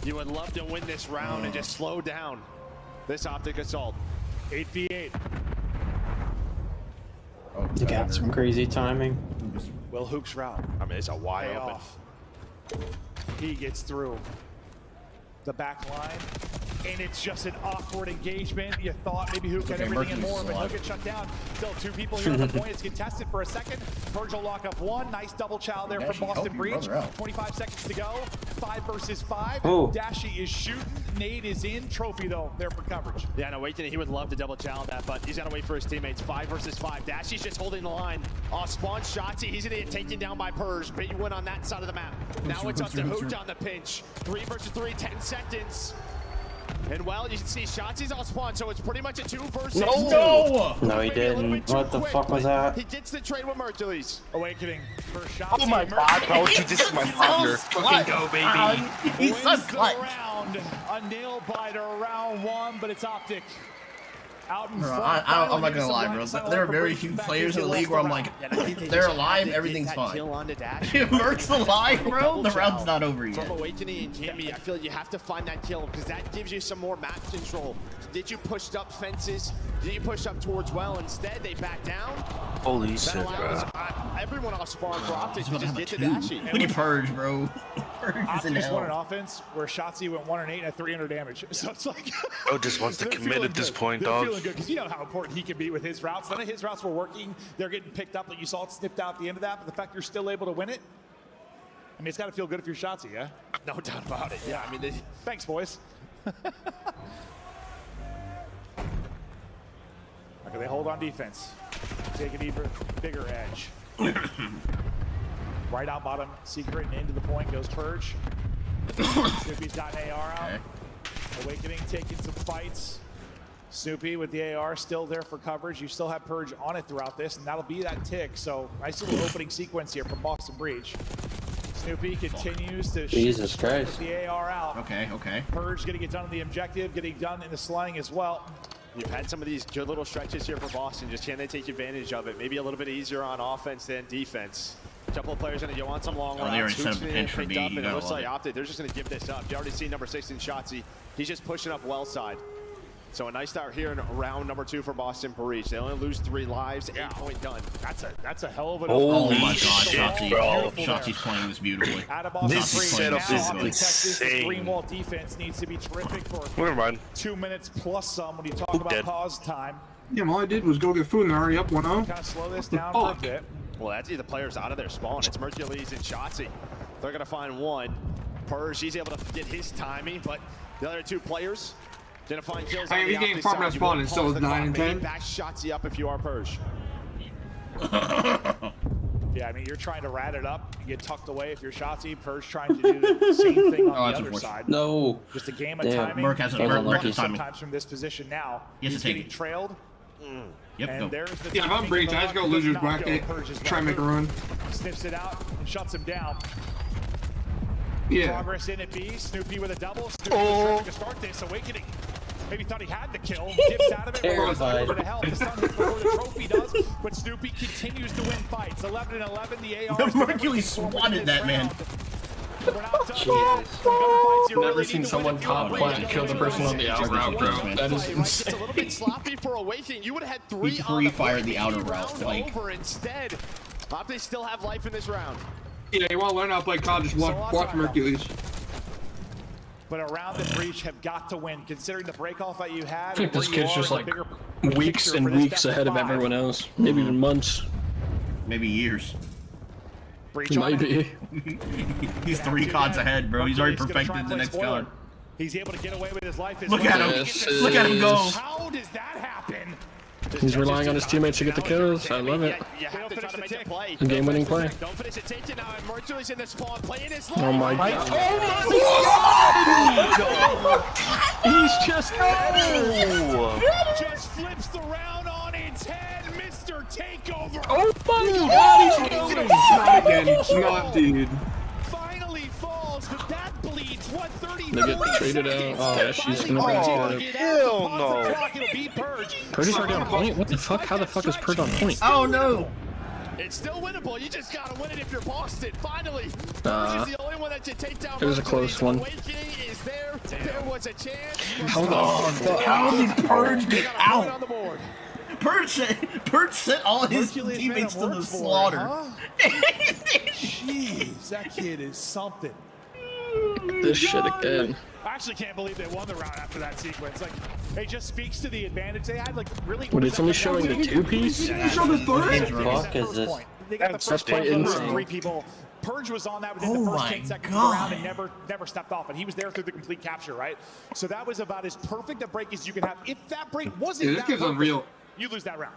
you would love to win this round and just slow down this Optic assault. 8v8. You got some crazy timing. Will Hook's route. I mean, it's a wide open. He gets through the back line, and it's just an awkward engagement. You thought maybe Hook had everything and more, but he'll get shut down. Still 2 people here on the point. It's contested for a second. Purge will lock up 1. Nice double chow there from Boston Breach. 25 seconds to go. 5 versus 5. Dashy is shooting. Nade is in. Trophy, though, there for coverage. Yeah, and Awakening, he would love to double chow that, but he's got to wait for his teammates. 5 versus 5. Dashy's just holding the line. Spawn Shotzi, he's going to get taken down by Purge. Big win on that side of the map. Now it's up to Hook on the pinch. 3 versus 3, 10 seconds. And well, you can see Shotzi's on spawn, so it's pretty much a 2 versus 2. No, he didn't. What the fuck was that? He gets the trade with Hercules. Awakening for Shotzi. Oh my God, bro, dude, this is my partner. Fucking go, baby. He's so clutch. A nail biter round 1, but it's Optic. Out in front. I'm not gonna lie, bro. There are very few players in the league where I'm like, they're alive, everything's fine. Merc's alive, bro. The round's not over yet. From Awakening and Cammy, I feel you have to find that kill because that gives you some more map control. Did you push up fences? Did you push up towards well? Instead, they back down. Holy shit, bro. Everyone off spawn for Optic to just get to Dashy. Look at Purge, bro. Optic just won an offense where Shotzi went 1 and 8 at 300 damage. So it's like, Bro just wants to commit at this point, dog. Feeling good because you know how important he can be with his routes. None of his routes were working. They're getting picked up, like you saw it snipped out at the end of that. But the fact you're still able to win it, I mean, it's got to feel good if you're Shotzi, yeah? No doubt about it. Yeah, I mean, thanks, boys. Okay, they hold on defense. Take an even bigger edge. Right out bottom, secret, and into the point goes Purge. Snoopy's got an AR out. Awakening taking some fights. Snoopy with the AR still there for coverage. You still have Purge on it throughout this, and that'll be that tick. So nice little opening sequence here from Boston Breach. Snoopy continues to shoot with the AR out. Okay. Purge getting it done on the objective, getting done in the sliding as well. You've had some of these good little stretches here for Boston. Just can they take advantage of it? Maybe a little bit easier on offense than defense. A couple of players going to go on some long routes. They already set up a pinch for B. And it looks like Optic, they're just going to give this up. You already see number 6 in Shotzi. He's just pushing up well side. So a nice start here in round number 2 for Boston Breach. They only lose 3 lives, 8-point done. That's a hell of an oh my God, Shotzi's playing this beautifully. This setup is insane. The green wall defense needs to be terrific for 2 minutes plus some when you talk about pause time. Yeah, all I did was go get food and they're already up 1-0. Kind of slow this down for a bit. Well, that's the players out of their spawn. It's Mercules and Shotzi. They're gonna find one. Purge, he's able to get his timing, but the other two players gonna find kills. I mean, he's getting farmed out spawn and still 9 and 10. Back Shotzi up if you are Purge. Yeah, I mean, you're trying to rat it up and get tucked away if you're Shotzi. Purge trying to do the same thing on the other side. No. Just a game of timing. Merc has timing. Sometimes from this position now, he's getting trailed. Yep, and there's the yeah, if I'm Breach, I just go loser's bracket, try and make a run. Sniffs it out and shuts him down. Yeah. Progress in at B. Snoopy with a double. Snoopy trying to start this. Awakening. Maybe thought he had the kill. Dips out of it. Terrified. Over to hell. The stun hits before the trophy does. But Snoopy continues to win fights. 11 and 11. The AR. The Mercury swatted that man. Never seen someone top plant kill the person on the outer route, bro. That is insane. It's a little bit sloppy for Awakening. You would have had 3 He on the fired the outer round route. Like, over instead. They still have life in this round. Yeah, you want to learn how to play COD, just watch Mercules. But around the Breach have got to win, considering the break-off that you had. I think this kid's just like weeks and weeks ahead of everyone else. Maybe even months. Maybe years. Breach might be. He's 3 CODs ahead, bro. He's already perfected the next card. He's able to get away with his life. Look at him. Look at him go. How does that happen? He's relying on his teammates to get the kills. I love it. You have to try to make a play. A game-winning play. Don't finish it. Take it now. And Mercury's in the spawn. Playing his Oh my god. He's just Just flips the round on its head, Mr. Takeover. Oh my god, Again, not dude. Finally falls, but that bleeds. What, 30 They get traded out. Yeah, she's gonna bring it Hell no. Purge is already on point? What the fuck? How the fuck is Purge on point? Oh no. It's still winnable. You just gotta win it if you're Boston. Finally, Purge is the only one that should take down. It was a close one. Awakening is there. There was a chance. How the fuck? How did Purge get out? On the board. Purge sent all his teammates to the slaughter. Jeez, that kid is something. This shit again. I actually can't believe they won the round after that sequence. Like, it just speaks to the advantage they had. Like, really. But it's only showing the 2-piece? Show the third? Fuck is this? They got the first quite one, insane. 3 people. Purge was on that within the first 10 seconds of the round and never stepped off. And he was there through the complete capture, right? So that was about as perfect a break as you could have. If that break wasn't Yeah, this that kid's perfect, unreal. you lose that round.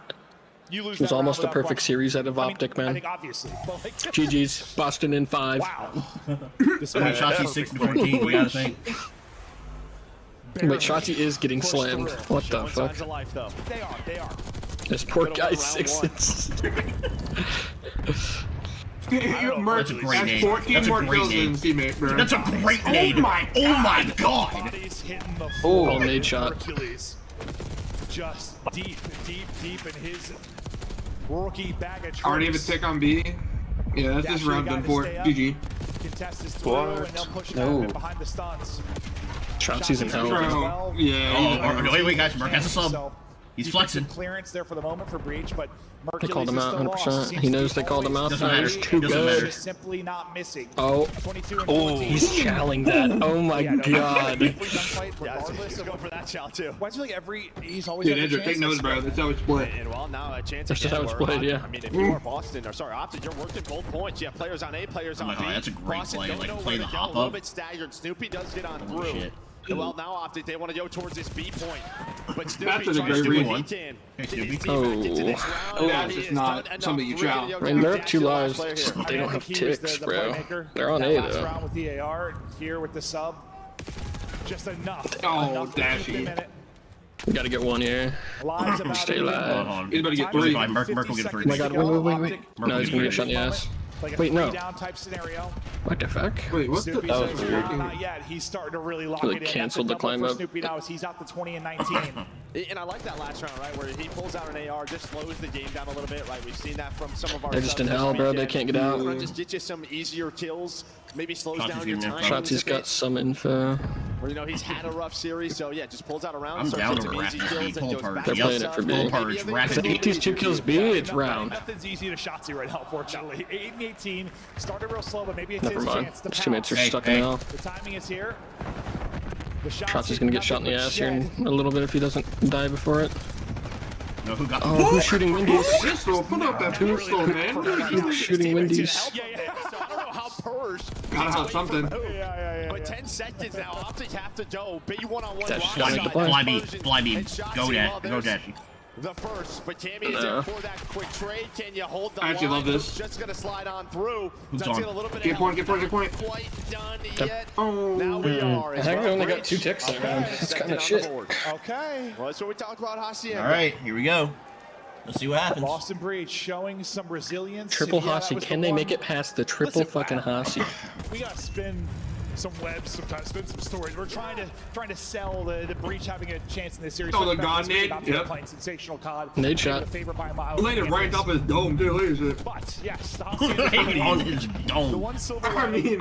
You lose It was that almost a round perfect without series out of OPTIC, I man. think obviously. But like, GG's. Boston in 5. wow. Shotzi 6-14. We gotta think. Wait, Shotzi is getting slammed. What the fuck? Life, though. They are. This poor guy's 6 Merc That's a great has nade. 14 That's a more great kills than nade. teammate, bro. That's a great nade. Oh my god. Bodies hitting the Oh, floor. nade shot. Hercules just deep in his rookie bag of tricks. Already have a tick on B. Yeah, that's this round done for. GG. Contest is through, and they'll push it out behind the stuns. Shotzi's in hell. Bro, yeah. Wait, guys. Merc has a sub. He's flexing. Clearance there for the moment for Breach, but They Mercules called him is out still 100%. lost. He knows they called him out. Doesn't matter. He's too Doesn't good. matter. Simply not missing. Oh. 22 and 14. He's challenging that. Oh my god. Regardless of Go for that shot too. Why do you feel like he's always Dude, had Andrew, the take notes, bro. That's how it's split. And well, now a chance That's just again how it's where, played, yeah. I mean, if you are Boston, or sorry, OPTIC, you're working both points. You have players on A, players on B. That's a great Boston play. don't Like, know play where the to go. hop A little up. bit staggered. Snoopy does get on Holy through. shit. Well, now OPTIC, they want to go towards this B point. But Snoopy That's a tries great to read. what he can. Hey, Snoopy. That's just not something you chow. I mean, they're up 2 lives. They don't have ticks, bro. They're on A, though. Round with the AR, here with the sub. Just enough. Oh, enough to keep dashy. them in it. We gotta get 1 here. Lives about Stay it. alive. He's about to get He's 3. fine. Merc will get a 3. Oh my god, wait. No, he's gonna get shot in the ass. Like a Wait, no. 3-down type scenario. What the fuck? Wait, what the? Snoopy That was says, weird. "Nah, not yet. He's starting to really lock Like, it in. canceled the That's a double climb for up. Snoopy now as he's out to 20 and 19. And I like that last round, right, where he pulls out an AR, just slows the game down a little bit, right? We've seen that from some of our They're just in subs this hell, bro. They weekend. can't get out. Wanna just get you some easier kills, maybe slows Shotzi's down your getting time. Shotzi's got some info. Or, you know, he's had a rough series, so yeah, just pulls out a round, I'm starts down getting to some wrap easy this kills, beat. and Pull goes purge. back They're to playing the it for sub. B. Pull purge. Rapid If beat. 18's 2 kills B, it's round. Nothing's easy to Shotzi right now, unfortunately. 8 and 18. Started real slow, but maybe it's Never his mind. chance to His teammates are pounce. stuck in hell. The timing is here. The Shotzi's gonna get shot in the ass here in a little bit if he doesn't die before it. No, who got who's shooting Wendy's? Pistol, put up that pistol, man. Who's shooting Wendy's? So I don't know how purged. Gotta have something. But 10 seconds now. Optic have to go. Big one-on-one. Fly B. Go Dashy. The first, but Tammy is in for that quick trade. Can you hold the I actually line? love this. Just gonna slide on through. Who's That's on? it, a little bit Get of point. Quite done yet. Now we are. I think we only got 2 ticks there, man. That's kind of shit. Okay. Well, that's what we talked about, Hacienda. All right, here we go. Let's see what happens. Boston Breach showing some resilience. Triple Hossie. Can they make it past the triple fucking Hossie? We gotta spin some webs sometimes, spin some stories. We're trying to sell the Breach having a chance in this series. Oh, the God Nade. Yep. Playing sensational COD. Nade shot. Favorite by a mile. Laid it right up his dome, too. Look at this. But yes, Right on his dome.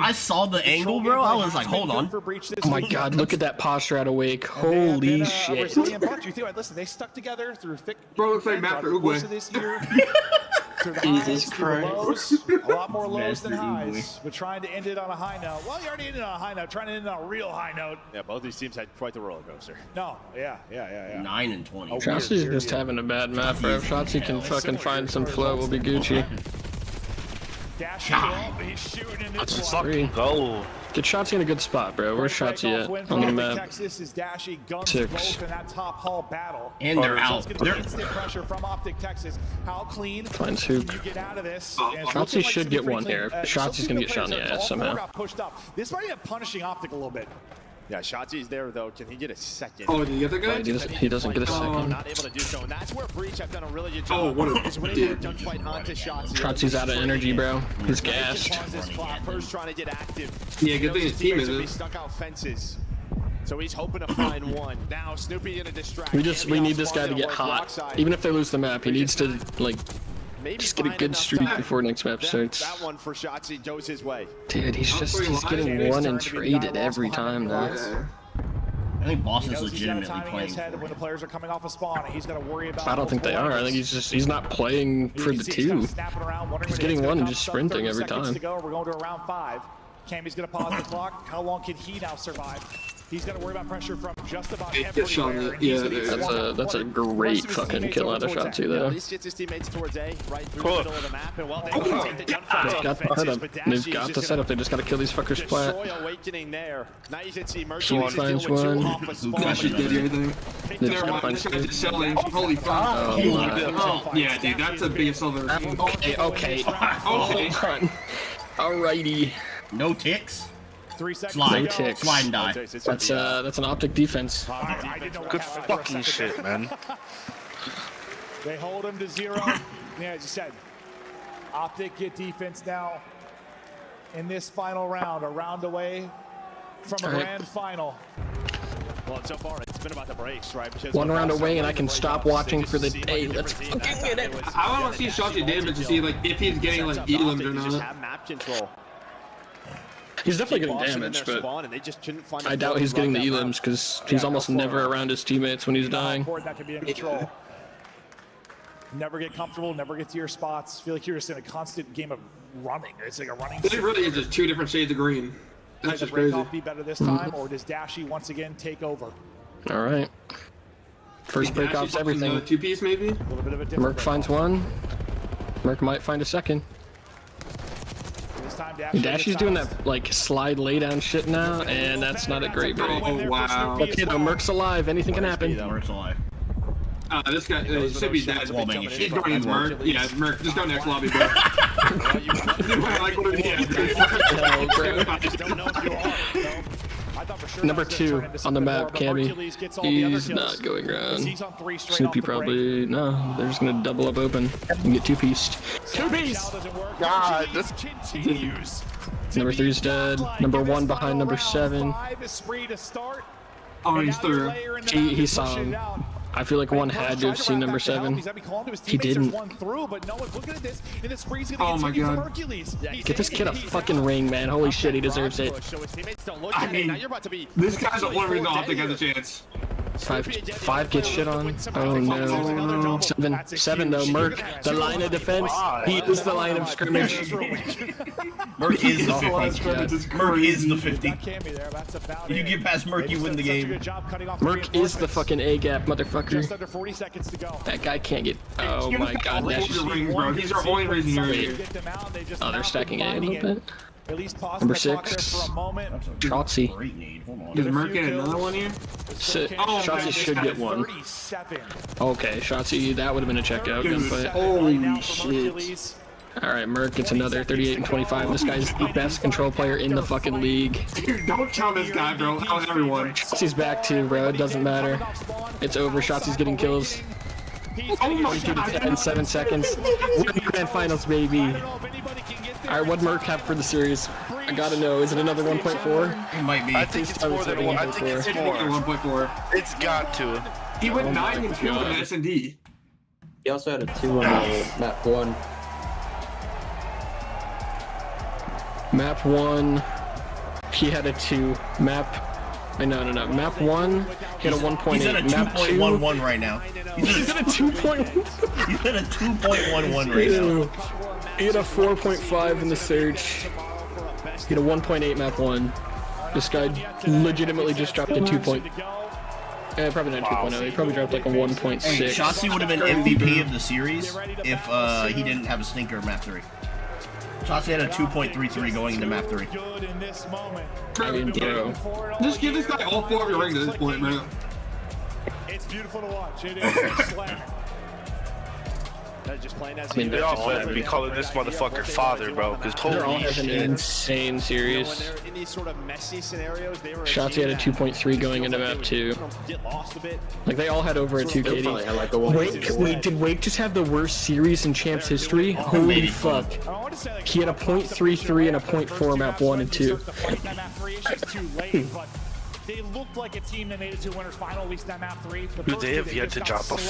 I saw the angle, bro. I was like, hold on. Oh my god, look at that posture out of Wake. Holy shit. Listen, they stuck together through thick. Bro, looks like Master Uguay. This year. Jesus Christ. A lot more lows than highs. But trying to end it on a high note. Well, you already ended on a high note. Trying to end it on a real high note. Yeah, both these teams had quite the roller coaster. No, yeah. 9 and 20. Shotzzy's just having a bad map, bro. If Shotzzy can fucking find some flow, we'll be Gucci. He's shooting in this one. Go. Get Shotzzy in a good spot, bro. Where's Shotzzy at on the map? Texas is Dashy guns 6. both in that top hall battle. And they're out. They're instant pressure from Optic Texas. How clean Finds can Hook. you get out of this? Shotzzy should get one here. Shotzi's gonna get shot in the ass somehow. Got pushed up. This might be punishing Optic a little bit. Yeah, Shotzi's there though. Can he get a second? Oh, did you get the guy? He doesn't get a second. Not able to do so, and that's where Breach have done a really good job. Oh, what a gunfight onto Shotzi. Shotzi's out of energy, bro. He's gassed. First trying to get active. Yeah, good thing his team isn't. Stuck out fences. So he's hoping to find one. Now Snoopy gonna distract. We need this guy to get hot. Even if they lose the map, he needs to like just get a good streak before next map starts. That one for Shotzi goes his way. Dude, he's getting one and traded every time now. I think Boston's legitimately playing. When the players are coming off a spawn, he's got to worry about. I don't think they are. I think he's not playing for the 2. He's getting one and just sprinting every time. We're going to round 5. Cammy's going to pause the clock. How long can he now survive? He's got to worry about pressure from just about everywhere. Yeah, that's a great fucking kill out of Shotzzy though. At least gets his teammates towards A, right through the middle of the map, and well, they can take the gunfight. They've got the setup. They just got to kill these fuckers flat. Awakening there. Now you can see He finds one. Gosh, he did everything. They just gotta find two. Selling. Holy fuck. Oh, yeah, dude, that's the biggest silver. Okay. Alrighty. No ticks. 3 seconds. Slide. No ticks. Slide and die. That's an Optic defense. Good fucking shit, man. They hold him to 0. Yeah, as you said, Optic get defense now in this final round, a round away from a grand final. Well, so far it's been about the breaks, right? Because one round away, and I can stop watching for the day. Let's fucking get it. I want to see Shotzzy damage to see like if he's getting like elims or not. Have map control. He's definitely getting damage, but I doubt he's getting the elims because he's almost never around his teammates when he's dying. That could be in control. Never get comfortable, never get to your spots. Feel like you're just in a constant game of running. It's like a running. It really is just 2 different shades of green. That's just crazy. Be better this time, or does Dashy once again take over? All right. First breakoff's everything. 2-piece maybe. A little bit of a Merc finds one. Merc might find a second. Dashy's doing that like slide lay down shit now, and that's not a great break. Oh wow. Okay, though, Merc's alive. Anything can happen. Merc's alive. This guy should be dead. He's going in Merc. Yeah, Merc. Just go next lobby, bro. Like what Number 2 on the map, Cammy. He's not going around. Snoopy probably no. They're just gonna double up open and get 2-pieced. 2-piece. God, this continues. Number 3's dead. Number 1 behind number 7. Oh, he's through. He saw him. I feel like one had to have seen number 7. He didn't. Oh my god. Get this kid a fucking ring, man. Holy shit, he deserves it. I mean, this guy's the only reason Optic has a chance. 5 gets shit on. Oh no. 7 though. Merc, the line of defense. He is the line of scrimmage. Merc is the His last 50. credits is Merc is crazy. the 50. If you get past Merc, you win the game. Merc is the fucking A gap, Just motherfucker. under 40 seconds to go. That guy can't get. Oh my god, that's just. Ring, bro. He's our only reason you're here. Oh, they're stacking A a little bit. At least pause Number the clock there 6. for a moment. Shotzi. Great need. Hold on. Does Merc get another one here? Shotzi should get one. 37. Okay, Shotzi, that would have been a checkout. Dude, Gunfight. holy shit. Alright, Merc gets another 38 and 25. This guy's the best control player in the fucking league. Dude, don't count this guy, bro. Count everyone. Shotzi's back too, bro. It doesn't matter. It's over. Shotzi's getting kills. Oh my 22 to god. 10 in 7 seconds. We're in the grand finals, baby. Alright, what'd Merc have for the series? I gotta know. Is it another 1.4? It might be. I think it's more than one. I think it's more. 1.4. It's got to. He went Oh 9 my and 2 in God. S&D. He also had a 2 on map 1. Map 1, he had a 2. No. Map 1, he had a 1.8. He's at a Map 2, 2.11 right now. he's at a 2.1. He's at a 2.11 right now. He had a 4.5 in the search. He had a 1.8 map 1. This guy legitimately just dropped a 2. Probably not 2.0. He probably dropped like a 1.6. Hey, Shotzi would have been MVP of the series if he didn't have a stinker in map 3. Shotzi had a 2.33 going into map 3. I mean, bro. Just give this guy all 4 of your rings at this point, man. It's beautiful to watch. It is slam. Just playing as They all better be calling this motherfucker father, bro. Because They're all holy having an shit. insane series. in these sort of messy scenarios, they were Shotzi had a 2.3 going into map 2. get lost a bit. Like, they all had over a 2 They'll probably KD. have like a 1.2. Wait, did Wake just have the worst series in Champs history? Holy fuck. He had a .33 and a .4 map 1 and 2. They looked like a team that made it to a winners final, at least that map 3. Dude, they have yet to drop a fucking